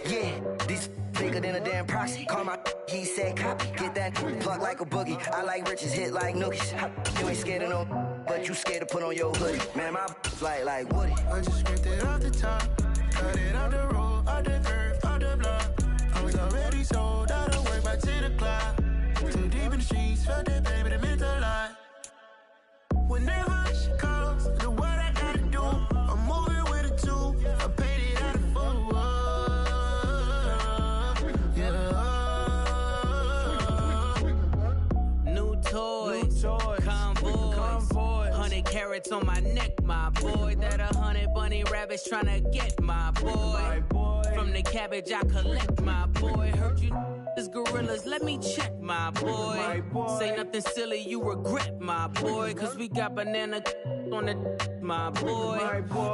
yeah, these bigger than a damn proxy. Call my he said copy. Get that plug like a boogie. I like riches, hit like nookies. You ain't scared of no, but you scared to put on your hoodie. Man, my like Woody. I just scraped it off the top. Cut it out the road, out the curve, out the block. I was already sold, I don't work by 10 o'clock. Too deep in the streets, felt that baby, that meant a lot. Whenever she calls, do what I gotta do. I'm moving with a two. I paid it out of full. Yeah. New toys, convoys, 100 carats on my neck, my boy. That 100 bunny rabbits tryna get my boy. From the cabbage I collect, my boy. Heard you is gorillas, let me check, my boy. Say nothing silly, you regret, my boy. Cause we got banana on the my boy.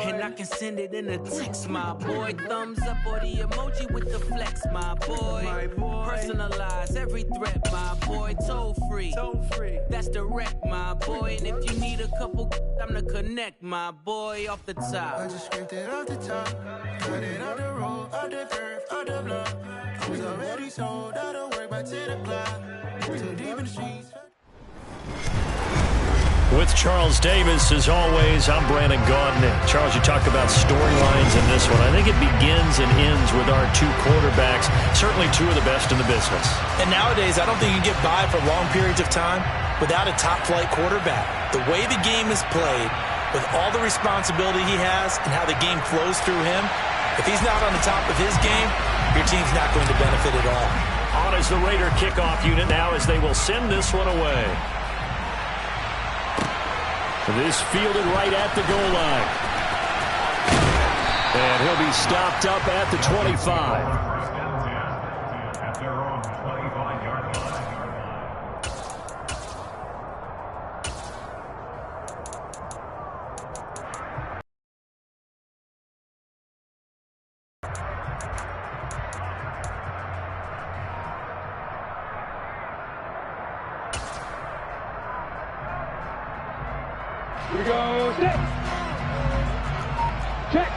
And I can send it in a text, my boy. Thumbs up or the emoji with the flex, my boy. Personalize every threat, my boy. Toll free, that's direct, my boy. And if you need a couple, I'm to connect, my boy, off the top. I just scraped it off the top. Cut it out the road, out the curve, out the block. I was already sold, I don't work by 10 o'clock. Too deep in the streets. With Charles Davis, as always, I'm Brandon Gaudin. Charles, you talk about storylines in this one. I think it begins and ends with our two quarterbacks, certainly two of the best in the business. And nowadays, I don't think you can get by for long periods of time without a top-flight quarterback. The way the game is played, with all the responsibility he has and how the game flows through him, if he's not on the top of his game, your team's not going to benefit at all. On is the Raider kickoff unit now as they will send this one away. This fielded right at the goal line. And he'll be stopped up at the 25. At their own 25-yard line. Here we go, snap! Check!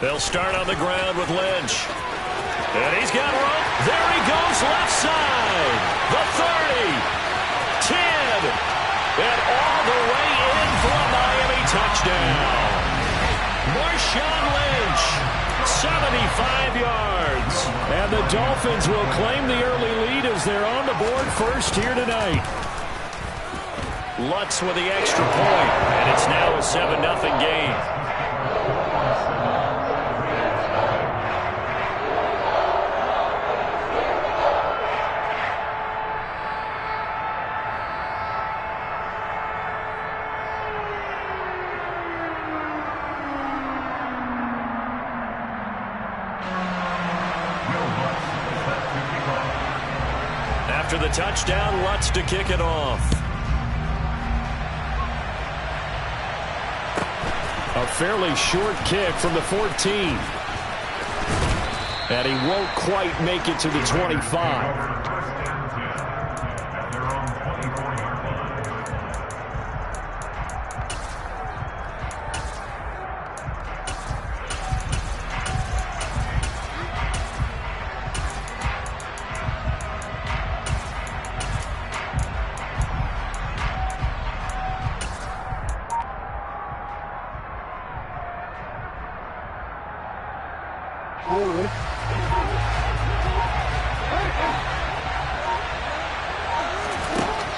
They'll start on the ground with Lynch. And he's got room. There he goes, left side. The 30. 10. And all the way in for a Miami touchdown. Marshawn Lynch, 75 yards. And the Dolphins will claim the early lead as they're on the board first here tonight. Lutz with the extra point, and it's now a 7-0 game. After the touchdown, Lutz to kick it off. A fairly short kick from the 14. And he won't quite make it to the 25.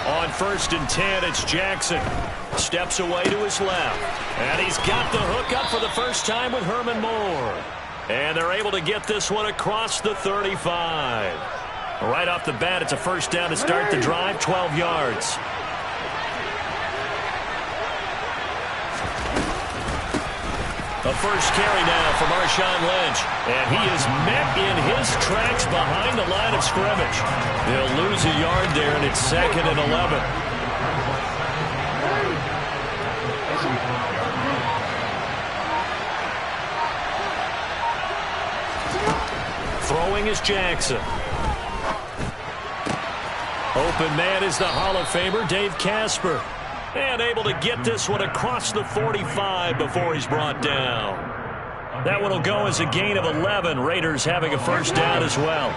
On 1st and 10, it's Jackson. Steps away to his left. And he's got the hook up for the first time with Herman Moore. And they're able to get this one across the 35. Right off the bat, it's a first down to start the drive, 12 yards. A first carry now for Marshawn Lynch. And he is met in his tracks behind the line of scrimmage. They'll lose a yard there, and it's 2nd and 11. Throwing is Jackson. Open man is the Hall of Famer, Dave Casper. And able to get this one across the 45 before he's brought down. That one will go as a gain of 11. Raiders having a first down as well.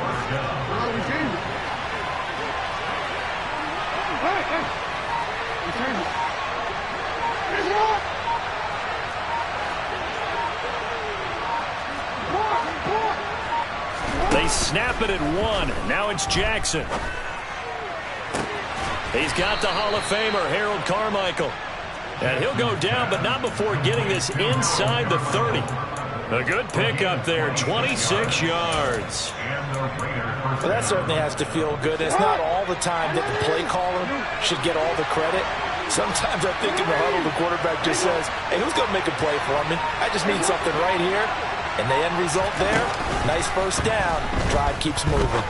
They snap it at 1. Now it's Jackson. He's got the Hall of Famer, Harold Carmichael. And he'll go down, but not before getting this inside the 30. A good pickup there, 26 yards. Well, that certainly has to feel good. It's not all the time that the play caller should get all the credit. Sometimes I think in the huddle, the quarterback just says, hey, who's going to make a play for me? I just need something right here. And the end result there, nice first down. Drive keeps moving.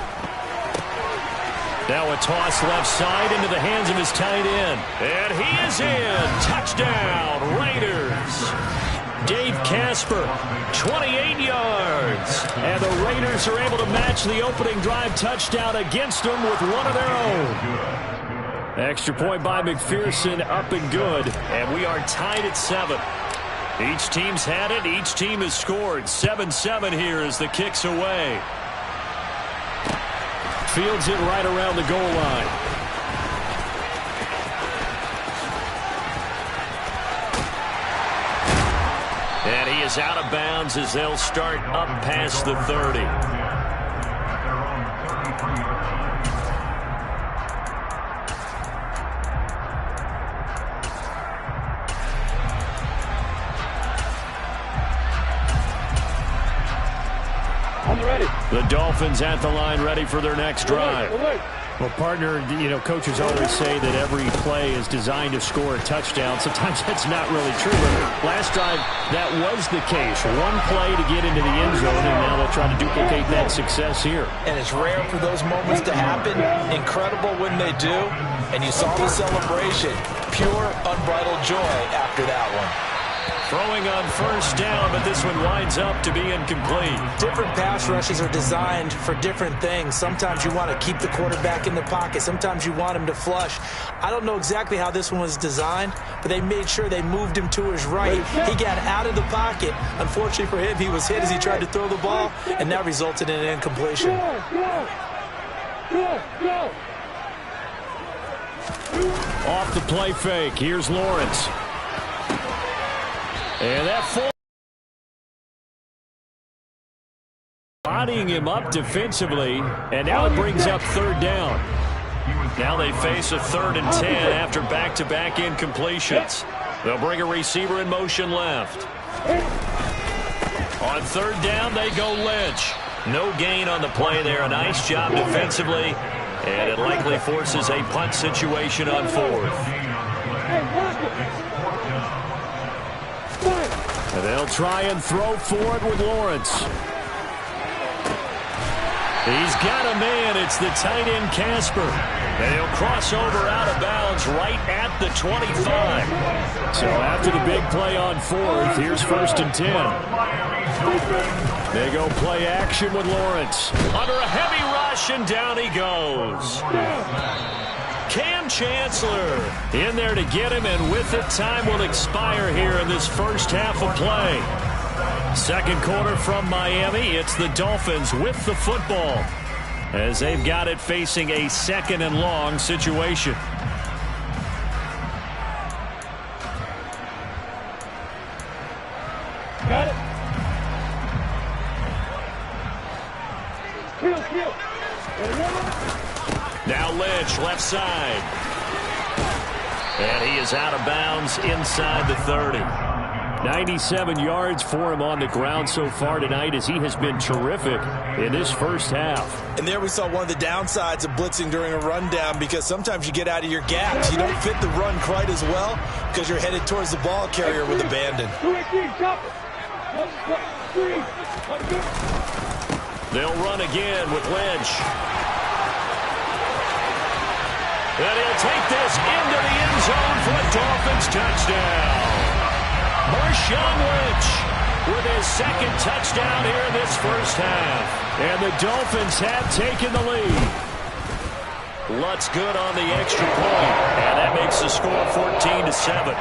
Now a toss left side into the hands of his tight end. And he is in. Touchdown, Raiders. Dave Casper, 28 yards. And the Raiders are able to match the opening drive touchdown against them with one of their own. Extra point by McPherson, up and good. And we are tied at 7. Each team's had it. Each team has scored. 7-7 here as the kick's away. Fields it right around the goal line. And he is out of bounds as they'll start up past the 30. The Dolphins at the line ready for their next drive. Well, partner, coaches always say that every play is designed to score a touchdown. Sometimes that's not really true. But last drive, that was the case. One play to get into the end zone, and now they'll try to duplicate that success here. And it's rare for those moments to happen. Incredible when they do. And you saw the celebration. Pure, unbridled joy after that one. Throwing on first down, but this one winds up to be incomplete. Different pass rushes are designed for different things. Sometimes you want to keep the quarterback in the pocket. Sometimes you want him to flush. I don't know exactly how this one was designed, but they made sure they moved him to his right. He got out of the pocket. Unfortunately for him, he was hit as he tried to throw the ball, and that resulted in an incompletion. Off the play fake. Here's Lawrence. And that full bodying him up defensively, and now it brings up third down. Now they face a 3rd and 10 after back-to-back incompletions. They'll bring a receiver in motion left. On third down, they go Lynch. No gain on the play there. A nice job defensively, and it likely forces a punt situation on 4th. And they'll try and throw for it with Lawrence. He's got a man. It's the tight end Casper. And he'll cross over out of bounds right at the 25. So after the big play on 4th, here's 1st and 10. They go play action with Lawrence. Under a heavy rush, and down he goes. Cam Chancellor in there to get him, and with it, time will expire here in this first half of play. Second quarter from Miami. It's the Dolphins with the football as they've got it facing a 2nd and long situation. Got it. Kill. Now Lynch, left side. And he is out of bounds inside the 30. 97 yards for him on the ground so far tonight as he has been terrific in this first half. And there we saw one of the downsides of blitzing during a rundown, because sometimes you get out of your gaps. You don't fit the run quite as well because you're headed towards the ball carrier with abandon. They'll run again with Lynch. And he'll take this into the end zone for a Dolphins touchdown. Marshawn Lynch with his second touchdown here in this first half. And the Dolphins have taken the lead. Lutz good on the extra point. And that makes the score 14-7.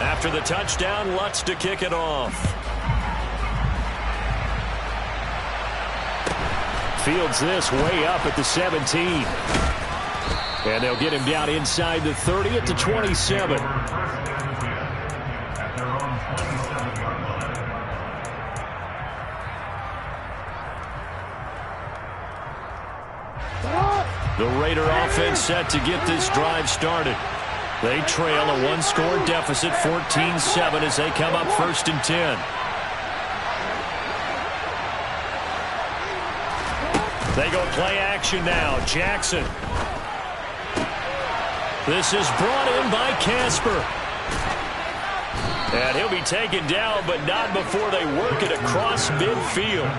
After the touchdown, Lutz to kick it off. Fields this way up at the 17. And they'll get him down inside the 30 at the 27. The Raider offense set to get this drive started. They trail a one-score deficit, 14-7, as they come up 1st and 10. They go play action now. Jackson. This is brought in by Casper. And he'll be taken down, but not before they work it across midfield.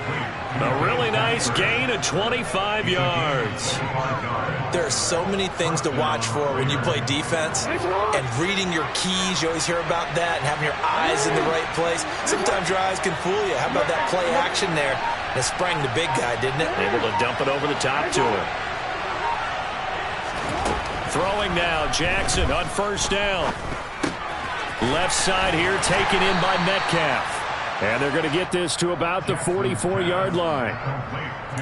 A really nice gain of 25 yards. There are so many things to watch for when you play defense, and reading your keys, you always hear about that, and having your eyes in the right place. Sometimes your eyes can fool you. How about that play action there? It sprang the big guy, didn't it? Able to dump it over the top to him. Throwing now, Jackson on 1st down. Left side here taken in by Metcalf. And they're going to get this to about the 44-yard line.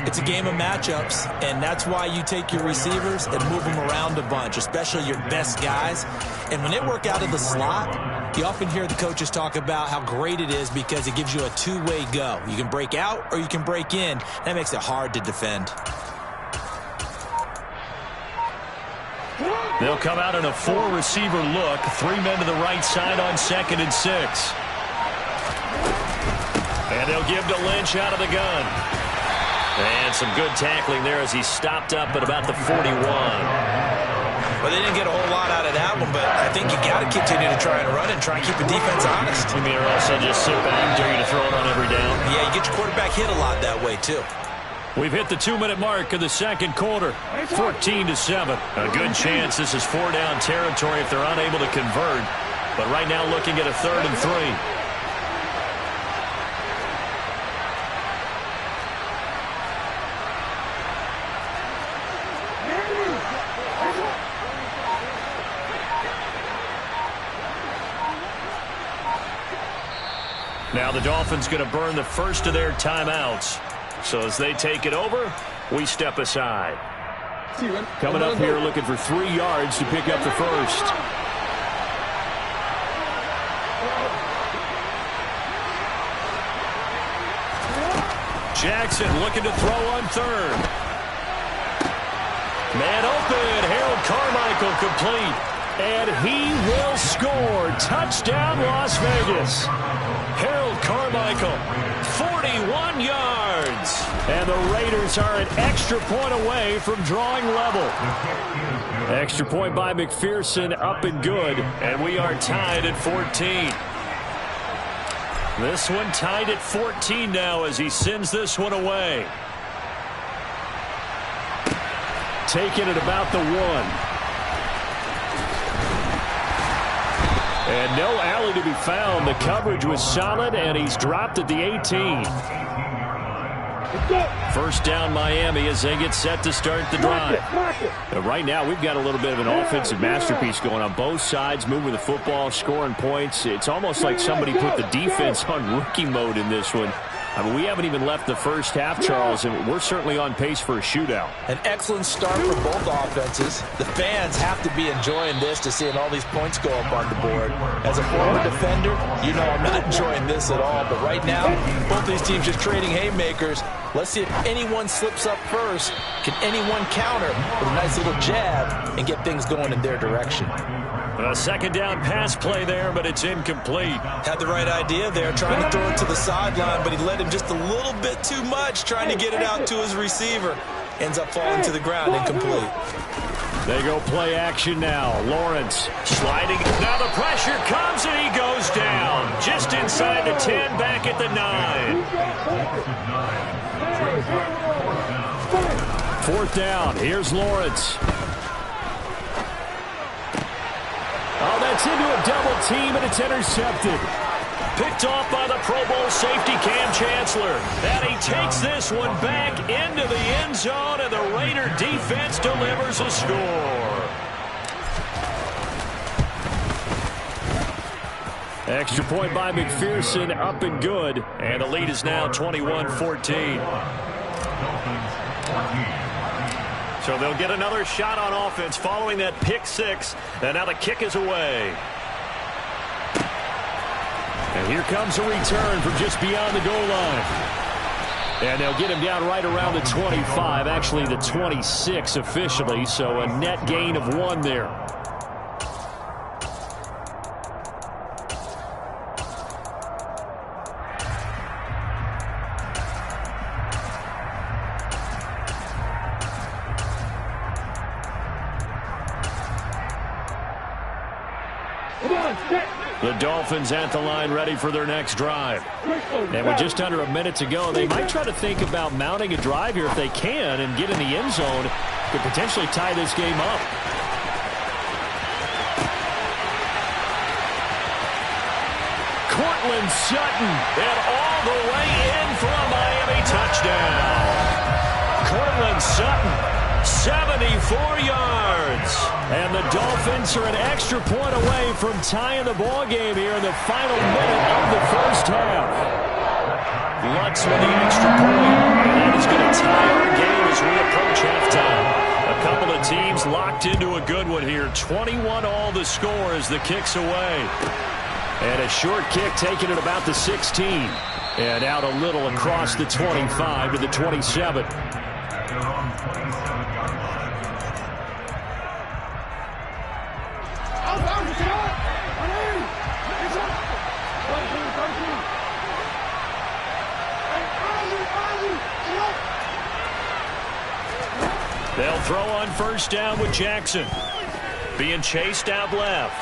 It's a game of matchups, and that's why you take your receivers and move them around a bunch, especially your best guys. And when they work out of the slot, you often hear the coaches talk about how great it is because it gives you a two-way go. You can break out or you can break in. That makes it hard to defend. They'll come out in a 4-receiver look. 3 men to the right side on 2nd and 6. And they'll give to Lynch out of the gun. And some good tackling there as he stopped up at about the 41. Well, they didn't get a whole lot out of that one, but I think you got to continue to try and run and try and keep the defense honest. You mean or else they'll just sit back and dare you to throw it on every down? Yeah, you get your quarterback hit a lot that way, too. We've hit the 2-minute mark of the second quarter, 14-7. A good chance this is 4-down territory if they're unable to convert. But right now looking at a 3rd and 3. Now the Dolphins going to burn the first of their timeouts. So as they take it over, we step aside. Coming up here looking for 3 yards to pick up the first. Jackson looking to throw on 3rd. Man open. Harold Carmichael complete. And he will score. Touchdown, Las Vegas. Harold Carmichael, 41 yards. And the Raiders are an extra point away from drawing level. Extra point by McPherson, up and good. And we are tied at 14. This one tied at 14 now as he sends this one away. Taking it about the 1. And no alley to be found. The coverage was solid, and he's dropped at the 18. First down, Miami, as they get set to start the drive. Right now, we've got a little bit of an offensive masterpiece going on both sides, moving the football, scoring points. It's almost like somebody put the defense on rookie mode in this one. I mean, we haven't even left the first half, Charles, and we're certainly on pace for a shootout. An excellent start for both offenses. The fans have to be enjoying this to seeing all these points go up on the board. As a former defender, you know I'm not enjoying this at all. But right now, both these teams just trading haymakers. Let's see if anyone slips up first. Can anyone counter with a nice little jab and get things going in their direction? A second down pass play there, but it's incomplete. Had the right idea there, trying to throw it to the sideline, but he led him just a little bit too much, trying to get it out to his receiver. Ends up falling to the ground, incomplete. They go play action now. Lawrence sliding. Now the pressure comes, and he goes down. Just inside the 10, back at the 9. Fourth down. Here's Lawrence. Oh, that's into a double team, and it's intercepted. Picked off by the Pro Bowl safety Cam Chancellor. And he takes this one back into the end zone, and the Raider defense delivers a score. Extra point by McPherson, up and good. And the lead is now 21-14. So they'll get another shot on offense following that pick six. And now the kick is away. And here comes a return from just beyond the goal line. And they'll get him down right around the 25, actually the 26 officially, so a net gain of 1 there. The Dolphins at the line ready for their next drive. And with just under a minute to go, they might try to think about mounting a drive here if they can and get in the end zone. Could potentially tie this game up. Cortland Sutton, and all the way in for a Miami touchdown. Cortland Sutton, 74 yards. And the Dolphins are an extra point away from tying the ball game here in the final minute of the first half. Lutz with the extra point. And that is going to tie our game as we approach halftime. A couple of teams locked into a good one here. 21 all the score as the kick's away. And a short kick taken at about the 16. And out a little across the 25 to the 27. They'll throw on first down with Jackson. Being chased out left.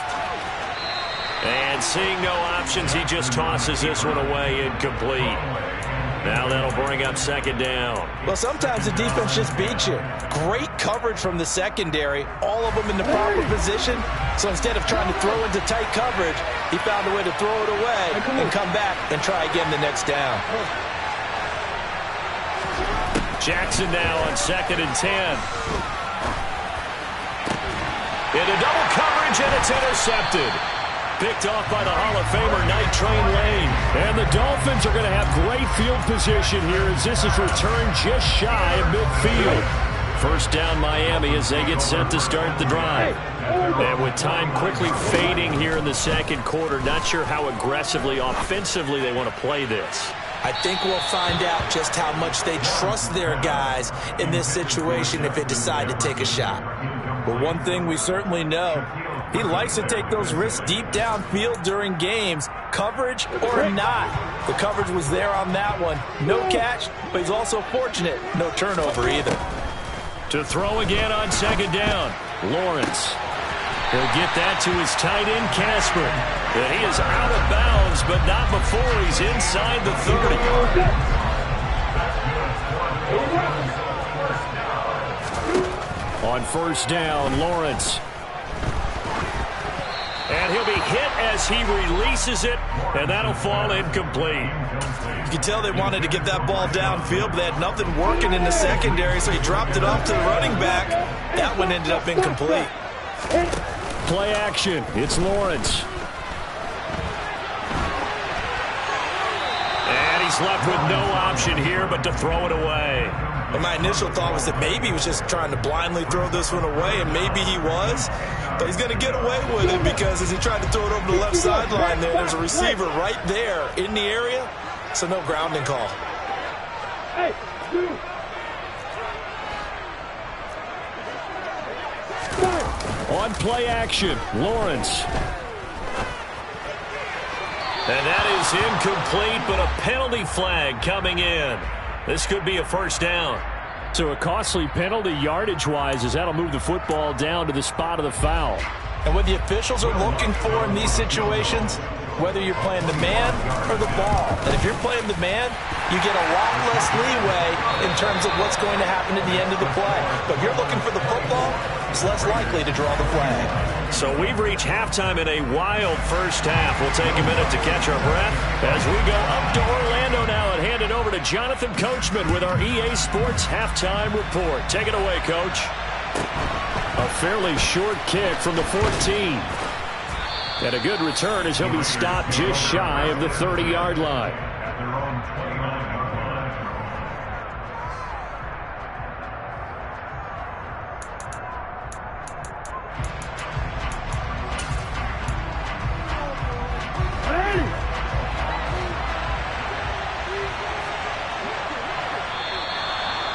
And seeing no options, he just tosses this one away, incomplete. Now that'll bring up second down. Well, sometimes the defense just beats you. Great coverage from the secondary, all of them in the proper position. So instead of trying to throw into tight coverage, he found a way to throw it away and come back and try again the next down. Jackson now on 2nd and 10. Into double coverage, and it's intercepted. Picked off by the Hall of Famer Night Train Lane. And the Dolphins are going to have great field position here as this is returned just shy of midfield. First down Miami as they get set to start the drive. And with time quickly fading here in the second quarter, not sure how aggressively, offensively they want to play this. I think we'll find out just how much they trust their guys in this situation if they decide to take a shot. But one thing we certainly know, he likes to take those risks deep downfield during games, coverage or not. The coverage was there on that one. No catch, but he's also fortunate. No turnover either. To throw again on second down, Lawrence. He'll get that to his tight end, Casper. And he is out of bounds, but not before he's inside the 30. On first down, Lawrence. And he'll be hit as he releases it, and that'll fall incomplete. You can tell they wanted to get that ball downfield, but they had nothing working in the secondary, so he dropped it off to the running back. That one ended up incomplete. Play action. It's Lawrence. And he he's left with no option here but to throw it away. And my initial thought was that maybe he was just trying to blindly throw this one away, and maybe he was. But he's going to get away with it because as he tried to throw it over the left sideline there's a receiver right there in the area, so no grounding call. On play action, Lawrence. And that is incomplete, but a penalty flag coming in. This could be a first down. So a costly penalty yardage-wise as that'll move the football down to the spot of the foul. And what the officials are looking for in these situations, whether you're playing the man or the ball, and if you're playing the man, you get a lot less leeway in terms of what's going to happen at the end of the play. But if you're looking for the football, it's less likely to draw the flag. So we've reached halftime in a wild first half. We'll take a minute to catch our breath as we go up to Orlando now and hand it over to Jonathan Coachman with our EA Sports Halftime Report. Take it away, Coach. A fairly short kick from the 14. And a good return as he'll be stopped just shy of the 30-yard line.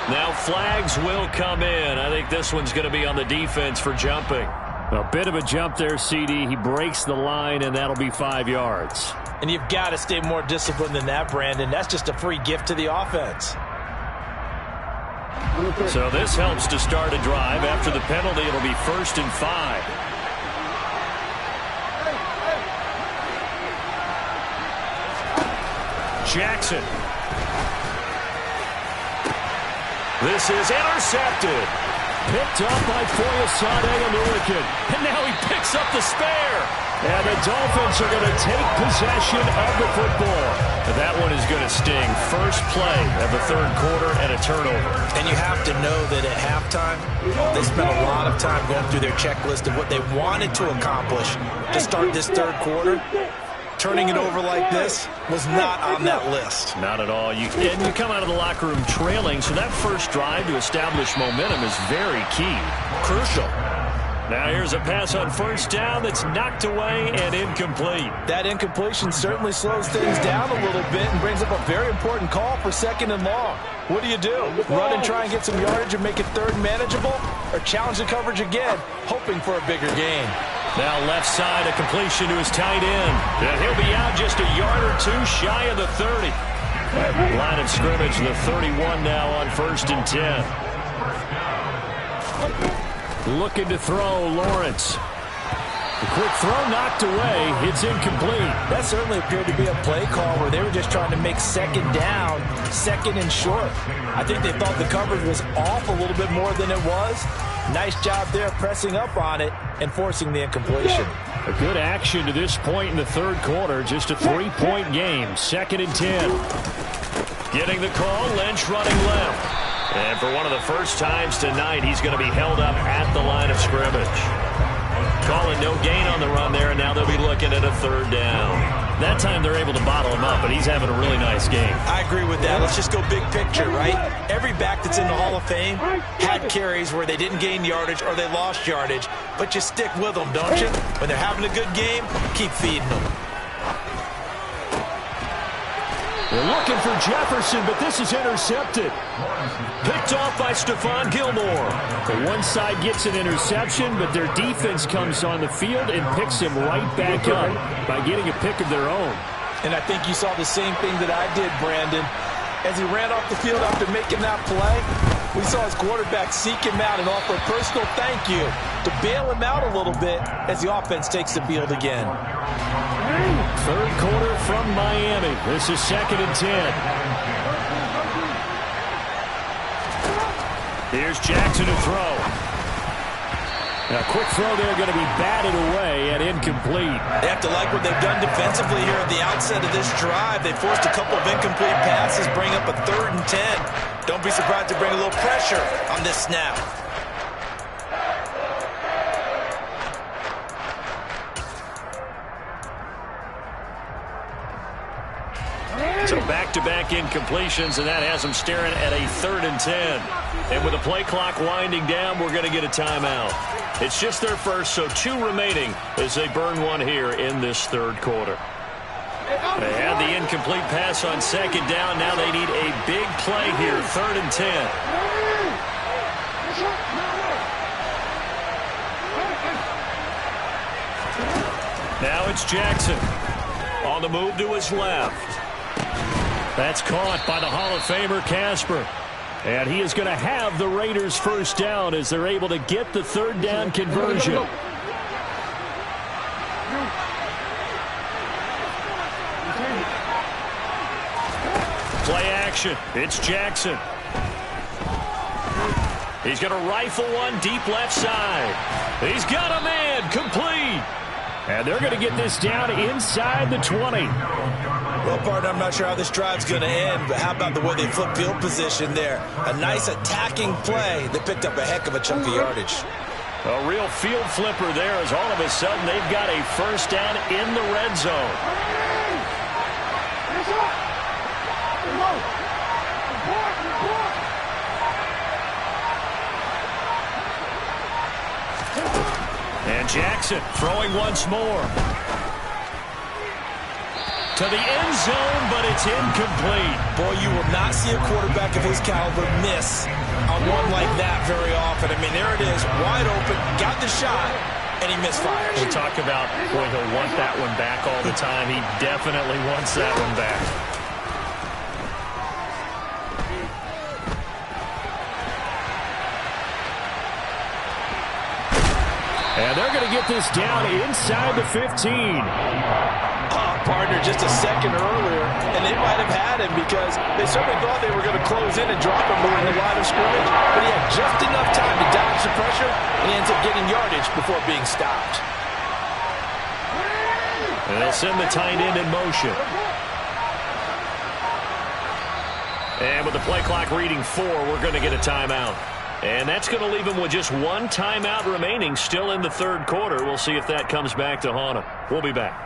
Now flags will come in. I think this one's going to be on the defense for jumping. A bit of a jump there, CD. He breaks the line, and that'll be 5 yards. And you've got to stay more disciplined than that, Brandon. That's just a free gift to the offense. So this helps to start a drive. After the penalty, it'll be 1st and 5. Jackson. This is intercepted. Picked up by Foyesade Aluakin. And now he picks up the spare. And the Dolphins are going to take possession of the football. That one is going to sting. First play of the third quarter and a turnover. And you have to know that at halftime, they spent a lot of time going through their checklist of what they wanted to accomplish to start this third quarter. Turning it over like this was not on that list. Not at all. And you come out of the locker room trailing, so that first drive to establish momentum is very key. Crucial. Now here's a pass on first down that's knocked away and incomplete. That incompletion certainly slows things down a little bit and brings up a very important call for 2nd and long. What do? Run and try and get some yardage and make it third manageable? Or challenge the coverage again, hoping for a bigger gain? Now left side, a completion to his tight end. And he'll be out just a yard or two shy of the 30. Line of scrimmage, the 31 now on 1st and 10. Looking to throw, Lawrence. The quick throw knocked away. It's incomplete. That certainly appeared to be a play call where they were just trying to make 2nd down, 2nd and short. I think they thought the coverage was off a little bit more than it was. Nice job there pressing up on it and forcing the incompletion. A good action to this point in the third quarter. Just a 3-point game. 2nd and 10. Getting the call, Lynch running left. And for one of the first times tonight, he's going to be held up at the line of scrimmage. Calling no gain on the run there, and now they'll be looking at a 3rd down. That time they're able to bottle him up, but he's having a really nice game. I agree with that. Let's just go big picture, right? Every back that's in the Hall of Fame had carries where they didn't gain yardage or they lost yardage, but you stick with them, don't you? When they're having a good game, keep feeding them. They're looking for Jefferson, but this is intercepted. Picked off by Stephon Gilmore. The one side gets an interception, but their defense comes on the field and picks him right back up by getting a pick of their own. And I think you saw the same thing that I did, Brandon. As he ran off the field after making that play, we saw his quarterback seek him out and offer a personal thank you to bail him out a little bit as the offense takes the field again. Third quarter from Miami. This is 2nd and 10. Here's Jackson to throw. Now, quick throw there going to be batted away and incomplete. They have to like what they've done defensively here at the outset of this drive. They forced a couple of incomplete passes, bring up a 3rd and 10. Don't be surprised to bring a little pressure on this snap. So back-to-back incompletions, and that has them staring at a 3rd and 10. And with the play clock winding down, we're going to get a timeout. It's just their first, so 2 remaining as they burn one here in this 3rd quarter. They had the incomplete pass on 2nd down. Now they need a big play here, 3rd and 10. Now it's Jackson on the move to his left. That's caught by the Hall of Famer Casper. And he is going to have the Raiders first down as they're able to get the 3rd down conversion. Play action. It's Jackson. He's going to rifle one deep left side. He's got a man. Complete. And they're going to get this down inside the 20. Well, partner, I'm not sure how this drive's going to end, but how about the way they flip field position there? A nice attacking play. They picked up a heck of a chunk of yardage. A real field flipper there as all of a sudden they've got a first down in the red zone. And Jackson throwing once more. To the end zone, but it's incomplete. Boy, you will not see a quarterback of his caliber miss on one like that very often. I mean, there it is, wide open, got the shot, and he misfires. We talk about, boy, he'll want that one back all the time. He definitely wants that one back. And they're going to get this down inside the 15. Partner just a second earlier, and they might have had him because they certainly thought they were going to close in and drop him behind the line of scrimmage, but he had just enough time to dodge the pressure, and he ends up getting yardage before being stopped. And they'll send the tight end in motion. And with the play clock reading 4, we're going to get a timeout. And that's going to leave them with just 1 timeout remaining still in the 3rd quarter. We'll see if that comes back to haunt them. We'll be back.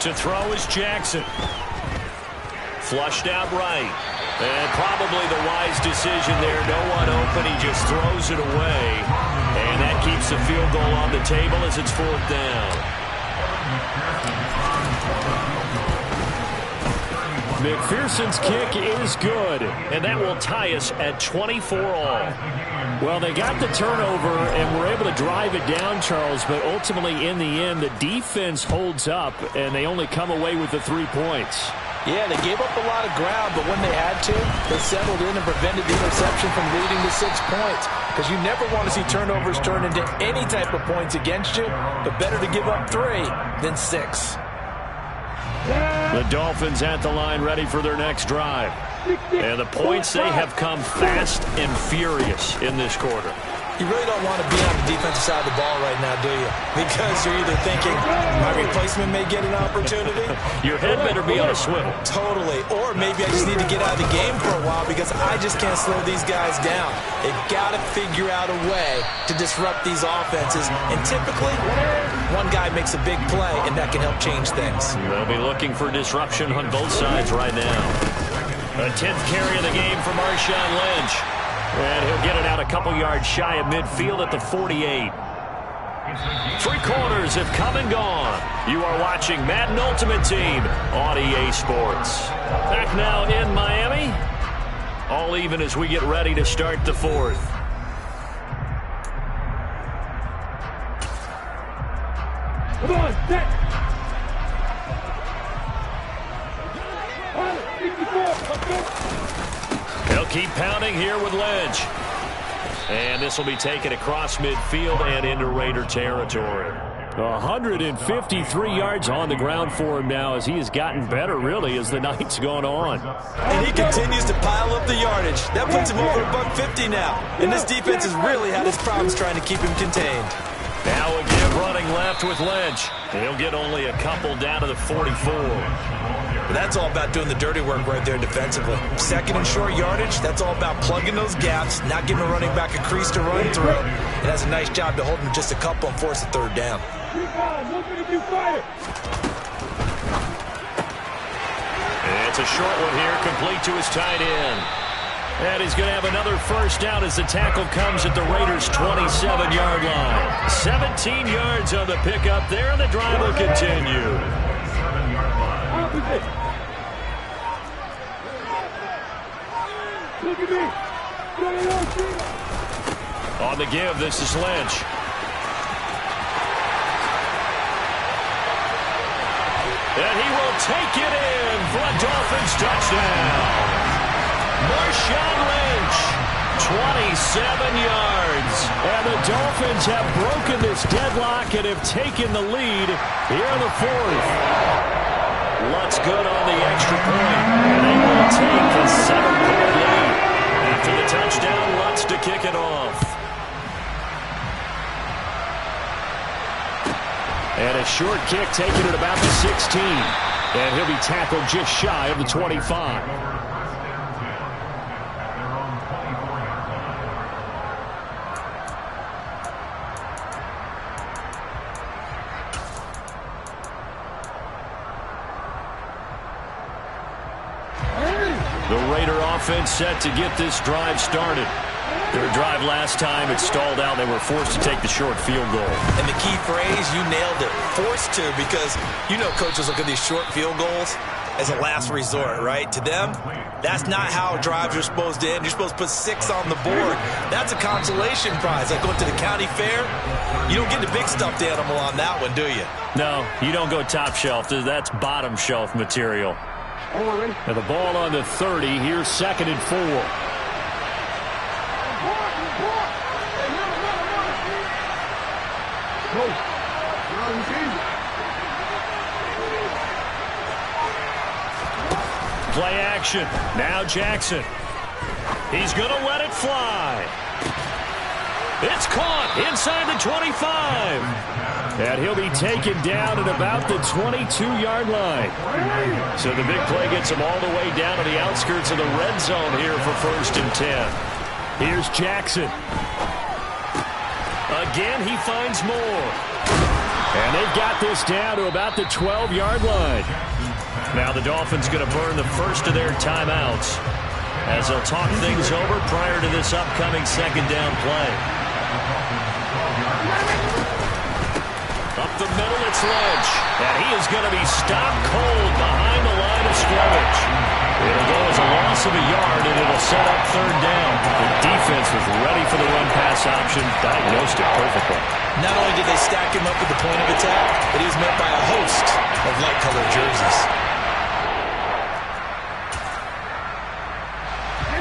To throw is Jackson. Flushed out right. And probably the wise decision there. No one open. He just throws it away. And that keeps the field goal on the table as it's 4th down. McPherson's kick is good. And that will tie us at 24 all. Well, they got the turnover and were able to drive it down, Charles, but ultimately in the end, the defense holds up, and they only come away with the 3 points. Yeah, they gave up a lot of ground, but when they had to, they settled in and prevented the interception from leading to 6 points. Because you never want to see turnovers turn into any type of points against you, but better to give up 3 than 6. The Dolphins at the line ready for their next drive. And the points, they have come fast and furious in this quarter. You really don't want to be on the defensive side of the ball right now, do you? Because you're either thinking, my replacement may get an opportunity. Your head better be on a swivel. Totally. Or maybe I just need to get out of the game for a while because I just can't slow these guys down. They've got to figure out a way to disrupt these offenses. And typically, one guy makes a big play, and that can help change things. They'll be looking for disruption on both sides right now. A 10th carry of the game for Marshawn Lynch. And he'll get it out a couple yards shy of midfield at the 48. 3 quarters have come and gone. You are watching Madden Ultimate Team on EA Sports. Back now in Miami. All even as we get ready to start the 4th. Come on, set. They'll keep pounding here with Lynch. And this will be taken across midfield and into Raider territory. 153 yards on the ground for him now as he has gotten better, really, as the night's gone on. And he continues to pile up the yardage. That puts him over $150 now. And this defense has really had its problems trying to keep him contained. Now a give running left with Lynch. He'll get only a couple down to the 44. But that's all about doing the dirty work right there defensively. Second and short yardage, that's all about plugging those gaps, not giving a running back a crease to run through. It has a nice job to hold him just a couple and force a third down. It's a short one here, complete to his tight end. And he's going to have another first down as the tackle comes at the Raiders' 27-yard line. 17 yards on the pickup there, and the drive will continue. On the give, this is Lynch. And he will take it in for a Dolphins touchdown. Marshawn Lynch, 27 yards. And the Dolphins have broken this deadlock and have taken the lead here in the fourth. Lutz good on the extra point. And they will take a 7-point lead. After the touchdown, Lutz to kick it off. And a short kick taken at about the 16. And he'll be tackled just shy of the 25. The Raider offense set to get this drive started. Their drive last time, it stalled out. They were forced to take the short field goal. And the key phrase, you nailed it, forced to, because you know coaches look at these short field goals as a last resort, right? To them, that's not how drives are supposed to end. You're supposed to put 6 on the board. That's a consolation prize. Like going to the county fair, you don't get the big stuffed animal on that one, do you? No, you don't go top shelf. That's bottom shelf material. And the ball on the 30. Here's 2nd and 4. Play action. Now Jackson. He's going to let it fly. It's caught inside the 25. And he'll be taken down at about the 22-yard line. So the big play gets him all the way down to the outskirts of the red zone here for 1st and 10. Here's Jackson. Again, he finds more. And they've got this down to about the 12-yard line. Now the Dolphins going to burn the first of their timeouts as they'll talk things over prior to this upcoming 2nd down play. Up the middle, it's Lynch. And he is going to be stopped cold behind the line of scrimmage. It'll go as a loss of a yard, and it'll set up 3rd down. The defense was ready for the run-pass option, diagnosed it perfectly. Not only did they stack him up at the point of attack, but he was met by a host of light-colored jerseys.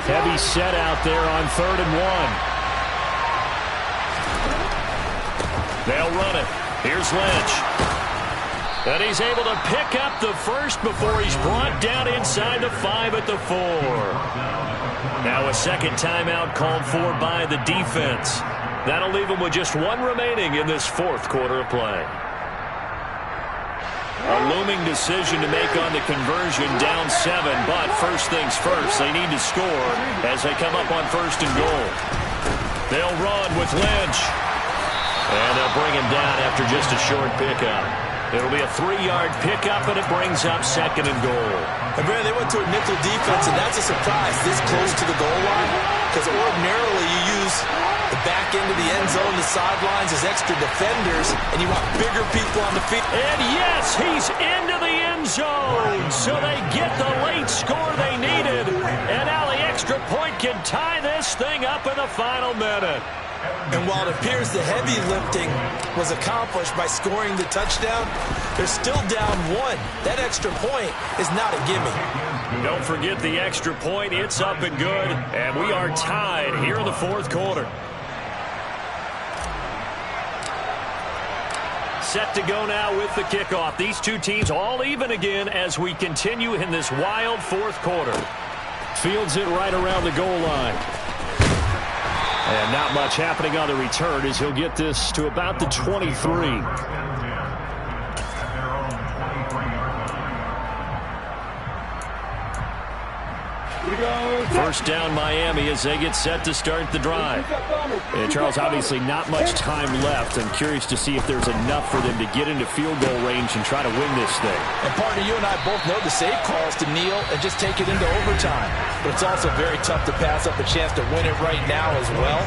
Heavy set out there on 3rd and 1. They'll run it. Here's Lynch. And he's able to pick up the first before he's brought down inside the 5 at the 4. Now a 2nd timeout called for by the defense. That'll leave him with just 1 remaining in this 4th quarter of play. A looming decision to make on the conversion, down 7, but first things first, they need to score as they come up on 1st and goal. They'll run with Lynch. And they'll bring him down after just a short pickup. It'll be a 3-yard pickup, and it brings up 2nd and goal. And Brandon, they went to a nickel defense, and that's a surprise this close to the goal line, because ordinarily you use the back end of the end zone, the sidelines as extra defenders, and you want bigger people on the field. And yes, he's into the end zone, so they get the late score they needed, and now the extra point can tie this thing up in the final minute. And while it appears the heavy lifting was accomplished by scoring the touchdown, they're still down 1. That extra point is not a gimme. Don't forget the extra point. It's up and good. And we are tied here in the 4th quarter. set to go now with the kickoff. These two teams all even again as we continue in this wild fourth quarter. Fields it right around the goal line. And not much happening on the return as he'll get this to about the 23. First down Miami as they get set to start the drive. And Charles, obviously not much time left. I'm curious to see if there's enough for them to get into field goal range and try to win this thing. And partner, you and I both know the safe calls to kneel and just take it into overtime. But it's also very tough to pass up a chance to win it right now as well.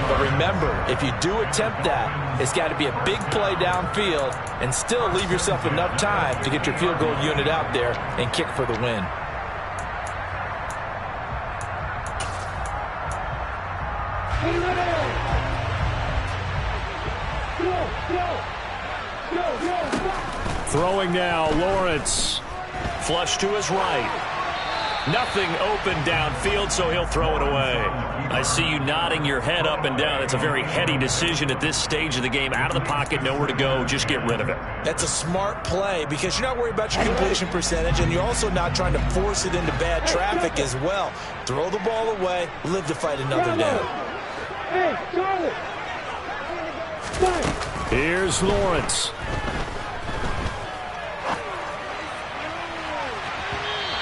But remember, if you do attempt that, it's got to be a big play downfield and still leave yourself enough time to get your field goal unit out there and kick for the win. Throwing now, Lawrence. Flush to his right. Nothing open downfield, so he'll throw it away. I see you nodding your head up and down. It's a very heady decision at this stage of the game. Out of the pocket, nowhere to go. Just get rid of it. That's a smart play because you're not worried about your completion percentage, and you're also not trying to force it into bad traffic as well. Throw the ball away, live to fight another down. Here's Lawrence.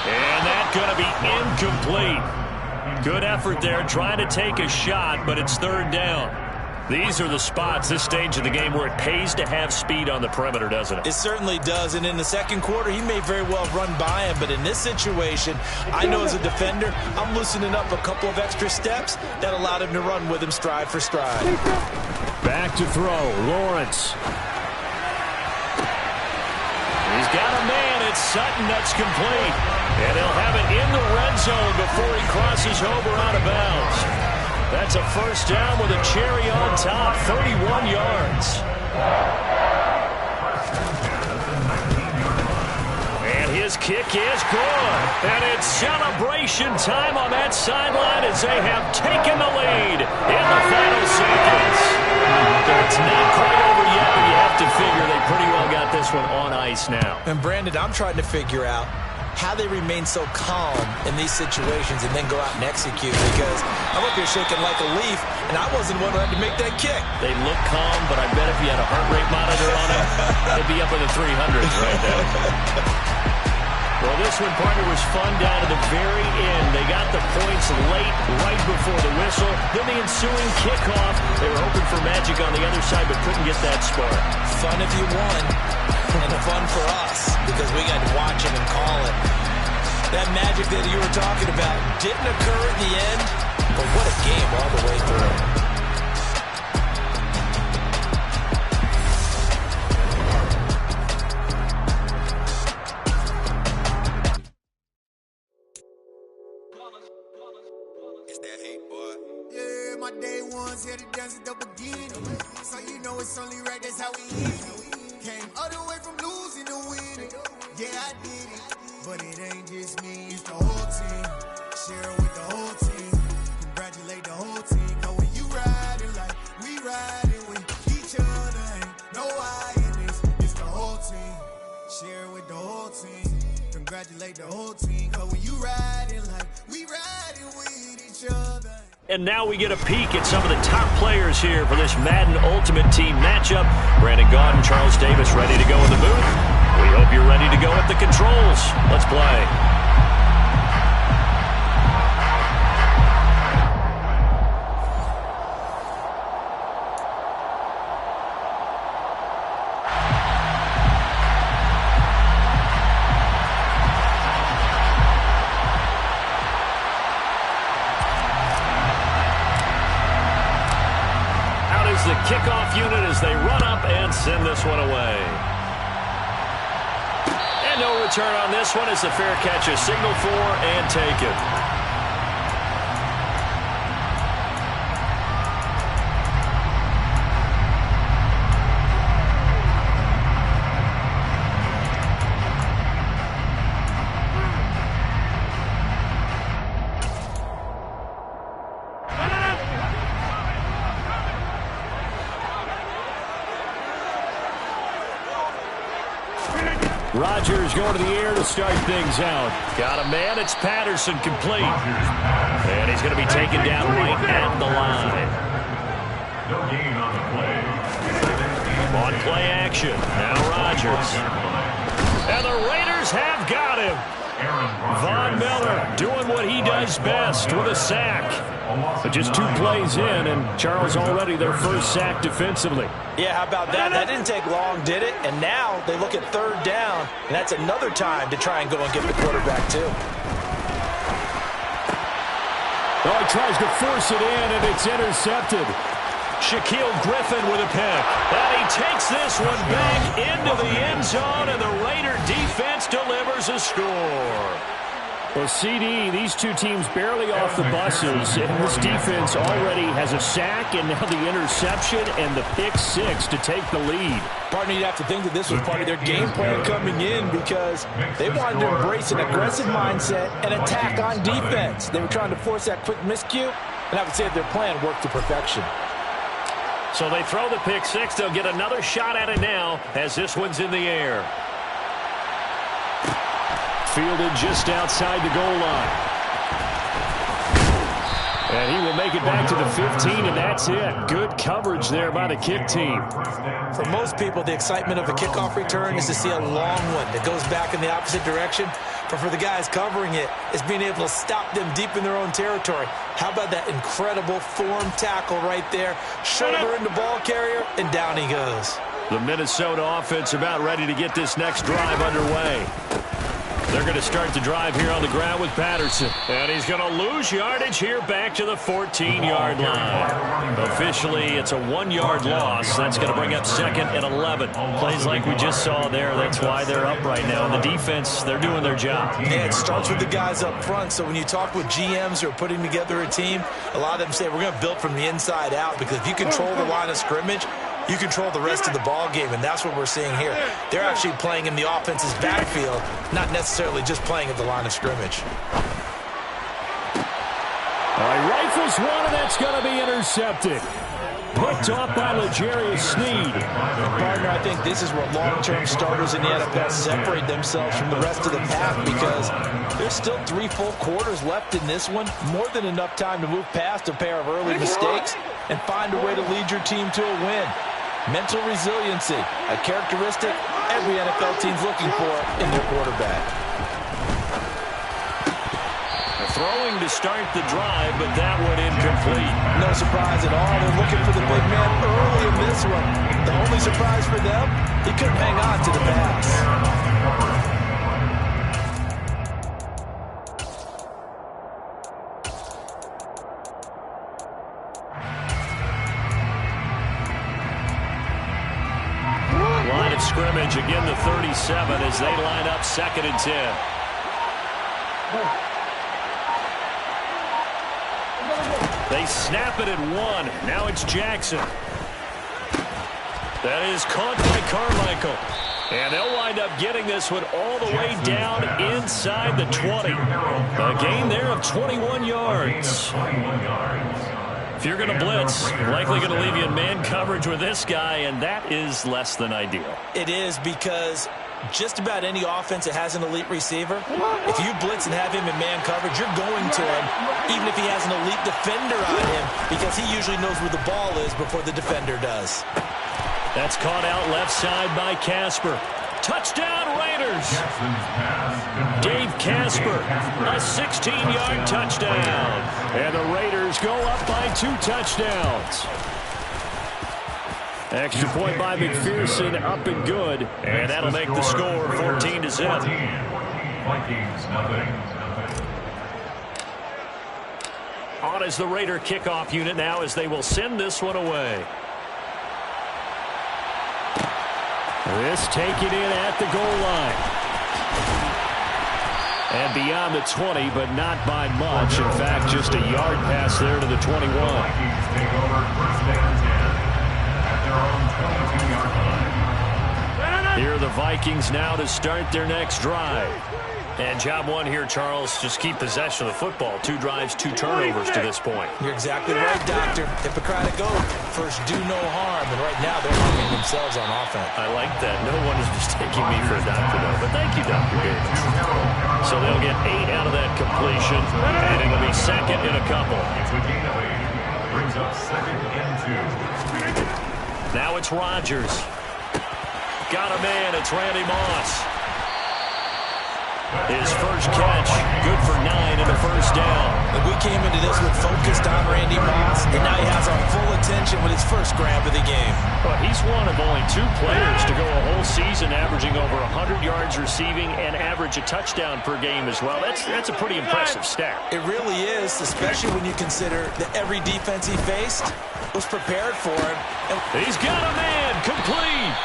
And that's going to be incomplete. Good effort there, trying to take a shot, but it's third down. These are the spots, this stage of the game, where it pays to have speed on the perimeter, doesn't it? It certainly does, and in the second quarter, he may very well run by him, but in this situation, I know as a defender, I'm loosening up a couple of extra steps that allowed him to run with him stride for stride. Back to throw, Lawrence. He's got a man. It's Sutton. That's complete. And he'll have it in the red zone before he crosses over out of bounds. That's a first down with a cherry on top, 31 yards. And his kick is good. And it's celebration time on that sideline as they have taken the lead in the final seconds. It's not quite over yet, but you have to figure they pretty well got this one on ice now. And Brandon, I'm trying to figure out how they remain so calm in these situations and then go out and execute, because I'm up here shaking like a leaf, and I wasn't the one who had to make that kick. They look calm, but I bet if you had a heart rate monitor on it, they'd be up in the 300s right now. Well, this one, partner, was fun down to the very end. They got the points late, right before the whistle. Then the ensuing kickoff. They were hoping for magic on the other side, but couldn't get that spark. Fun if you won, and fun for us, because we got to watch it and call it. That magic that you were talking about didn't occur in the end, but what a game all the way through. Here to dance at the beginning, so you know it's only right, that's how we hit it. Came all the way from losing to winning. Yeah, I did it, but it ain't just me, it's the whole team. Share it with the whole team. Congratulate the whole team, cause when you riding like we riding with each other, ain't no I in this, it's the whole team. Share it with the whole team. Congratulate the whole team, cause when you riding like we riding with each other. And now we get a peek at some of the top players here for this Madden Ultimate Team matchup. Brandon Gaudin and Charles Davis ready to go in the booth. We hope you're ready to go at the controls. Let's play. The kickoff unit as they run up and send this one away. And no return on this one as the fair catch is signaled for and taken. Rodgers going to the air to start things out. Got a man. It's Patterson complete. And he's going to be taken down right at the line. No gain on the play. On play action. Now Rodgers. And the Raiders have got him. Von Miller doing what he does best with a sack. But just 2 plays in, and Charles already their first sack defensively. Yeah, how about that? That didn't take long, did it? And now they look at 3rd down, and that's another time to try and go and get the quarterback, too. Oh, he tries to force it in, and it's intercepted. Shaquille Griffin with a pick. And he takes this one back into the end zone, and the Raider defense delivers a score. Well, CD, these 2 teams barely off the buses, and this defense already has a sack and now the interception and the pick 6 to take the lead. Partner, you'd have to think that this was part of their game plan coming in because they wanted to embrace an aggressive mindset and attack on defense. They were trying to force that quick miscue, and I would say their plan worked to perfection. So they throw the pick 6. They'll get another shot at it now as this one's in the air. Fielded just outside the goal line. And he will make it back to the 15, and that's it. Good coverage there by the kick team. For most people, the excitement of a kickoff return is to see a long one that goes back in the opposite direction. But for the guys covering it, it's being able to stop them deep in their own territory. How about that incredible form tackle right there? Shoulder into ball carrier, and down he goes. The Minnesota offense about ready to get this next drive underway. They're going to start the drive here on the ground with Patterson. And he's going to lose yardage here back to the 14-yard line. Officially, it's a 1-yard loss. That's going to bring up 2nd and 11. Plays like we just saw there. That's why they're up right now. And the defense, they're doing their job. Yeah, it starts with the guys up front. So when you talk with GMs who are putting together a team, a lot of them say we're going to build from the inside out because if you control the line of scrimmage, you control the rest of the ball game, and that's what we're seeing here. They're actually playing in the offense's backfield, not necessarily just playing at the line of scrimmage. All right, rifles one, and that's going to be intercepted. Picked off by L'Jarius Sneed. Partner, I think this is where long-term starters in the NFL separate themselves from the rest of the pack because there's still 3 full quarters left in this one. More than enough time to move past a pair of early mistakes and find a way to lead your team to a win. Mental resiliency, a characteristic every NFL team's looking for in their quarterback. Throwing to start the drive, but that one incomplete. No surprise at all. They're looking for the big man early in this one. The only surprise for them, he couldn't hang on to the pass. Line of scrimmage, again the 37 as they line up 2nd and 10. They snap it at 1. Now it's Jackson. That is caught by Carmichael. And they'll wind up getting this one all the way down inside the 20. A gain there of 21 yards. If you're going to blitz, likely going to leave you in man coverage with this guy, and that is less than ideal. It is because just about any offense that has an elite receiver, if you blitz and have him in man coverage, you're going to him, even if he has an elite defender on him, because he usually knows where the ball is before the defender does. That's caught out left side by Casper. Touchdown, Raiders! Dave Casper, a 16-yard touchdown. And the Raiders go up by 2 touchdowns. Extra point by McPherson, up and good. And that'll make the score 14-0. Vikings, nothing. On is the Raider kickoff unit now as they will send this one away. This taken in at the goal line. And beyond the 20, but not by much. In fact, just a yard pass there to the 21. Vikings take over 1st and 10 at their own 22-yard line. Here are the Vikings now to start their next drive. And job one here, Charles, just keep possession of the football. 2 drives, 2 turnovers to this point. You're exactly right, Doctor. Hippocratic oath. First, do no harm. And right now, they're harming themselves on offense. I like that. No one is mistaking me for a doctor, though. But thank you, Dr. Gates. So they'll get 8 out of that completion, and it'll be second and a couple. It's a gain of 8. Brings up second and 2. Now it's Rodgers. Got a man. It's Randy Moss. His first catch, good for 9 and a first down. And we came into this with focused on Randy Moss, and now he has our full attention with his first grab of the game. Well, he's one of only 2 players to go a whole season averaging over 100 yards receiving and average a touchdown per game as well. That's a pretty impressive stat. It really is, especially when you consider that every defense he faced was prepared for him. He's got a man, complete.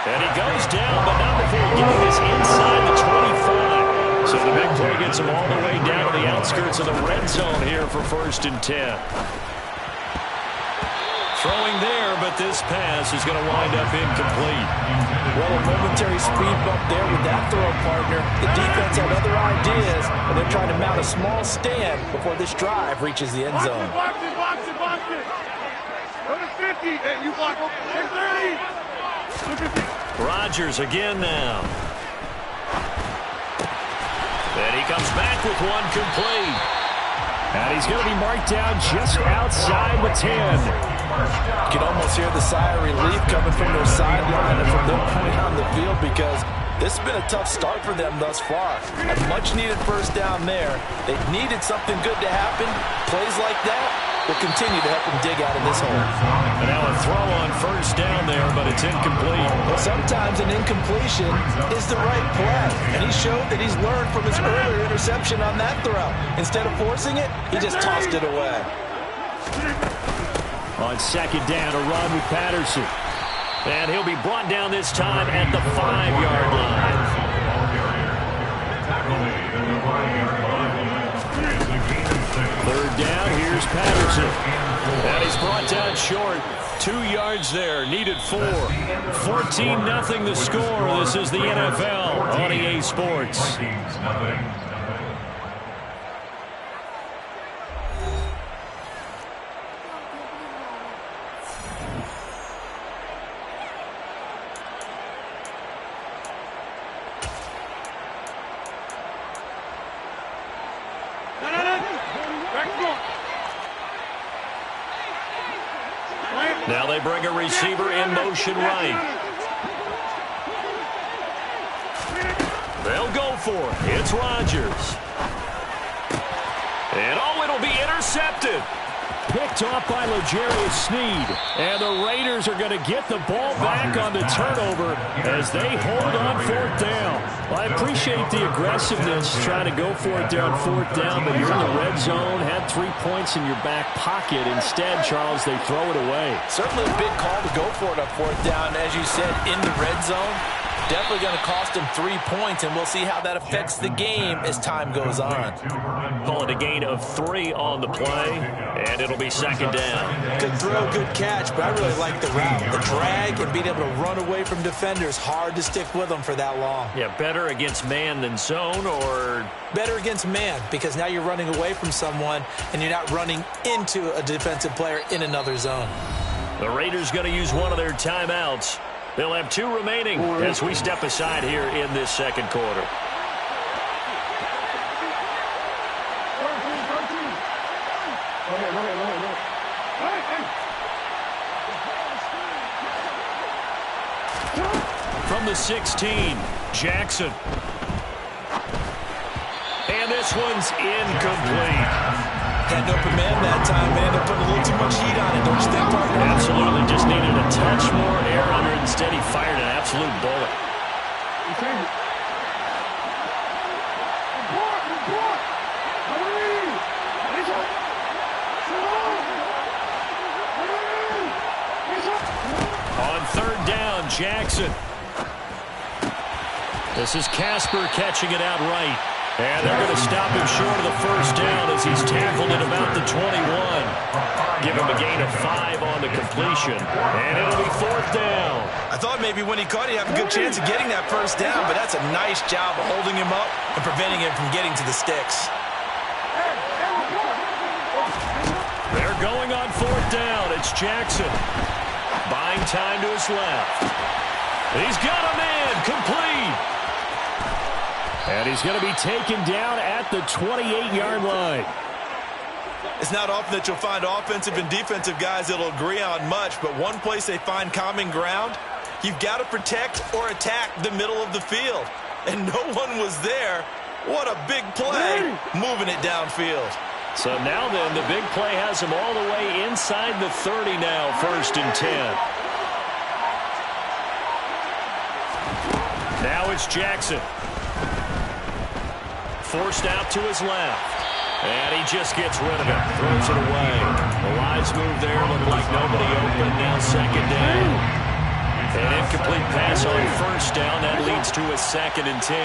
And he goes down, but not before getting this inside the 25. So the big play gets him all the way down to the outskirts of the red zone here for 1st and 10. Throwing there, but this pass is going to wind up incomplete. Well, a momentary speed bump there with that throw, partner. The defense had other ideas, and they're trying to mount a small stand before this drive reaches the end zone. Box it. Go to 50, and you block 30. Rodgers again now. And he comes back with one complete. And he's going to be marked down just outside the 10. You can almost hear the sigh of relief coming from their sideline and from their point on the field because this has been a tough start for them thus far. A much-needed first down there. They needed something good to happen. Plays like that will continue to help them dig out of this hole. And now a throw on first down there, but it's incomplete. Well, sometimes an incompletion is the right play. And he showed that he's learned from his earlier interception on that throw. Instead of forcing it, he just tossed it away. On second down, a run with Patterson. And he'll be brought down this time at the 5-yard line. Third down, here's Patterson. And he's brought down short. 2 yards there, needed 4. 14-0 the score. This is the NFL on EA Sports. Now they bring a receiver in motion right. They'll go for it. It's Rodgers. And it'll be intercepted. Picked off by L'Jarius Sneed. And the Raiders are going to get the ball back on the turnover as they hold on 4th down. Well, I appreciate the aggressiveness trying to go for it there on 4th down, but you're in the red zone, had 3 points in your back pocket. Instead, Charles, they throw it away. Certainly a big call to go for it on 4th down. As you said, in the red zone, definitely going to cost them 3 points, and we'll see how that affects the game as time goes on. Call it a gain of 3 on the play, and it'll be second down. Good throw, good catch, but I really like the route. The drag and being able to run away from defenders, hard to stick with them for that long. Yeah, better against man than zone, or? Better against man, because now you're running away from someone, and you're not running into a defensive player in another zone. The Raiders going to use one of their timeouts. They'll have 2 remaining as we step aside here in this second quarter. From the 16, Jackson. And this one's incomplete. Had an open man that time, man. They're putting a little too much heat on it, don't you think, partner? Absolutely. Just needed a touch more air under it. Instead, he fired an absolute bullet. On 3rd down, Jackson. This is Casper catching it out right. And they're going to stop him short of the first down as he's tackled at about the 21. Give him a gain of 5 on the completion. And it'll be 4th down. I thought maybe when he caught it, he'd have a good chance of getting that first down, but that's a nice job of holding him up and preventing him from getting to the sticks. They're going on 4th down. It's Jackson. Buying time to his left. He's got a man complete. And he's going to be taken down at the 28-yard line. It's not often that you'll find offensive and defensive guys that'll agree on much, but one place they find common ground, you've got to protect or attack the middle of the field. And no one was there. What a big play, moving it downfield. So now then, the big play has him all the way inside the 30 now, 1st and 10. Now it's Jackson. Forced out to his left. And he just gets rid of it. Throws it away. The lines move there. Look like nobody open. Now 2nd down. An incomplete pass on 1st down. That leads to a 2nd and 10.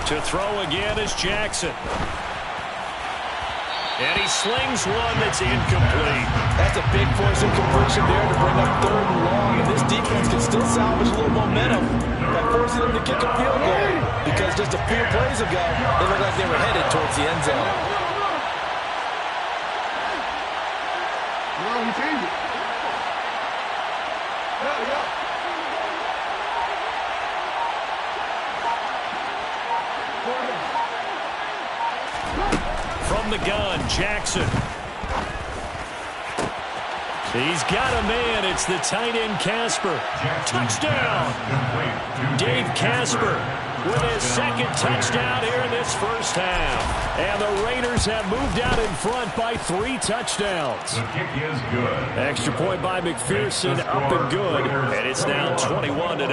To throw again is Jackson. And he slings one that's incomplete. That's a big force incompletion there to bring up 3rd and long. And this defense can still salvage a little momentum by forcing them to kick a field goal. Because just a few plays ago, they looked like they were headed towards the end zone. No, he changed it. From the gun, Jackson. He's got a man. It's the tight end, Casper. Touchdown! Dave Casper with his 2nd touchdown here in this first half. And the Raiders have moved out in front by 3 touchdowns. The kick is good. Extra point by McPherson, up and good. And it's now 21-0.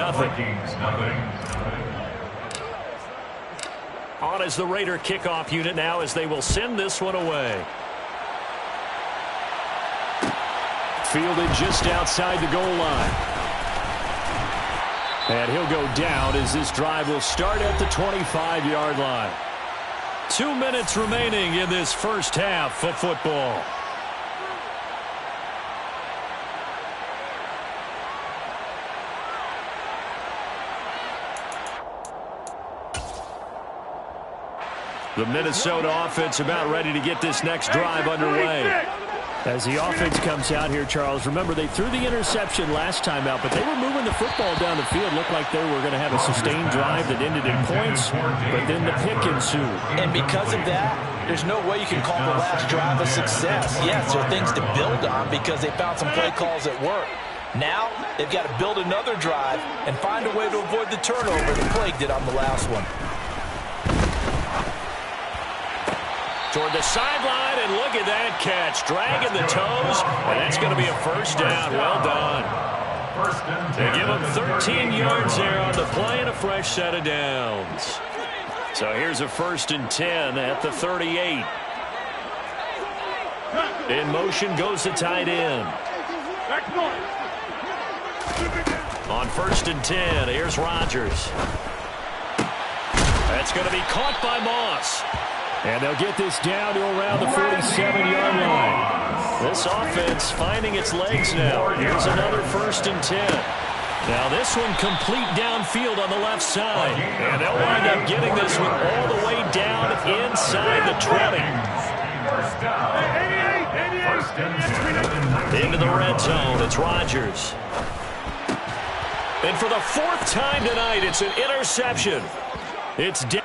On as the Raider kickoff unit now as they will send this one away. Fielded just outside the goal line. And he'll go down as this drive will start at the 25-yard line. 2 minutes remaining in this first half of football. The Minnesota offense about ready to get this next drive underway. As the offense comes out here, Charles, remember they threw the interception last time out, but they were moving the football down the field. Looked like they were going to have a sustained drive that ended in points, but then the pick ensued. And because of that, there's no way you can call the last drive a success. Yes, there are things to build on because they found some play calls that work. Now, they've got to build another drive and find a way to avoid the turnover that plagued it on the last one. Toward the sideline, and look at that catch. Dragging the toes, and that's going to be a first down. Well done. They give him 13 yards there on the play and a fresh set of downs. So here's a 1st and 10 at the 38. In motion goes the tight end. On 1st and 10, here's Rodgers. That's going to be caught by Moss. And they'll get this down to around the 47-yard line. This offense finding its legs now. Here's another 1st and 10. Now this one complete downfield on the left side. And they'll wind up getting this one all the way down inside the 20. Into the red zone, it's Rodgers. And for the 4th time tonight, it's an interception. It's down.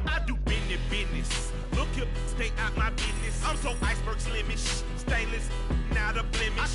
I do business,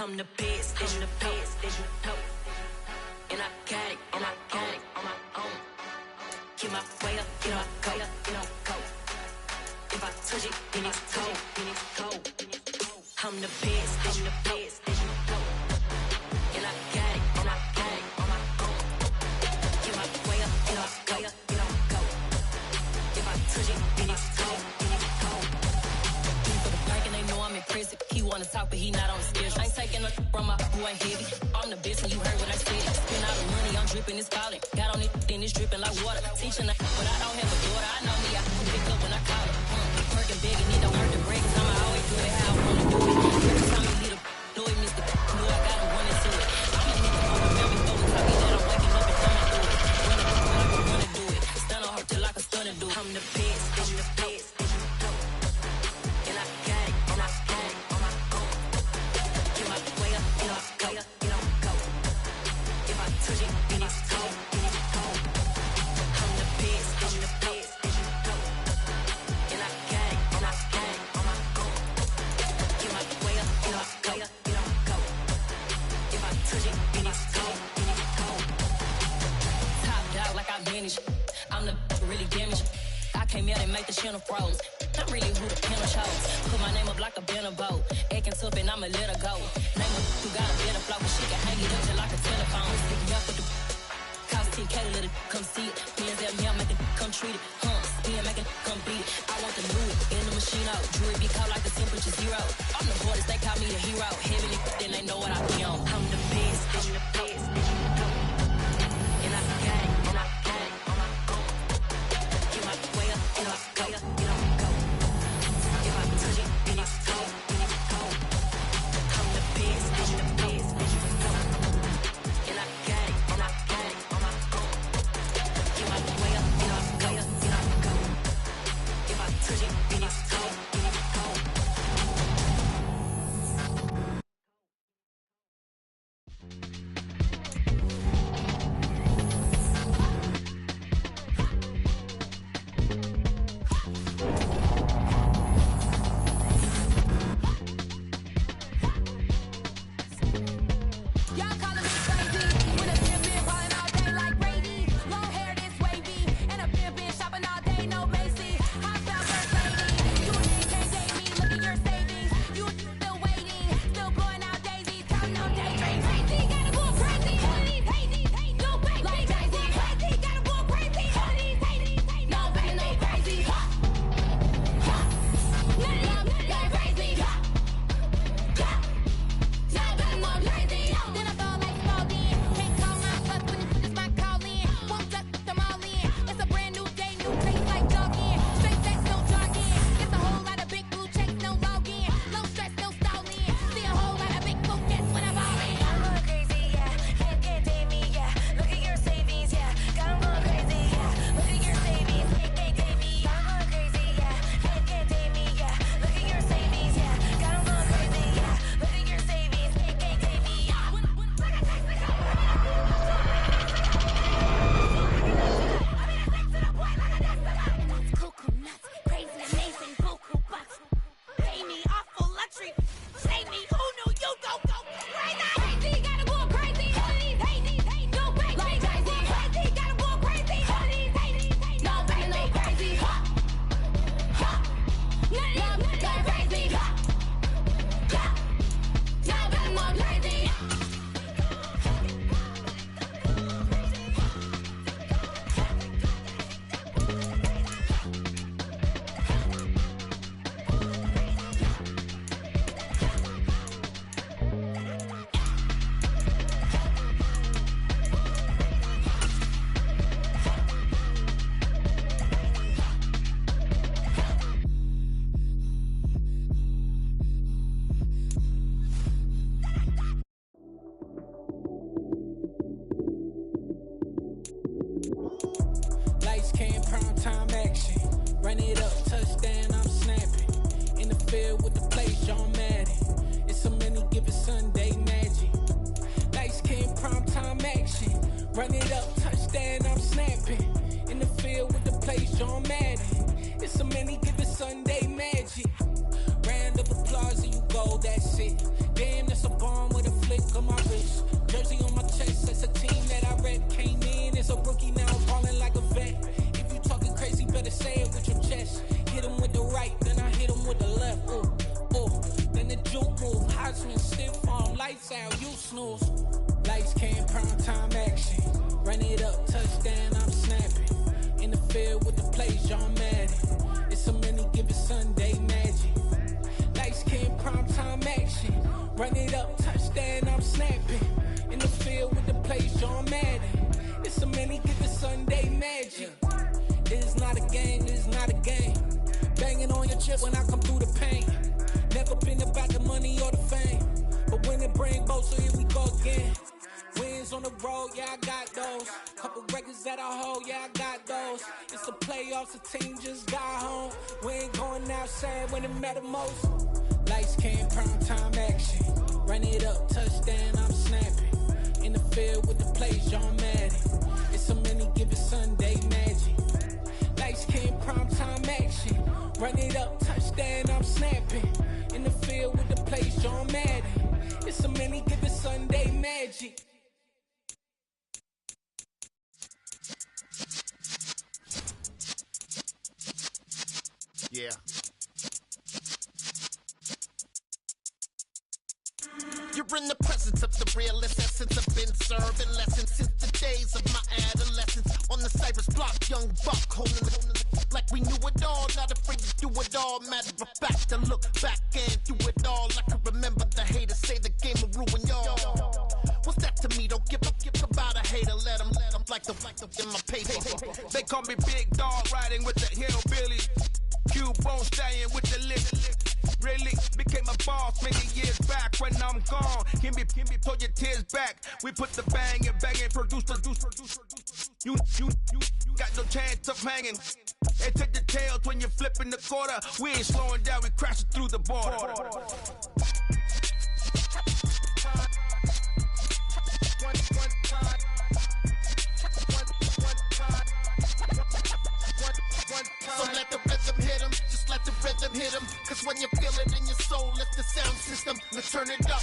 I'm the best, I'm the best, and I got it, and I got it on my own. Get my way up, get my go, get my go. If I touch it, then it's cold, then it's cold. I'm the best, I'm the best, and I got it, and I got it on my own. Get my way up, get my go, get my go. If I touch it, then it's cold, then it's cold. For the bank and they know I'm in prison. He wanna talk, but he not on the schedule. I ain't taking a from my who ain't heavy. I'm the best, and you heard what I said. Spend all the money, I'm dripping, it's falling. Got on it, then it's dripping like water. Teaching, but I don't have a daughter. I know me, I can pick up when I call it. Working big and it don't hurt the break, 'cause I'ma always do it how I wanna do it. Every time you lead a do it, Mr. Know I got him running to it. I'm a nigga who remember those and tell me that I'm waking up and coming through it. Run it when I can run and do it. Stun on her till I can stun and do it. I'm the best, I'm the best, and I got it, and I got it on my own. Get my way up, get my go, get my go. If I touch it, then it's cold, then it's cold. I'm the best, I'm the best, and I got it, and I got it on my own. Get my way up, get my go, get my go. If I touch it, then it's cold, then it's cold. Top dog like I manage. I'm the really damaged. I came out and make the channel froze. I'm really who the piano chose. Put my name up like a banner boat. Acting tough and I'ma let her go. Name her who got a better flow, but she can hang it up just like a telephone. Stick me up with the cost 10K to let it come see it. Hands out, yeah, make it come treat it. Spin, make it come beat it. I want the new in the machine out. Jewelry be cold like the temperature 0. I'm the hardest, they call me the hero. Heaven and then they know what I be on. I'm the best, I'm the best, and I got it, and I got it on my own. Get my way up, get my go, get my go. If I touch it, then it's cold, then it's cold. I'm the best, I'm the best, and I got it, and I got it on my own. Get my way up, get my go, get my go. If I touch it, then it's cold, then it's cold. Y'all calling me crazy when a pimp been ballin' all day like Brady. Long hair this wavy, and a pimp been shopping all day, no Macy's. Hot style first lady, you a nigga can't date me. Look at your savings, you still waiting, still blowing out daisies, counting on daydreams. Crazy, gotta go crazy. All of these hating, no baby. Like crazy, crazy, gotta go crazy. All of these hating, no baby, no crazy. None of them like crazy. Now better more crazy. Then I fall like Spalding. Can't call my bluff when it's my calling. Won't duck them all in. It's a brand new day, new taste like jogging. Straight sex, no jogging. It's a whole lot of big blue checks, no login. Low stress, no stalling. See a whole lot of big blue checks when I'm ballin'. I'm going crazy, yeah. Can't date me, yeah. Look at your savings, yeah. Got 'em going crazy, yeah. Look at your savings, can't date me. I'm going crazy, yeah. Can't date me, yeah. Look at your savings, yeah. Got 'em going crazy, yeah. Look at your savings, can't date me. Cuckoo nuts, crazy, amazing, buku bucks. Pay me awful luxury. Say me, who knew you go crazy? Crazy, gotta go crazy. All of these hating, no baby. Like crazy, crazy, gotta go crazy. All of these hating, no baby, no crazy. None of them like crazy. Now better more crazy. Lights came, prime time action. Run it up, touchdown, I'm snapping. In the field with the play, John Madden. It's a many given Sunday magic. Lights came, prime time action. Run it up, touchdown, I'm snapping. In the field with the play, John Madden. It's a many given Sunday magic. Round of applause and you go, that's it. Damn, that's a bomb field with the plays, John Madden. It's a many given Sunday magic. Lights came primetime action. Run it up, touchdown, I'm snapping. In the field with the plays, John Madden. It's a many given Sunday magic. It's not a game, it's not a game. Banging on your chip when I come through the paint. Never been about the money or the fame. But when it bring both, so here we go again. Wins on the road, yeah, I got those. Couple records that I hold, yeah, I got those. It's the playoffs, the team just got home. We ain't going outside when it matter most. Lights came, primetime action. Run it up, touchdown, I'm snapping. In the field with the plays, John Madden. It's a many given Sunday magic. Lights came, primetime action. Run it up, touchdown, I'm snapping. In the field with the plays, John Madden. It's a many given Sunday magic. Yeah. You're in the presence of the realest essence. I've been serving lessons since the days of my adolescence. On the Cypress block, young buck holding the like we knew it all. Not afraid to do it all. Matter of fact, to look back and do it all. I can remember the haters say the game will ruin y'all. What's that to me? Don't give about a hater. Let them like the in my paper. They call me Big Dog, riding with the hillbilly. Q-Bone stallion with the lip. Really became a boss many years back. When I'm gone, can be pull your tears back. We put the bang and produce. You got no chance of hanging. And take the tails when you're flipping the quarter. We ain't slowing down, we crashing through the border. So let the rhythm hit him, just let the rhythm hit him. Cause when you feel it in your soul, let the sound system, now turn it up.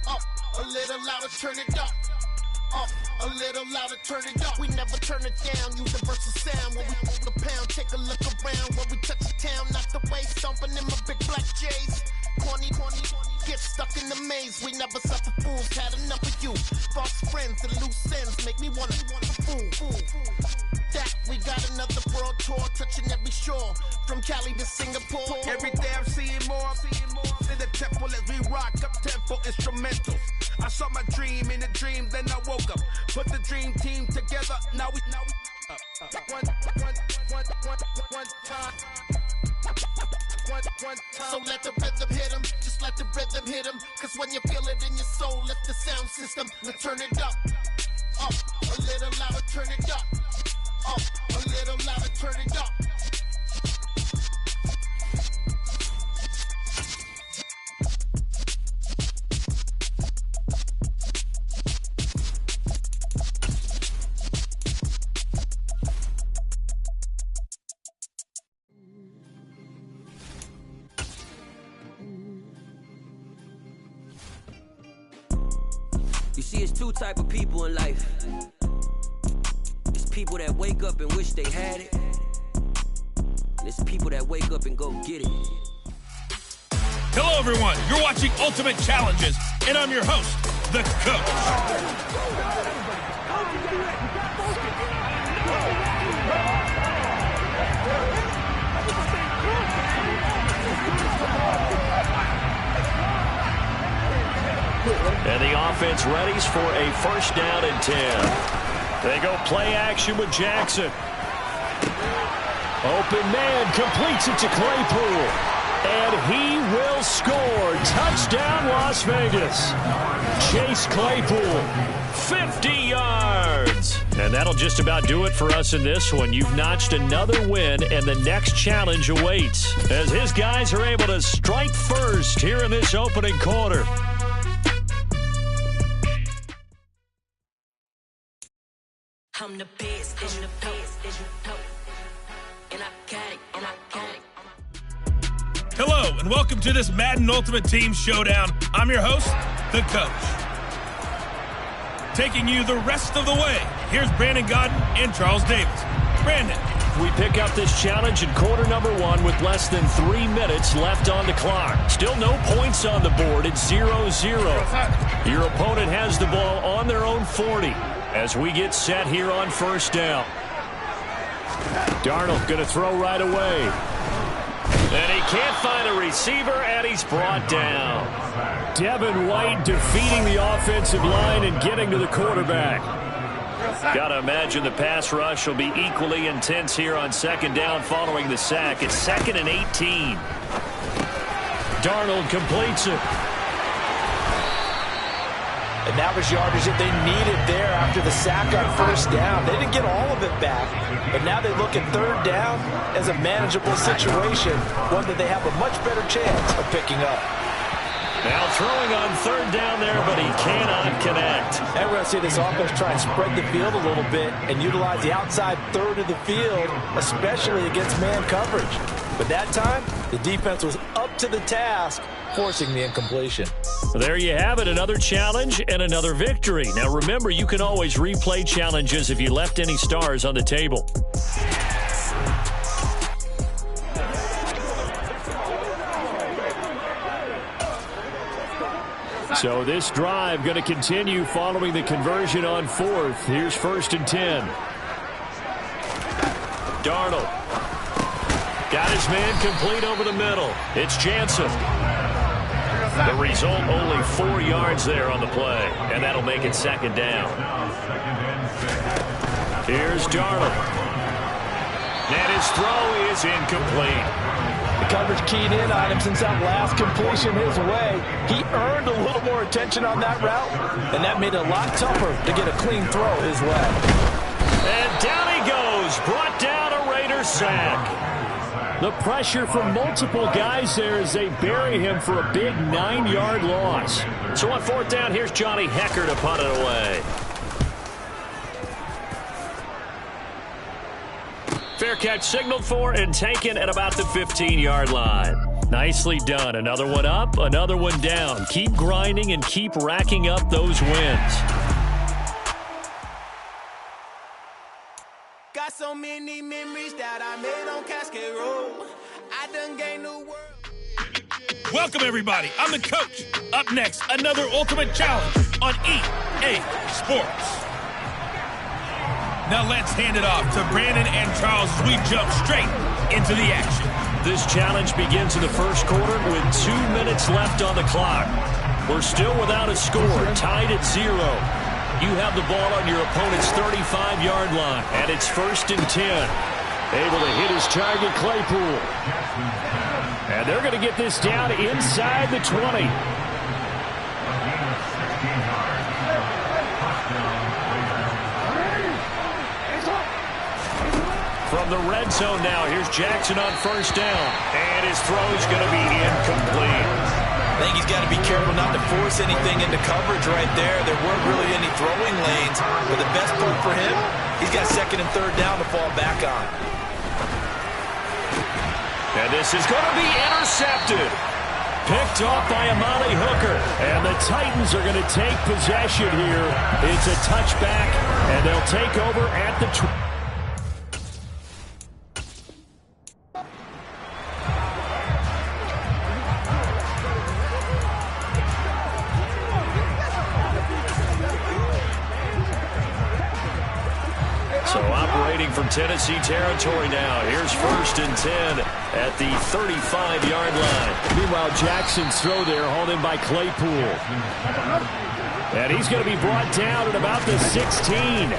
Up, a little louder, turn it up. Up, a little louder, turn it up. We never turn it down, universal sound. When we move the pound, take a look around. When we touch the town, not the way, stomping in my big black J's. Corny, get stuck in the maze. We never suffer fools, had enough of you. False friends and loose ends make me wanna fool. That we got another world tour, touching every shore, from Cali to Singapore. Every day I'm seeing more. In the temple as we rock up tempo instrumentals. I saw my dream in a dream, then I woke up. Put the dream team together. Now we one time. So let the rhythm hit him, just let the rhythm hit him. Cause when you feel it in your soul, let the sound system, now turn it up. Up, a little louder, turn it up. Up, a little louder, turn it up. You see, it's two type of people in life. It's people that wake up and wish they had it. And it's people that wake up and go get it. Hello, everyone. You're watching Ultimate Challenges, and I'm your host, The Coach. And the offense readies for a first down and 10. They go play action with Jackson. Open man completes it to Claypool. And he will score. Touchdown, Las Vegas. Chase Claypool, 50 yards. And that'll just about do it for us in this one. You've notched another win, and the next challenge awaits as his guys are able to strike first here in this opening quarter. I'm the best, and I got it, and I got it. Hello, and welcome to this Madden Ultimate Team Showdown. I'm your host, The Coach. Taking you the rest of the way, here's Brandon Godden and Charles Davis. Brandon. We pick up this challenge in quarter number 1 with less than 3 minutes left on the clock. Still no points on the board. It's 0-0. Your opponent has the ball on their own 40 as we get set here on first down. Darnold going to throw right away. And he can't find a receiver, and he's brought down. Devin White defeating the offensive line and getting to the quarterback. Got to imagine the pass rush will be equally intense here on second down following the sack. It's 2nd and 18. Darnold completes it. And that was yardage that they needed there after the sack on first down. They didn't get all of it back, but now they look at third down as a manageable situation, one that they have a much better chance of picking up. Now throwing on third down there, but he cannot connect. And we're going to see this offense try and spread the field a little bit and utilize the outside third of the field, especially against man coverage. But that time, the defense was up to the task, forcing the incompletion. There you have it, another challenge and another victory. Now remember, you can always replay challenges if you left any stars on the table. So this drive going to continue following the conversion on 4th. Here's 1st and 10. Darnold. Got his man complete over the middle. It's Jansen. The result, only 4 yards there on the play, and that'll make it 2nd down. Here's Darnold. And his throw is incomplete. The coverage keyed in on him since that last completion his way. He earned a little more attention on that route, and that made it a lot tougher to get a clean throw his way. And down he goes, brought down a Raider sack. The pressure from multiple guys there as they bury him for a big 9-yard loss. So on 4th down, here's Johnny Hecker to punt it away. Fair catch signaled for and taken at about the 15-yard line. Nicely done. Another one up, another one down. Keep grinding and keep racking up those wins. Got so many memories that I made on Cascade Road. I done gained the world. Welcome, everybody. I'm the coach. Up next, another ultimate challenge on EA Sports. Now let's hand it off to Brandon and Charles as we jump straight into the action. This challenge begins in the first quarter with 2 minutes left on the clock. We're still without a score, tied at 0. You have the ball on your opponent's 35-yard line, and it's 1st and 10. Able to hit his target, Claypool. And they're going to get this down inside the 20. From the red zone now, here's Jackson on 1st down. And his throw's going to be incomplete. I think he's got to be careful not to force anything into coverage right there. There weren't really any throwing lanes. But the best part for him, he's got 2nd and 3rd down to fall back on. And this is going to be intercepted. Picked off by Amali Hooker. And the Titans are going to take possession here. It's a touchback, and they'll take over at the 20. So operating from Tennessee territory now. Here's 1st and 10 at the 35-yard line. Meanwhile, Jackson's throw there hauled in by Claypool. And he's going to be brought down at about the 16.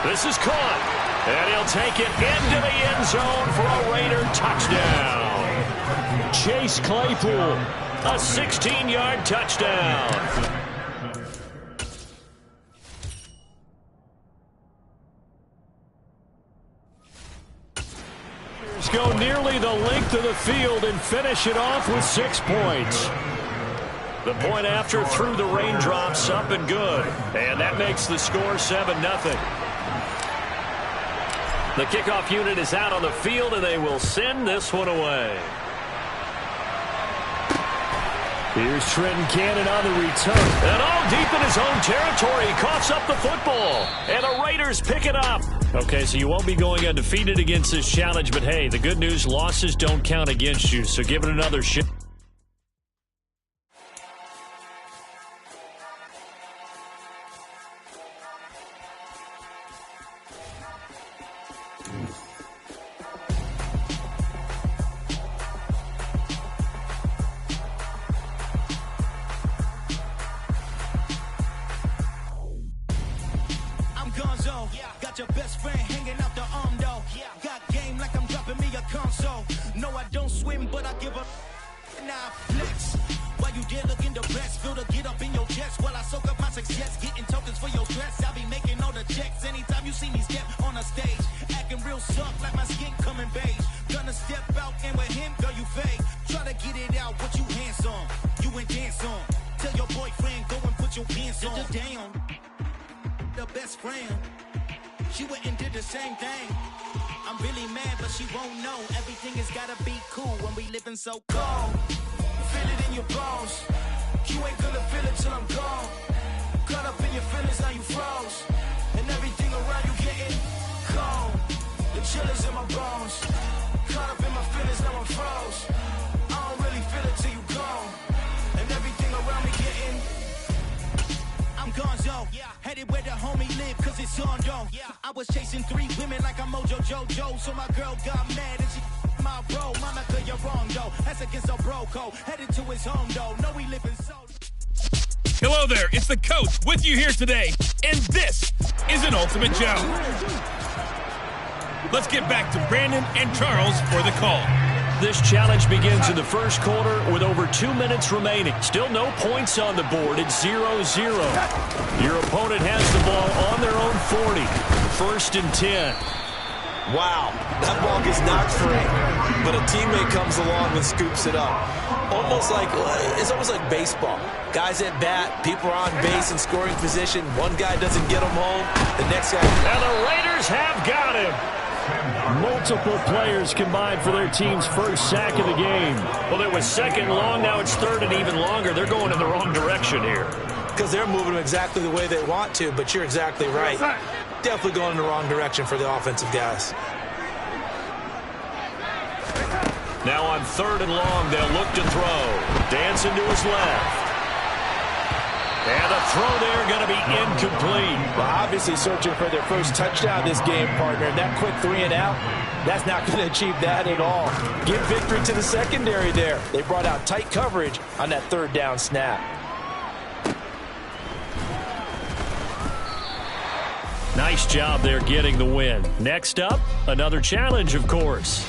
This is caught. And he'll take it into the end zone for a Raider touchdown. Chase Claypool, a 16-yard touchdown. Go nearly the length of the field and finish it off with 6 points. The point after through the raindrops, up and good. And that makes the score 7-0. The kickoff unit is out on the field, and they will send this one away. Here's Trenton Cannon on the return. And all deep in his own territory. He coughs up the football. And the Raiders pick it up. Okay, so you won't be going undefeated against this challenge. But, hey, the good news, losses don't count against you. So give it another shot. Now flex. While you there looking the best, feel the get up in your chest. While I soak up my success, getting tokens for your stress. I'll be making all the checks anytime you see me step on a stage. Acting real soft like my skin coming beige. Gonna step out and with him, girl, you fake. Try to get it out, what you handsome, you ain't dance on. Tell your boyfriend, go and put your pants on. Down, the best friend, she went and did the same thing. I'm really mad, but she won't know. Everything has gotta be cool when we living so cold. Feel it in your bones. You ain't gonna feel it till I'm gone. Caught up in your feelings, now you froze. And everything around you getting cold. The chill is in my bones. Caught up in my feelings, now I'm froze. I don't really feel it till you gone. And everything around me getting I'm gonzo, headed where the homie live, cause it's on though. I was chasing 3 women like I'm Mojo Jojo, so my girl got mad and she my bro. Mama, girl, you're wrong though. That's against a bro code. Headed to his home though. No, we living so. Hello there, it's the coach with you here today, and this is an Ultimate Challenge. Let's get back to Brandon and Charles for the call. This challenge begins in the first quarter with over 2 minutes remaining. Still no points on the board. It's 0-0. Your opponent has the ball on their own 40. 1st and 10. Wow, that ball gets knocked free, but a teammate comes along and scoops it up. It's almost like baseball. Guys at bat, people are on base in scoring position. One guy doesn't get him home, the next guy. And the Raiders have got him. Multiple players combined for their team's first sack of the game. Well, it was 2nd and long, now it's 3rd and even longer. They're going in the wrong direction here. Because they're moving them exactly the way they want to, but you're exactly right. Definitely going in the wrong direction for the offensive guys. Now on 3rd and long, they'll look to throw. Dancing to his left. And the throw there going to be incomplete. Well, obviously searching for their first touchdown this game, partner. That quick 3 and out, that's not going to achieve that at all. Give victory to the secondary there. They brought out tight coverage on that 3rd down snap. Nice job there getting the win. Next up, another challenge, of course.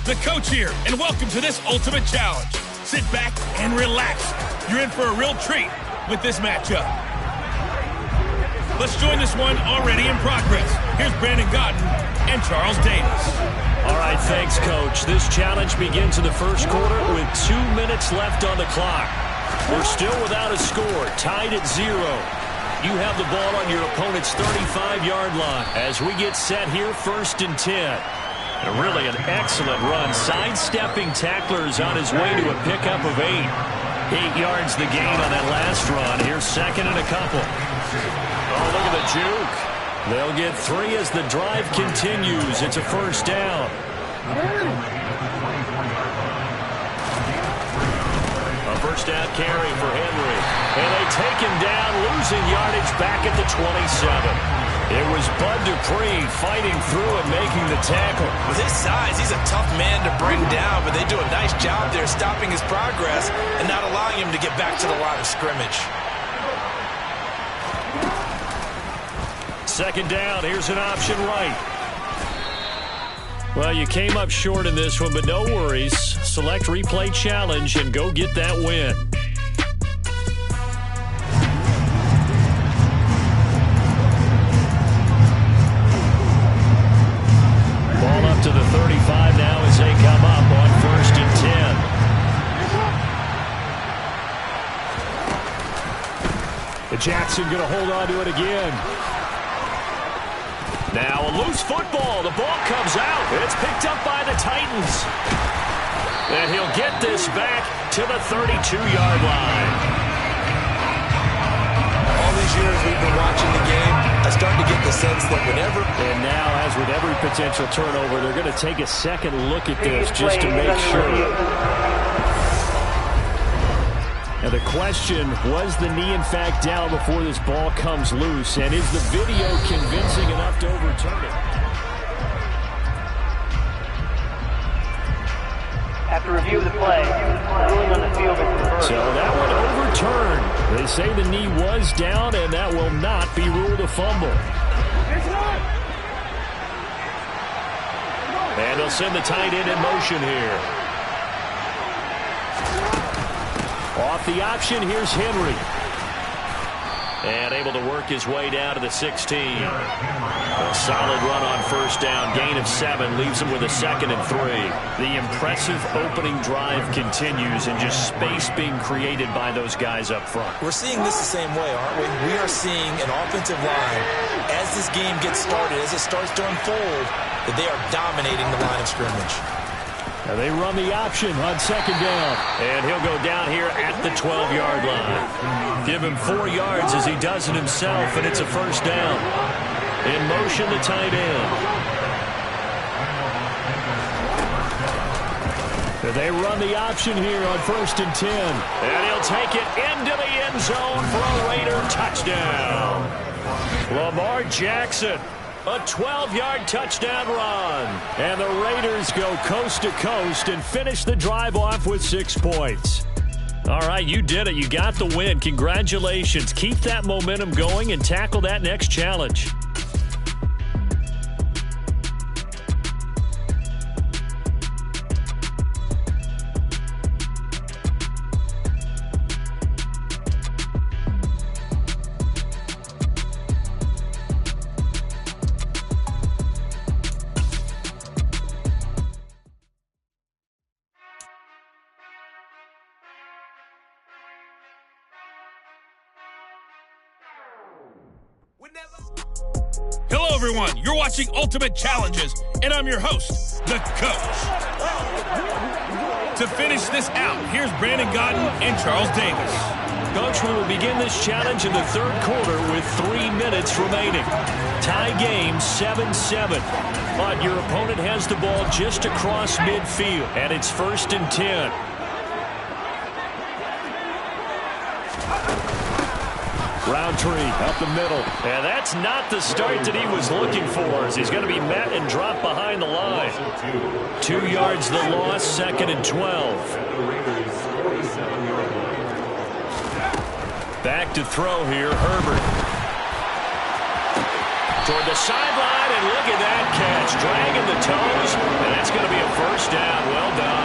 The coach here, and welcome to this Ultimate Challenge. Sit back and relax. You're in for a real treat with this matchup. Let's join this one already in progress. Here's Brandon Godden and Charles Davis. All right, thanks, Coach. This challenge begins in the first quarter with 2 minutes left on the clock. We're still without a score, tied at 0. You have the ball on your opponent's 35-yard line. As we get set here, 1st and 10. And really an excellent run. Sidestepping tacklers on his way to a pickup of 8. 8 yards the gain on that last run. Here's 2nd and a couple. Oh, look at the juke. They'll get 3 as the drive continues. It's a 1st down. A 1st down carry for Henry. And they take him down, losing yardage back at the 27. It was Bud Dupree fighting through and making the tackle. With his size, he's a tough man to bring down, but they do a nice job there stopping his progress and not allowing him to get back to the line of scrimmage. 2nd down, here's an option right. Well, you came up short in this one, but no worries. Select replay challenge and go get that win. Ball up to the 35 now as they come up on 1st and 10. The Jackson going to hold on to it again. Now a loose football. The ball comes out. It's picked up by the Titans. And he'll get this back to the 32-yard line. All these years we've been watching the game, I start to get the sense that whenever... And now, as with every potential turnover, they're going to take a second look at this just to make sure. And the question, was the knee in fact down before this ball comes loose? And is the video convincing enough to overturn it? At After review of the play, the ruling on the field is reversed. So that one overturned. They say the knee was down, and that will not be ruled a fumble. And they'll send the tight end in motion here. Off the option, here's Henry. And able to work his way down to the 16. A solid run on first down. Gain of 7 leaves him with a 2nd and 3. The impressive opening drive continues, and just space being created by those guys up front. We're seeing this the same way, aren't we? We are seeing an offensive line, as this game gets started, as it starts to unfold, that they are dominating the line of scrimmage. And they run the option on 2nd down. And he'll go down here at the 12-yard line. Give him 4 yards as he does it himself, and it's a first down. In motion, the tight end. And they run the option here on 1st and 10. And he'll take it into the end zone for a Raider touchdown. Lamar Jackson. A 12-yard touchdown run. And the Raiders go coast to coast and finish the drive off with 6 points. All right, you did it. You got the win. Congratulations. Keep that momentum going and tackle that next challenge. Hello, everyone. You're watching Ultimate Challenges, and I'm your host, the Coach. To finish this out, here's Brandon Godden and Charles Davis. Coach, we will begin this challenge in the 3rd quarter with 3 minutes remaining. Tie game 7-7. But your opponent has the ball just across midfield, and it's 1st and 10. Roundtree up the middle. And that's not the start that he was looking for, as he's going to be met and dropped behind the line. 2 yards the loss, 2nd and 12. Back to throw here, Herbert. Toward the sideline, and look at that catch. Dragging the toes, and that's going to be a first down. Well done.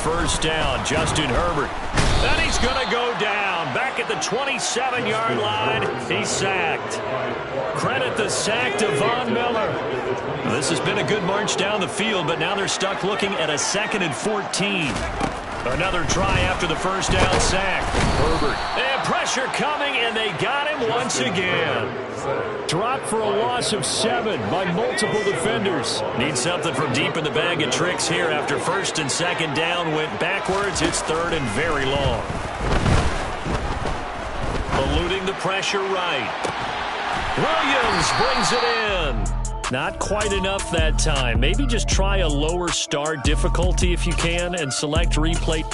First down, Justin Herbert. And he's going to go down. Back at the 27-yard line, he's sacked. Credit the sack to Von Miller. Now, this has been a good march down the field, but now they're stuck looking at a 2nd and 14. Another try after the first down sack. Herbert. And pressure coming, and they got him once again. Dropped for a loss of 7 by multiple defenders. Need something from deep in the bag of tricks here after 1st and 2nd down went backwards. It's 3rd and very long. Eluding the pressure right. Williams brings it in. Not quite enough that time. Maybe just try a lower start difficulty if you can and select replay.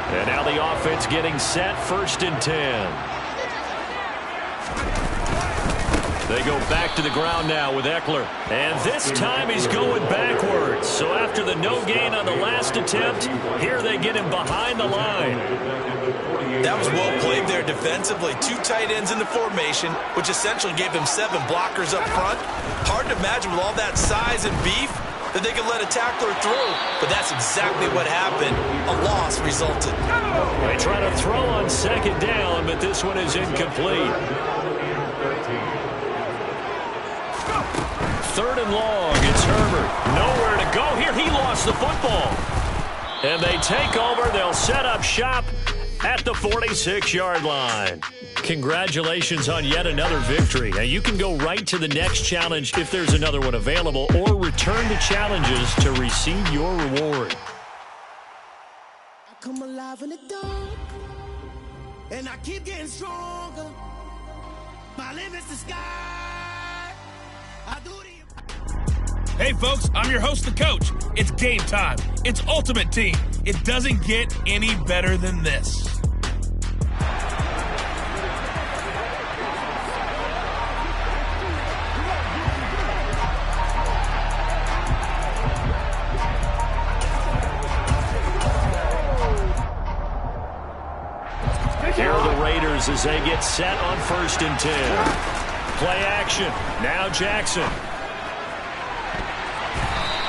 And now the offense getting set, 1st and 10. They go back to the ground now with Eckler. And this time he's going backwards. So after the no gain on the last attempt, here they get him behind the line. That was well played there defensively. 2 tight ends in the formation, which essentially gave them 7 blockers up front. Hard to imagine with all that size and beef that they could let a tackler through, but that's exactly what happened. A loss resulted. They try to throw on 2nd down, but this one is incomplete. 3rd and long, it's Herbert. Nowhere to go here. He lost the football. And they take over. They'll set up shop at the 46-yard line. Congratulations on yet another victory. Now you can go right to the next challenge if there's another one available, or return to challenges to receive your reward. I come alive in the dark, and I keep getting stronger. My limit's the sky. I do the... Hey, folks, I'm your host, the Coach. It's game time. It's Ultimate Team. It doesn't get any better than this. the Raiders as they get set on 1st and 10. Play action. Now Jackson.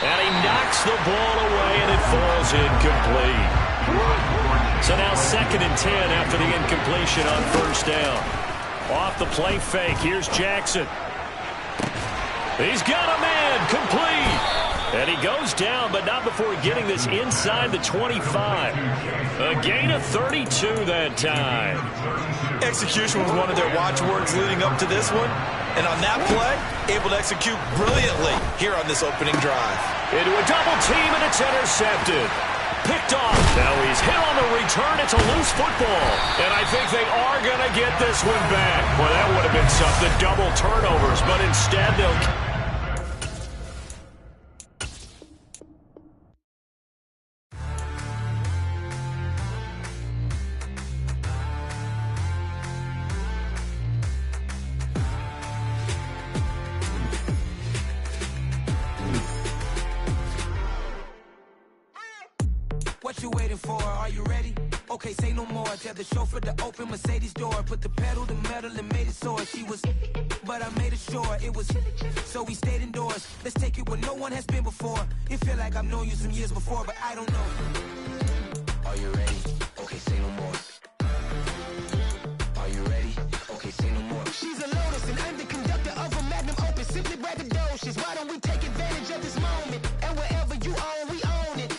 And he knocks the ball away, and it falls incomplete. So now 2nd and 10 after the incompletion on 1st down. Off the play fake. Here's Jackson. He's got a man. Complete. And he goes down, but not before getting this inside the 25. A gain of 32 that time. Execution was one of their watchwords leading up to this one. And on that play, able to execute brilliantly here on this opening drive. Into a double team, and it's intercepted. Picked off. Now he's hit on the return. It's a loose football. And I think they are going to get this one back. Well, that would have been something. Double turnovers, but instead they'll... What you waiting for? Are you ready? Okay, say no more. Tell the chauffeur to open Mercedes door. Put the pedal to metal and made it soar. She was, but I made it sure it was. So we stayed indoors. Let's take it where no one has been before. It feel like I've known you some years before, but I don't know. Are you ready? Okay, say no more. Are you ready? Okay, say no more. She's a Lotus and I'm the conductor of a Magnum Opus. Simply braggadocious. Why don't we take advantage of this moment? And wherever you own, we own it.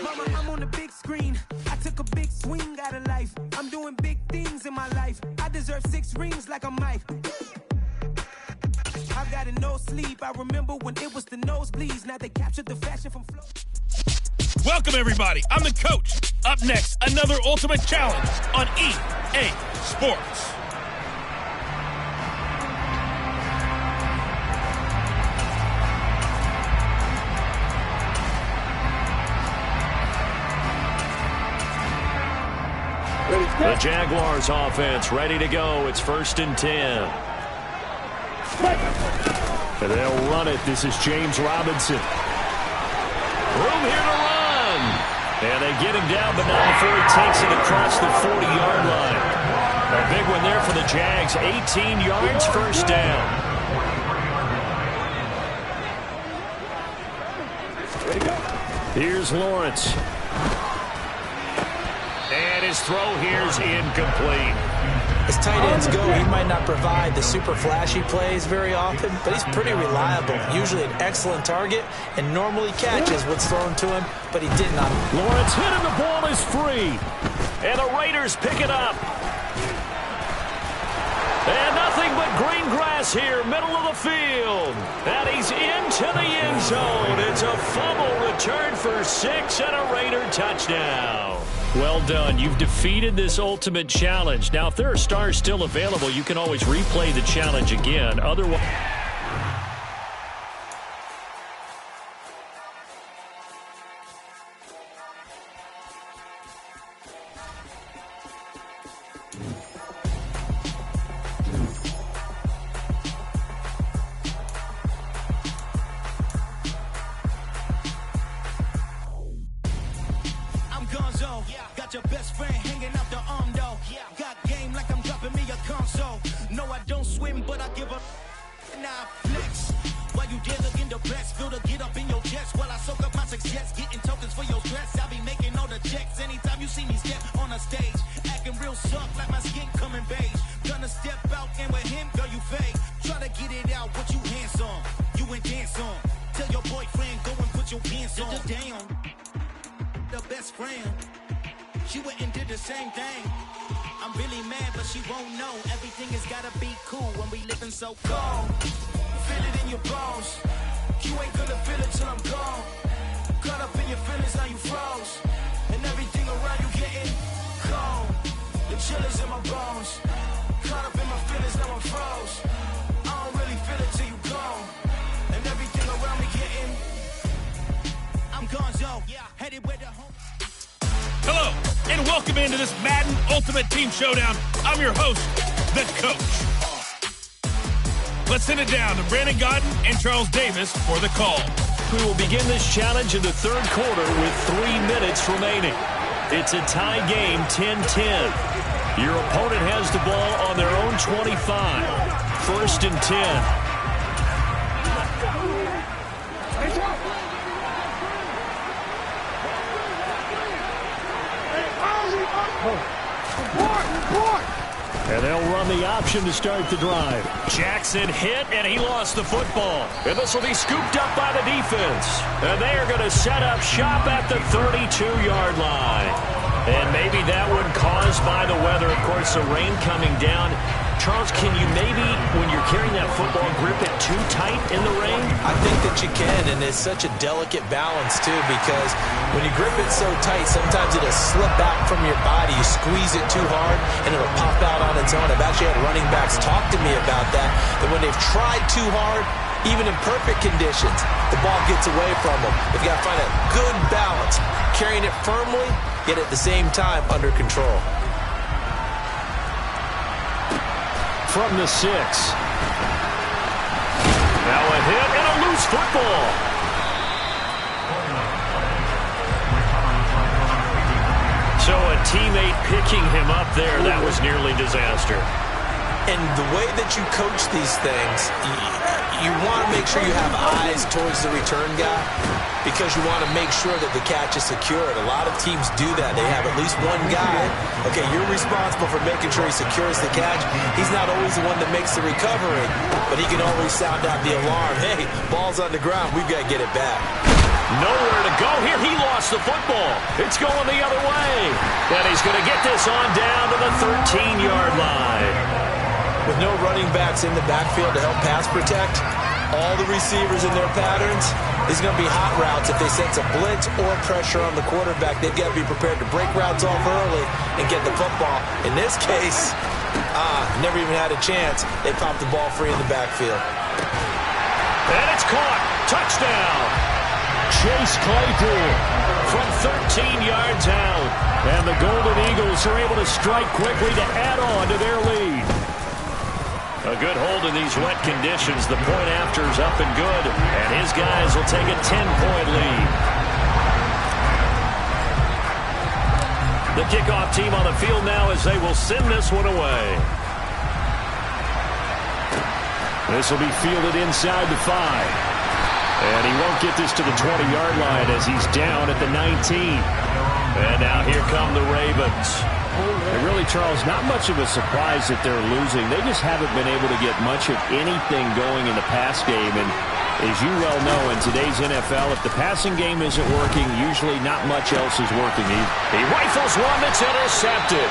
Mama, I'm on the big screen. I took a big swing out of life. I'm doing big things in my life. I deserve 6 rings like a Mike. I've got no sleep. I remember when it was the nosebleeds. Now they captured the fashion from flow. Welcome, everybody. I'm the coach. Up next, another Ultimate Challenge on EA Sports. The Jaguars offense ready to go. It's 1st and 10. And they'll run it. This is James Robinson. Room here to run. And they get him down, but not before he takes it across the 40-yard line. A big one there for the Jags. 18 yards, 1st down. Here's Lawrence. And his throw here is incomplete. As tight ends go, he might not provide the super flashy plays very often, but he's pretty reliable. Usually an excellent target, and normally catches what's thrown to him, but he did not. Lawrence hit him. The ball is free. And the Raiders pick it up. And nothing but green grass here, middle of the field. And he's into the end zone. It's a fumble return for 6 and a Raider touchdown. Well done. You've defeated this Ultimate Challenge. Now, if there are stars still available, you can always replay the challenge again. Otherwise... Got your best friend hanging out the arm though. Got game like I'm dropping me a console. No, I don't swim, but I give up. Now flex. While you there looking the best, feel the get up in your chest while I soak up my success, getting tokens for your stress. I be making all the checks anytime you see me step on a stage, acting real soft like my skin coming beige. Gonna step out and with him, girl, you fake. Try to get it out, what you hands on, you and dance on. Tell your boyfriend go and put your pants on. Down, the best friend. She went and did the same thing. I'm really mad, but she won't know. Everything has gotta be cool when we living so cold. Feel it in your bones. You ain't gonna feel it till I'm gone. Caught up in your feelings, now you froze. And everything around you getting cold. The chill is in my bones. Caught up in my feelings, now I'm froze. I don't really feel it till you gone. And everything around me getting, I'm gonzo. Headed where the home. Hello, and welcome into this Madden Ultimate Team Showdown. I'm your host, the Coach. Let's send it down to Brandon Gaudin and Charles Davis for the call. We will begin this challenge in the third quarter with 3 minutes remaining. It's a tie game, 10-10. Your opponent has the ball on their own 25. 1st and 10. And they'll run the option to start the drive. Jackson hit, and he lost the football. And this will be scooped up by the defense. And they are going to set up shop at the 32-yard line. And maybe that one caused by the weather. Of course, the rain coming down. Charles, can you maybe, when you're carrying that football, grip it too tight in the rain? I think that you can, and it's such a delicate balance, too, because when you grip it so tight, sometimes it'll slip out from your body. You squeeze it too hard, and it'll pop out on its own. I've actually had running backs talk to me about that when they've tried too hard, even in perfect conditions, the ball gets away from them. They've got to find a good balance, carrying it firmly, yet at the same time under control. From the 6. Now a hit and a loose football. So a teammate picking him up there, that was nearly disaster. And the way that you coach these things, you want to make sure you have eyes towards the return guy because you want to make sure that the catch is secured. A lot of teams do that. They have at least one guy. Okay, you're responsible for making sure he secures the catch. He's not always the one that makes the recovery, but he can always sound out the alarm. Hey, ball's on the ground. We've got to get it back. Nowhere to go here. He lost the football. It's going the other way. And he's going to get this on down to the 13-yard line. With no running backs in the backfield to help pass protect, all the receivers in their patterns, these are going to be hot routes. If they sense a blitz or pressure on the quarterback, they've got to be prepared to break routes off early and get the football. In this case, never even had a chance. They popped the ball free in the backfield. And it's caught. Touchdown. Chase Claypool from 13 yards out. And the Golden Eagles are able to strike quickly to add on to their lead. A good hold in these wet conditions. The point after is up and good. And his guys will take a 10-point lead. The kickoff team on the field now as they will send this one away. This will be fielded inside the 5. And he won't get this to the 20-yard line as he's down at the 19. And now here come the Ravens. And really, Charles, not much of a surprise that they're losing. They just haven't been able to get much of anything going in the pass game. And as you well know, in today's NFL, if the passing game isn't working, usually not much else is working. He rifles one that's intercepted.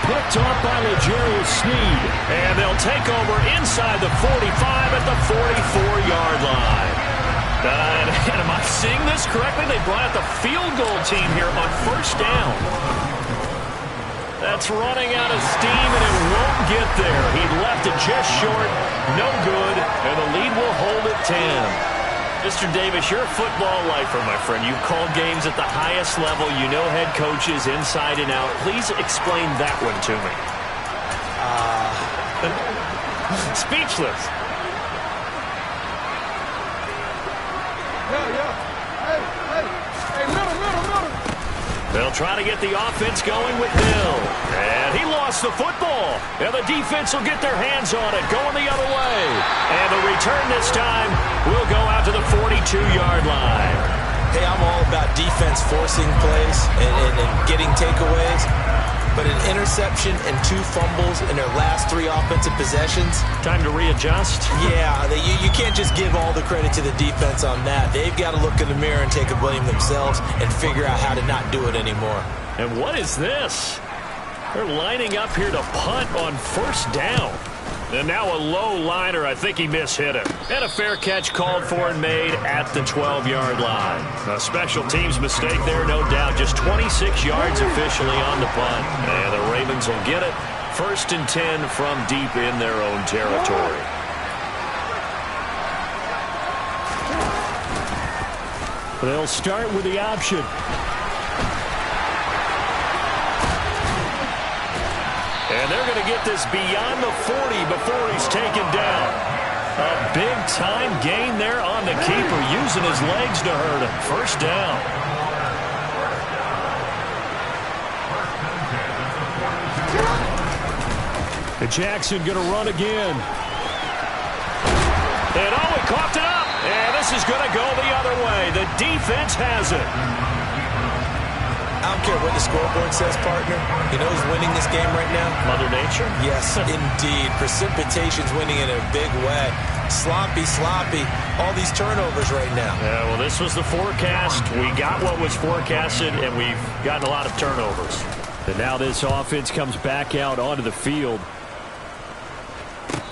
Picked off by L'Jarius Sneed. And they'll take over inside the 45 at the 44-yard line. And am I seeing this correctly? They brought out the field goal team here on 1st down. That's running out of steam, and it won't get there. He left it just short. No good, and the lead will hold at 10. Mr. Davis, you're a football lifer, my friend. You call games at the highest level. You know head coaches inside and out. Please explain that one to me. Speechless. They'll try to get the offense going with Hill. And he lost the football. And the defense will get their hands on it, going the other way. And the return this time will go out to the 42-yard line. Hey, I'm all about defense forcing plays and getting takeaways. But an interception and 2 fumbles in their last 3 offensive possessions. Time to readjust? Yeah, you can't just give all the credit to the defense on that. They've got to look in the mirror and take a blame themselves and figure out how to not do it anymore. And what is this? They're lining up here to punt on 1st down. And now a low liner. I think he mishit him. And a fair catch called for and made at the 12-yard line. A special teams mistake there, no doubt. Just 26 yards officially on the punt. And the Ravens will get it. 1st and 10 from deep in their own territory. They'll start with the option. they're going to get this beyond the 40 before he's taken down. A big-time gain there on the keeper, using his legs to hurt him. First down. And Jackson going to run again. And he coughed it up. And this is going to go the other way. The defense has it. I don't care what the scoreboard says, partner. You know who's winning this game right now? Mother Nature? Yes, indeed. Precipitation's winning in a big way. Sloppy. All these turnovers right now. Yeah, well, this was the forecast. We got what was forecasted, and we've gotten a lot of turnovers. And now this offense comes back out onto the field.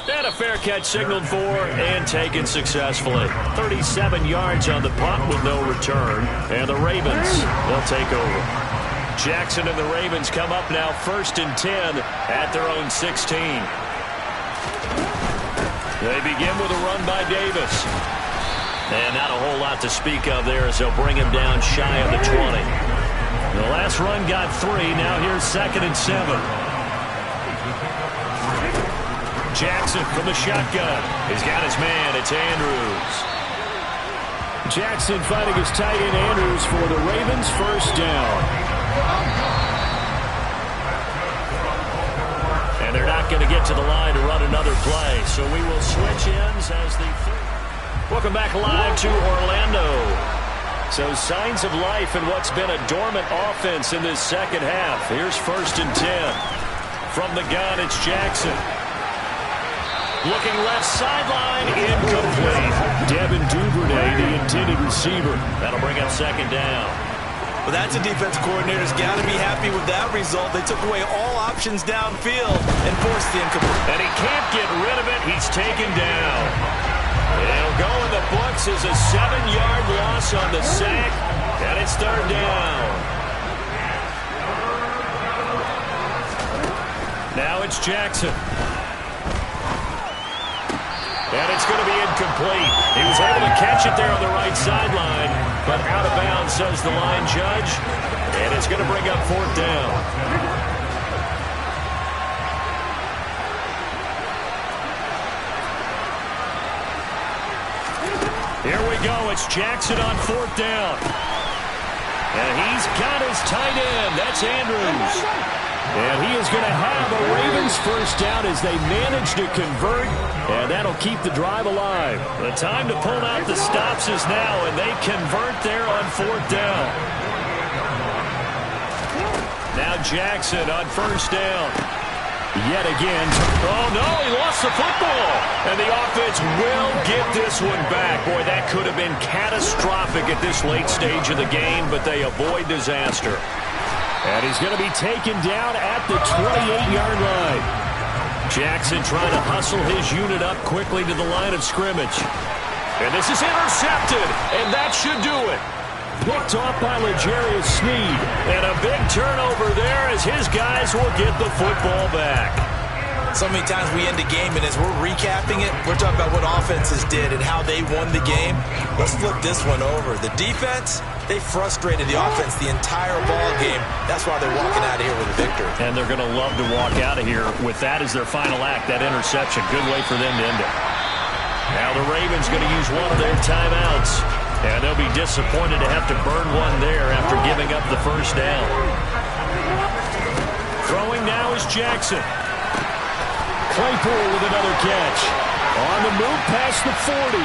And a fair catch signaled for and taken successfully. 37 yards on the punt with no return. And the Ravens, they'll take over. Jackson and the Ravens come up now 1st and 10 at their own 16. They begin with a run by Davis. And not a whole lot to speak of there as they'll bring him down shy of the 20. The last run got 3. Now here's 2nd and 7. Jackson from the shotgun. He's got his man. It's Andrews. Jackson finding his tight end Andrews for the Ravens. First down. And they're not going to get to the line to run another play. So we will switch ends as the... Welcome back live to Orlando. So signs of life in what's been a dormant offense in this second half. Here's 1st and 10. From the gun, it's Jackson. Looking left sideline, incomplete. Devin Duvernay, the intended receiver. That'll bring up 2nd down. Well, that's a defense coordinator's got to be happy with that result. They took away all options downfield and forced the incomplete. And he can't get rid of it. He's taken down. It'll go in the books as a 7-yard loss on the sack, and it's 3rd down. Now it's Jackson. And it's going to be incomplete. He was able to catch it there on the right sideline, but out of bounds, says the line judge. And it's going to bring up 4th down. Here we go. It's Jackson on 4th down. And he's got his tight end. That's Andrews. And he is going to have a Ravens first down as they manage to convert, and that'll keep the drive alive. The time to pull out the stops is now, and they convert there on 4th down. Now Jackson on 1st down. Yet again. Oh, no, he lost the football. And the offense will get this one back. Boy, that could have been catastrophic at this late stage of the game, but they avoid disaster. And he's going to be taken down at the 28-yard line. Jackson trying to hustle his unit up quickly to the line of scrimmage. And this is intercepted, and that should do it. Picked off by L'Jarius Sneed. And a big turnover there as his guys will get the football back. So many times we end a game, and as we're recapping it, we're talking about what offenses did and how they won the game. Let's flip this one over. The defense, they frustrated the offense the entire ball game. That's why they're walking out of here with a victory. And they're going to love to walk out of here with that as their final act, that interception. Good way for them to end it. Now the Ravens going to use one of their timeouts. And they'll be disappointed to have to burn one there after giving up the first down. Throwing now is Jackson. Claypool with another catch. On the move past the 40.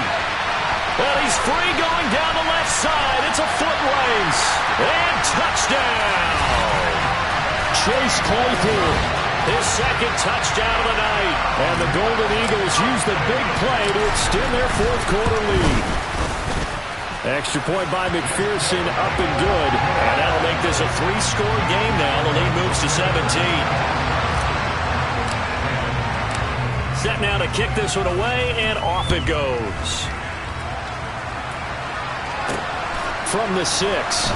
Well, he's free going down the left side. It's a foot race. And touchdown. Chase Claypool. His 2nd touchdown of the night. And the Golden Eagles use the big play to extend their 4th quarter lead. Extra point by McPherson, up and good. And that'll make this a 3-score game now. The lead moves to 17. Set now to kick this one away, and off it goes. From the 6.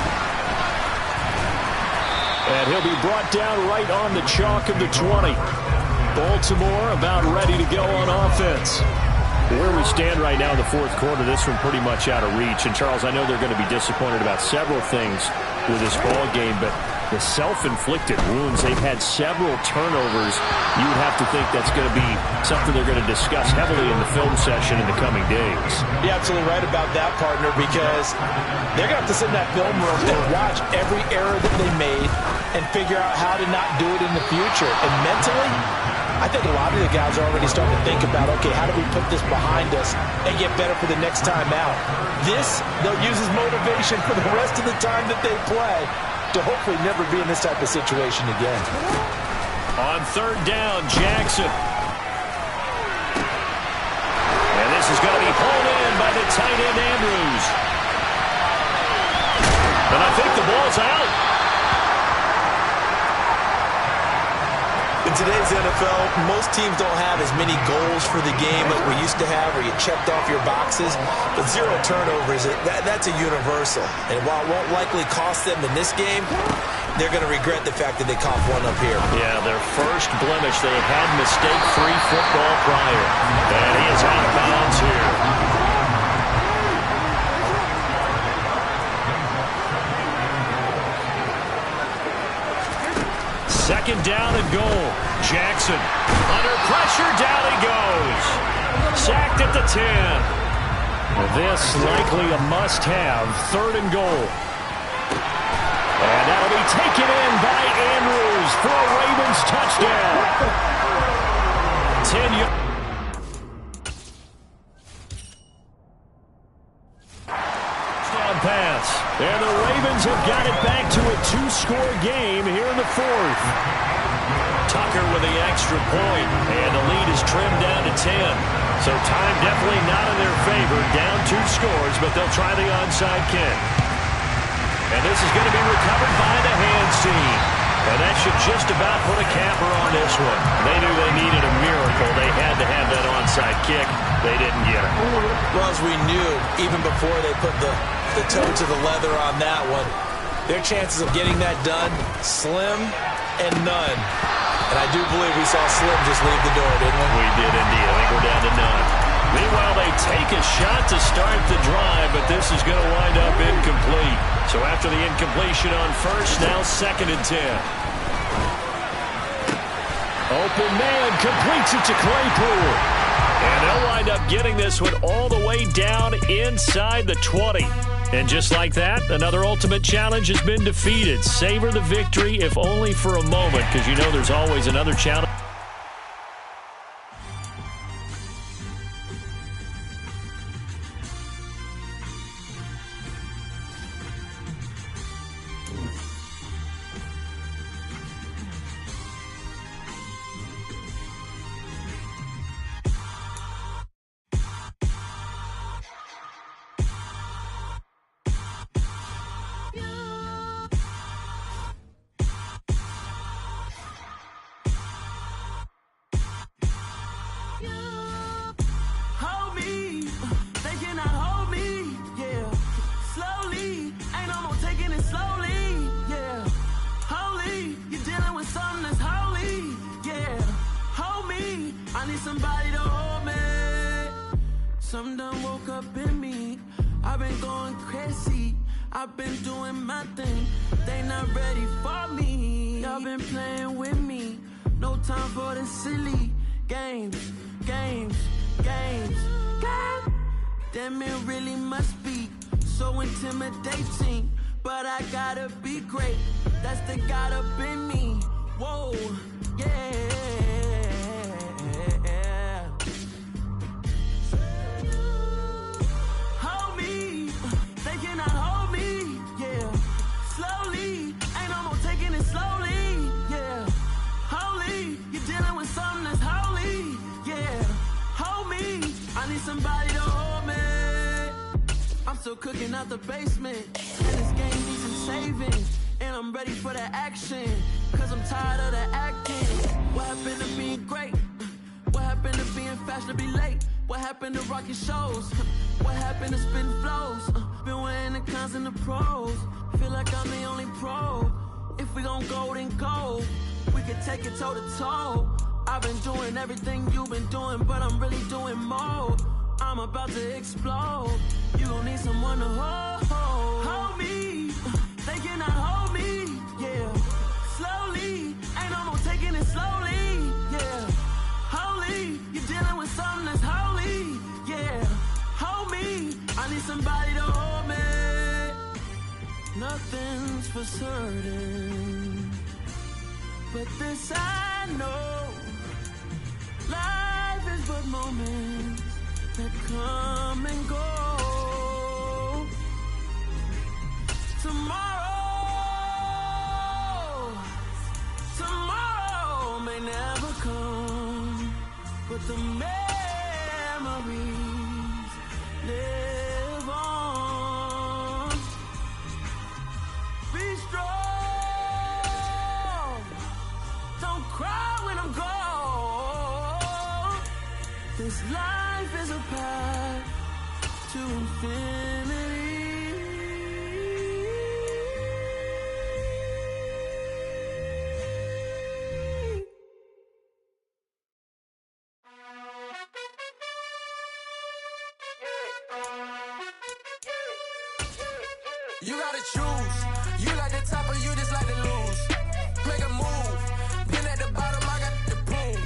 And he'll be brought down right on the chalk of the 20. Baltimore about ready to go on offense. Where we stand right now in the 4th quarter, this one pretty much out of reach. And, Charles, I know they're going to be disappointed about several things with this ball game, but the self-inflicted wounds. They've had several turnovers. You would have to think that's going to be something they're going to discuss heavily in the film session in the coming days. You're absolutely right about that, partner, because they're going to have to sit in that film room and watch every error that they made and figure out how to not do it in the future. And mentally, I think a lot of the guys are already starting to think about, okay, how do we put this behind us and get better for the next time out? This, they'll use as motivation for the rest of the time that they play to hopefully never be in this type of situation again. On third down, Jackson. And this is going to be pulled in by the tight end, Andrews. And I think the ball's out. In today's NFL, most teams don't have as many goals for the game like we used to have, where you checked off your boxes. But 0 turnovers, that's a universal. And while it won't likely cost them in this game, they're going to regret the fact that they coughed one up here. Yeah, their first blemish. They had mistake-free football prior. And he is out of bounds here. Second down and goal. Jackson under pressure. Down he goes. Sacked at the 10. This likely a must-have. Third and goal. And that'll be taken in by Andrews for a Ravens touchdown. 10 yards. Touchdown pass. And the Ravens have got it back to a 2-score game here in the fourth. Tucker with the extra point, and the lead is trimmed down to 10. So time definitely not in their favor. Down 2 scores, but they'll try the onside kick. And this is going to be recovered by the hands team. And that should just about put a capper on this one. They knew they needed a miracle. They had to have that onside kick. They didn't get it. Well, as we knew, even before they put the toe to the leather on that one, their chances of getting that done, slim and none. And I do believe we saw Slim just leave the door, didn't we? We did indeed. I think we're down to none. Meanwhile, they take a shot to start the drive, but this is going to wind up incomplete. So after the incompletion on first, now 2nd and 10. Open man completes it to Claypool. And they'll wind up getting this one all the way down inside the 20. And just like that, another ultimate challenge has been defeated. Savor the victory, if only for a moment, because you know there's always another challenge. Something done woke up in me. I've been going crazy. I've been doing my thing. They not ready for me. Y'all been playing with me. No time for the silly games. Damn, it really must be so intimidating. But I gotta be great. That's the God up in me. Whoa, yeah. Somebody to hold me. I'm still cooking out the basement, and this game needs some saving. And I'm ready for the action, cause I'm tired of the acting. What happened to being great? What happened to being fashionably late? What happened to rocking shows? What happened to spitting flows? Been weighing the cons and the pros. Feel like I'm the only pro. If we gon' go, then go. We can take it toe to toe. I've been doing everything you've been doing, but I'm really doing more. I'm about to explode. You gon' need someone to hold me. They cannot hold me, yeah. taking it slowly, yeah. Holy, you're dealing with something that's holy, yeah. Hold me, I need somebody to hold me. Nothing's for certain, but this I know. Life is but moments that come and go. Tomorrow may never come, but the memories live on. Be strong, don't cry when I'm gone. This life is a path to infinity. You gotta choose. You like the top or you just like to lose. Make a move. Been at the bottom, I got the proof.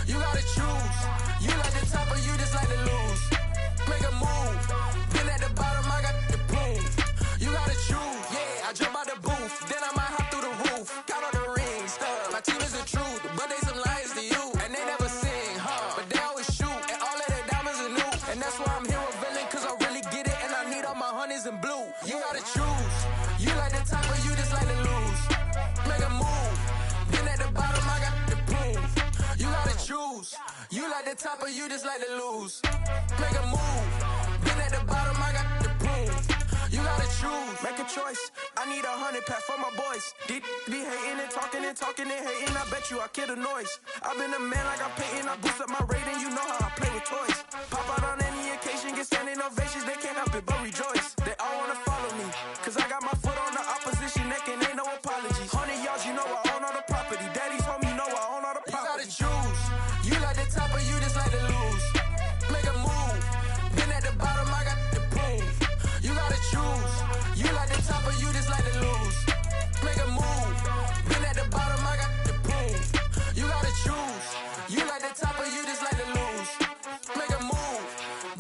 You gotta choose. You like the top or you just like to lose. Make a move. Been at the bottom, I got the proof. You gotta choose. Yeah, I jump out the booth. Then I might hop through the roof. Count all the rings. My team is the truth, but they some liars to you. And they never sing, but they always shoot. And all of their diamonds are new. And that's why I'm here with villain, cause I really get it. And I need all my honeys in blue. You gotta choose. You like the top or you just like to lose. Make a move. Been at the bottom, I got the proof. You gotta choose. You like the top or you just like to lose. Make a move. Been at the bottom, I got the proof. You gotta choose. Make a choice. I need 100 pack for my boys. Be hating and talking and hating. I bet you I kill the noise. I've been a man like I'm painting. I boost up my rating. You know how I play with toys. Pop out on any occasion, get standing ovations. They can't help it but rejoice. They all wanna follow me, cause I got my foot on the opposition neck and ain't no apologies. 100 yards, you know I own all the property. Daddy's home, you know I own all the property. You gotta choose. You like the top or you just like to lose. Make a move. Been at the bottom, I got the proof. You gotta choose. You like the top or you just like to lose. Make a move. Been at the bottom, I got the proof. You gotta choose. You like the top or you just like to lose. Make a move.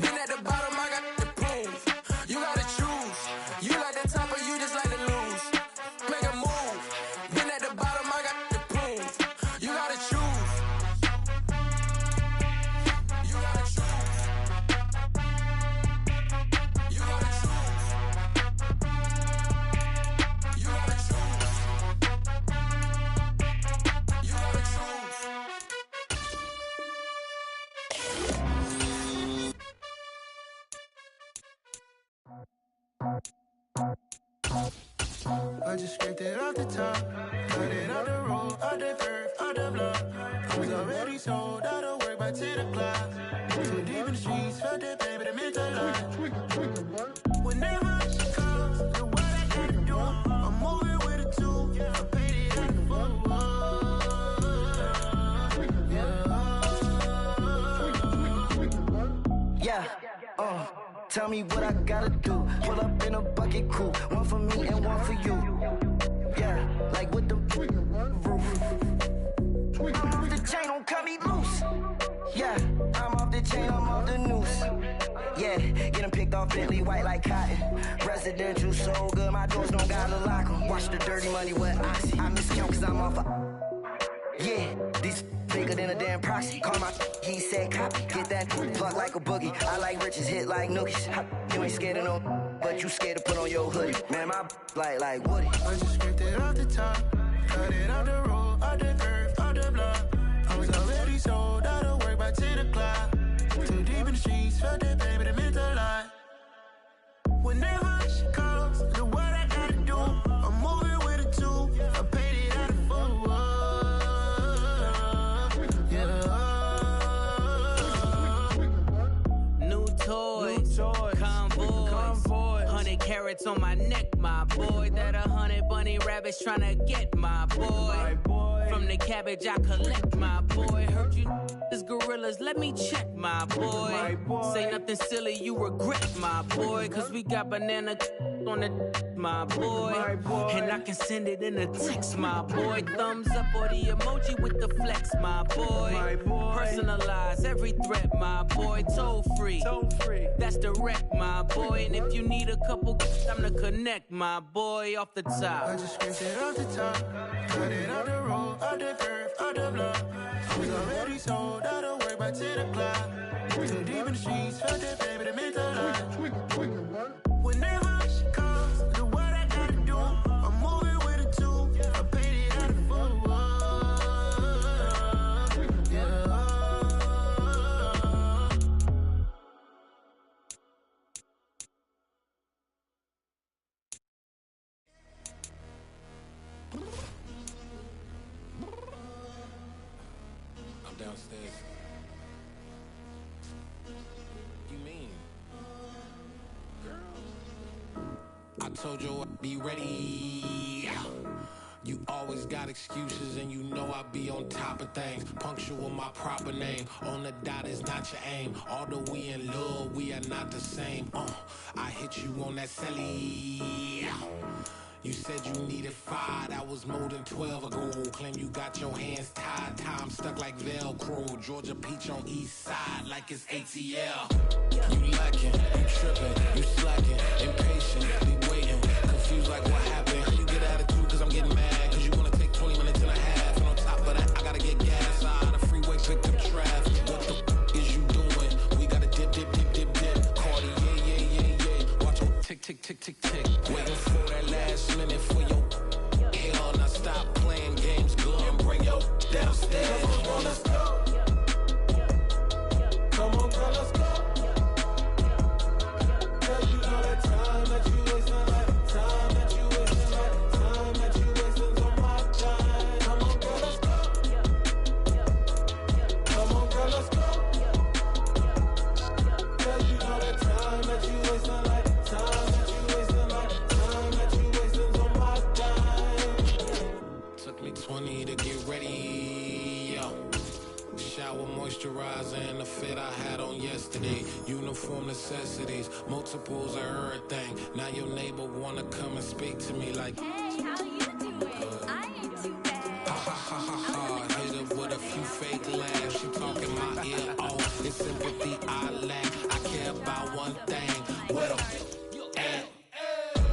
Been at the bottom, I got the proof. You gotta choose. You like the top or you just like to lose. Make a move. Been at the bottom, I got the proof. You gotta choose. You gotta choose. You gotta choose. You gotta choose. You gotta choose. I just scraped it off the top, cut it out the road, out the curve, out the block. I was already sold, out of work by 10 o'clock. Too deep in the streets, felt that baby, that meant a lot. Whenever she calls, the what I gotta do, I'm moving with a two. I paid it at the full. Yeah, tell me what I gotta do. Pull up in a bucket crew, one for me and one for you. Yeah, like with the roof. I'm off the chain, don't cut me loose. Yeah, I'm off the chain, I'm off the noose. Yeah, getting picked off Bentley white like cotton. Residential so good, my doors don't gotta lock 'em. Watch the dirty money with oxy. I miscount cause I'm off a... Yeah, these bigger than a damn proxy. Call my he said copy. Get that plug like a boogie. I like riches, hit like nookies. You ain't scared of no, but you scared to put on your hoodie. Man, my like Woody. I just scraped it off the top, cut it out the road, out the curve, out the block. I was already sold, out of work by 10 o'clock. Too deep in the streets, felt that baby, that meant a lot. Whenever she calls, the what I gotta do, I'm moving with a two. I paid it out of full. New toys, convoys, 100 carats on my neck, my boy. That 100 bunny rabbits tryna get my boy. From the cabbage I collect, my boy. Heard you is gorillas, let me check, my boy. Say nothing silly, you regret, my boy. Cause we got banana on the my boy. And I can send it in a text, my boy. Thumbs up or the emoji with the flex, my boy. Personalize every threat, my boy. Toll free. That's direct, my boy. And if you need a couple, I'm to connect, my boy, off the top. I just scraped it off the top, cut it out the road, out the curve, out the block. We already sold out of work by 10 o'clock. Too deep in the streets, felt that baby to make a lot. Whenever she calls, do what I gotta do. I'm moving with a two, I paid it out of full. Yeah. I'm downstairs. You mean? Girl. I told you I'd be ready. You always got excuses and you know I be on top of things. Punctual my proper name. On the dot is not your aim. Although we in love, we are not the same. I hit you on that celly. You said you needed 5, that was more than 12 ago. Claim you got your hands tied, time stuck like Velcro. Georgia Peach on east side like it's ATL. You lacking, you tripping, you slacking, impatient, be waiting, confused like what happened. How you get attitude cause I'm getting mad, cause you wanna take 20 minutes and a half. And on top of that, I gotta get gas out of the freeway, pick up traffic. What the is you doing? We gotta dip, dip, dip, dip, dip. Cardi, yeah. Watch your tick, tick, tick, tick, tick. Waiting for that last minute for your hell. Now stop playing games, go and bring your downstairs. Come on, let's go. Come on, girl, let's go. Girl, you know that time that you wasting, like time that you wasting, like time that you wasting on my time. Come on, girl, let's go. Come on, girl, let's go. Girl, you know that time that you wasting, like time that you wasting, like time that you wasting on my time. Took me 20 to get ready, yo. Shower, moisturizer, and the fit I had on yesterday. Uniform necessities, multiples of everything. Now your neighbor wanna come and speak to me like, Hey, how you doing? I ain't too bad. ha ha ha ha ha. Hit her with a few fake laughs. She talking my ear off. It's sympathy I lack. I care about one thing. Where the at?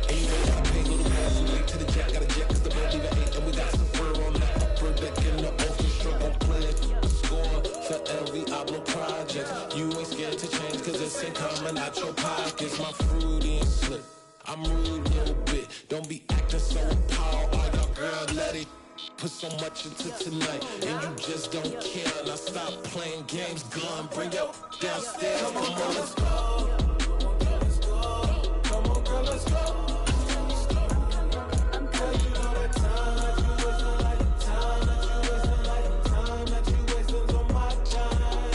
Anyway, I pay little pass and late to the jack. Got a jet cause the boat leave at 8. And we got some fur on the upper deck in the orchestra. Gon' play a score for every Oblo project. You ain't scared to change cause it's ain't coming out your pockets. My fruity and slip. I'm rude a little bit. Don't be acting so appalled. All y'all girl, let it put so much into tonight. And you just don't care. Now stop playing games. Gun, bring your downstairs. Come on, girl, let's go. Come on, girl, let's go. Girl, you know that time that you wasting, like time that you wasting, like time that you wasting on my time.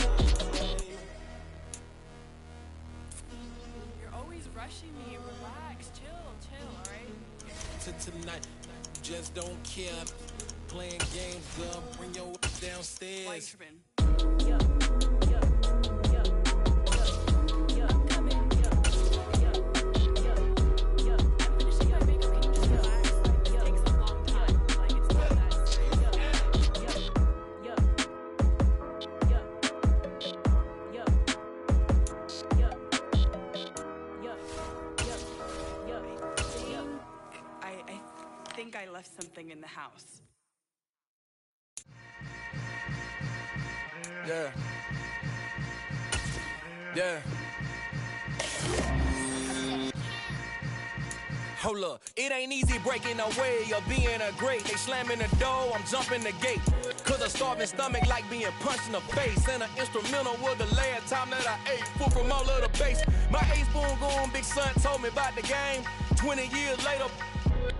You're always rushing me. Relax, chill, alright? To tonight, just don't care. Playing games, girl, bring your downstairs. Why you tripping? I think I left something in the house. Yeah. Hold up, it ain't easy breaking away or being a great. They slamming the door, I'm jumping the gate. Cause a starving stomach like being punched in the face. And an instrumental was the last time that I ate food from all of the base. My ace spoon going, big son told me about the game. 20 years later,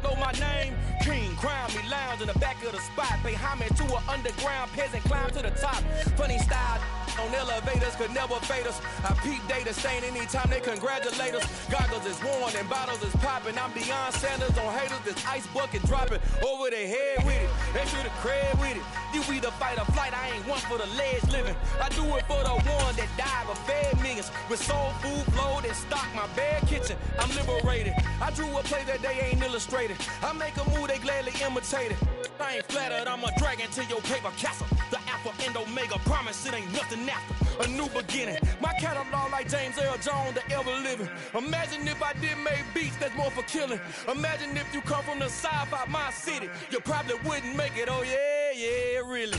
know my name? King, crown me, lounge in the back of the spot. Pay homage to an underground peasant, climb to the top. Funny style on elevators could never fade us. I peep data stain anytime they congratulate us. Goggles is worn and bottles is popping. I'm Deion Sanders on haters, this ice bucket dropping over their head with it. They should have cred with it. You either fight or flight, I ain't one for the ledge living. I do it for the one that died but fed millions. With soul food flowed and stock my bare kitchen. I'm liberated. I drew a play that they ain't illustrated. I make a move they gladly imitated. I ain't flattered, I'm a dragon to your paper castle. The Alpha and Omega, promise it ain't nothing after. A new beginning. My catalog like James Earl Jones, the ever living. Imagine if I did make beats that's more for killing. Imagine if you come from the south out my city. You probably wouldn't make it, oh yeah, really.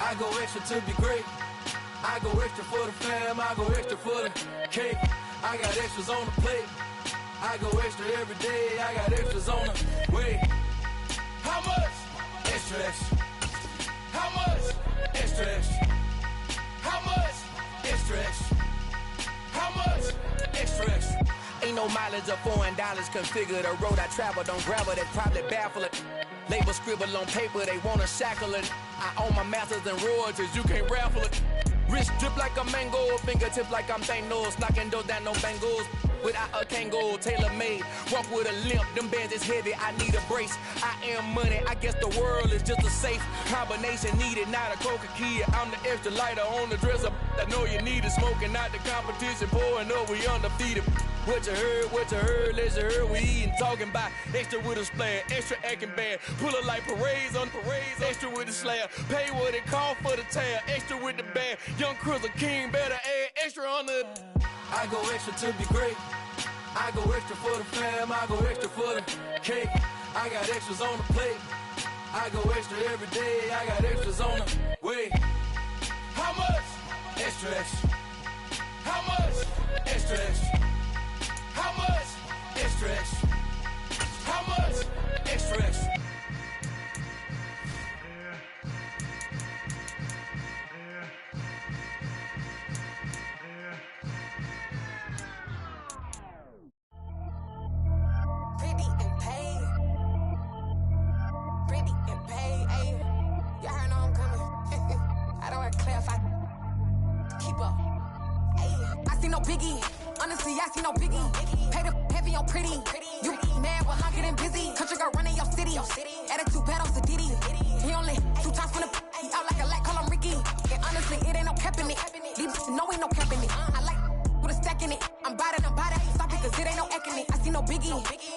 I go extra to be great. I go extra for the fam, I go extra for the cake. I got extras on the plate. I go extra every day, I got extras on the way. How much? Extra, extra. How much? Extra, extra. How much? Extra, extra. How much? Extra, extra. Ain't no mileage of $4 configure the road I travel. Don't gravel, that probably baffle it. Label scribble on paper, they wanna shackle it. I own my masters and royalties, you can't raffle it. Wrist drip like a mango, fingertip like I'm Thanos. Knocking doors down, no bangles. Without a Kango, tailor-made. Walk with a limp, them bands is heavy, I need a brace. I am money, I guess the world is just a safe combination needed, not a coca key. I'm the extra lighter on the dresser. I know you need it, smoking out the competition, pouring up, we undefeated. What you heard, let's hear we eatin', talking about extra with a splash, extra acting bad. Pull it like parades on parades, extra with the slab. Pay what it cost for the tab, extra with the band. Young Chris, a king, better add extra on the. I go extra to be great. I go extra for the fam, I go extra for the cake. I got extras on the plate. I go extra every day, I got extras on the way. How much? Extra, extra. How much? Extra, extra. How much? Extra, extra. How much? Extra, extra. Pretty and paid. Pretty and paid, ayy. Y'all heard I'm coming. I don't want to clarify. Keep up. Ayy. I see no biggie. Honestly, I see no biggie. Pay the heavy on pretty. You mad, well, I'm getting busy. Country girl running your city. Attitude bad on Diddy. He only 2 times from the he out like a light, call him Ricky. And honestly, it ain't no cap in it. These no ain't no cap in it. I like with a stack in it. I'm bought it. Stop it, cause it ain't no eck in it. I see no biggie.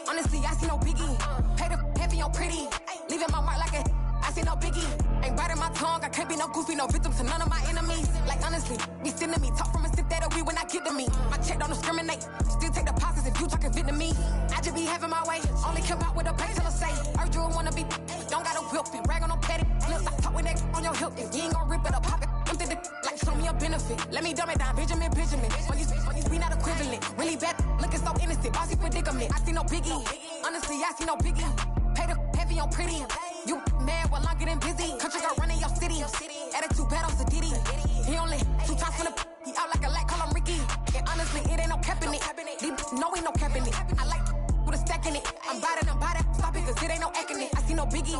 Honestly, I see no biggie. Pay the heavy on pretty. Leaving my mark like a I see no biggie. Ain't biting my tongue. I can't be no goofy, no victim to none of my enemies. Like honestly, be sending me talk from a sip that'll be when I get to me. My check don't discriminate. Still take deposits if you talking Vietnamese. I just be having my way. Only come out with a bank till I say. Urge you wanna be. Don't got a whip and brag on no petty. Lips, I talk with that on your hip. If you ain't gon' rip it up, pop it. Empty the like show me a benefit. Let me dumb it down, Benjamin. On you be not equivalent. Really bad, looking so innocent. Bossy predicament. I see no biggie. Honestly, I see no biggie. Pay the heavy on pretty. You mad while I'm getting busy. Country girl running your city. Attitude bad on Diddy. He only 2 times from the he out like a light, call him Ricky. And honestly, it ain't no cap in it. No ain't no cap in it. I like with a stack in it. I'm bought it. Stop it, cause it ain't no eck in it. I see no biggie.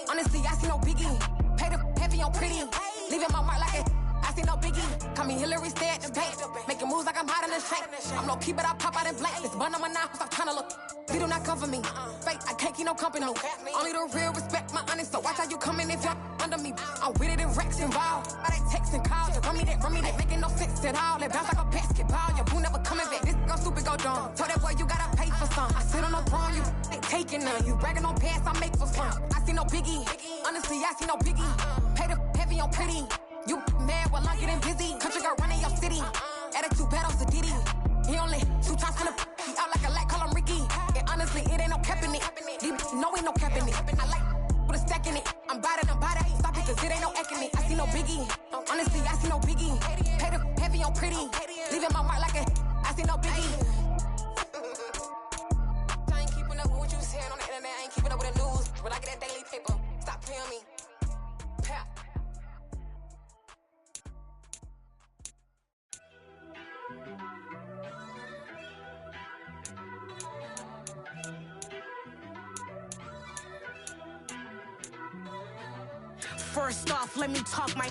Honestly, I see no biggie. Pay the heavy on pretty. Leaving my mark like a I see no biggie. Call me Hillary, stay at the bank. Making moves like I'm hot in the shank. I'm low key, but I pop out in blank. This bun on my knife, stop trying to look. They do not come for me. Fake, I can't keep no company. Only the real respect my honest. So watch how you coming if you're under me. I'm with it and Rex involved. I they text and call. Just run me that. Making no sense at all. They bounce like a basketball. Your boo never coming back. This go stupid, go dumb. Told that boy you gotta pay for some. I sit on no throne, you ain't taking none. You bragging on pants, I make for fun. I see no biggie. Honestly, I see no biggie. Pay the heavy on pretty. You mad while I'm getting busy. Country girl running your city. Attitude bad on Diddy. He only 2 times from the he out like a light, call him Ricky. And honestly, it ain't no cap in it. No ain't no cap in it. I like with a stack in it. I'm bought it. Stop it, cause it ain't no eck in it. I see no biggie. Honestly, I see no biggie. Pay the heavy on pretty. Leaving my mark like a I see no biggie. I ain't keeping up with what you saying on the internet. I ain't keeping up with the news. When I get that daily paper, stop playing me. Pap. First off, let me talk my.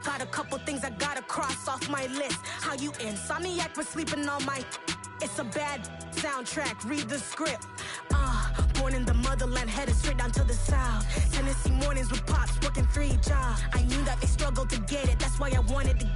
Got a couple things I gotta cross off my list. How you insomniac for sleeping on my. It's a bad soundtrack, read the script. Born in the motherland, headed straight down to the south. Tennessee mornings with pops, working 3 jobs. I knew that they struggled to get it, that's why I wanted to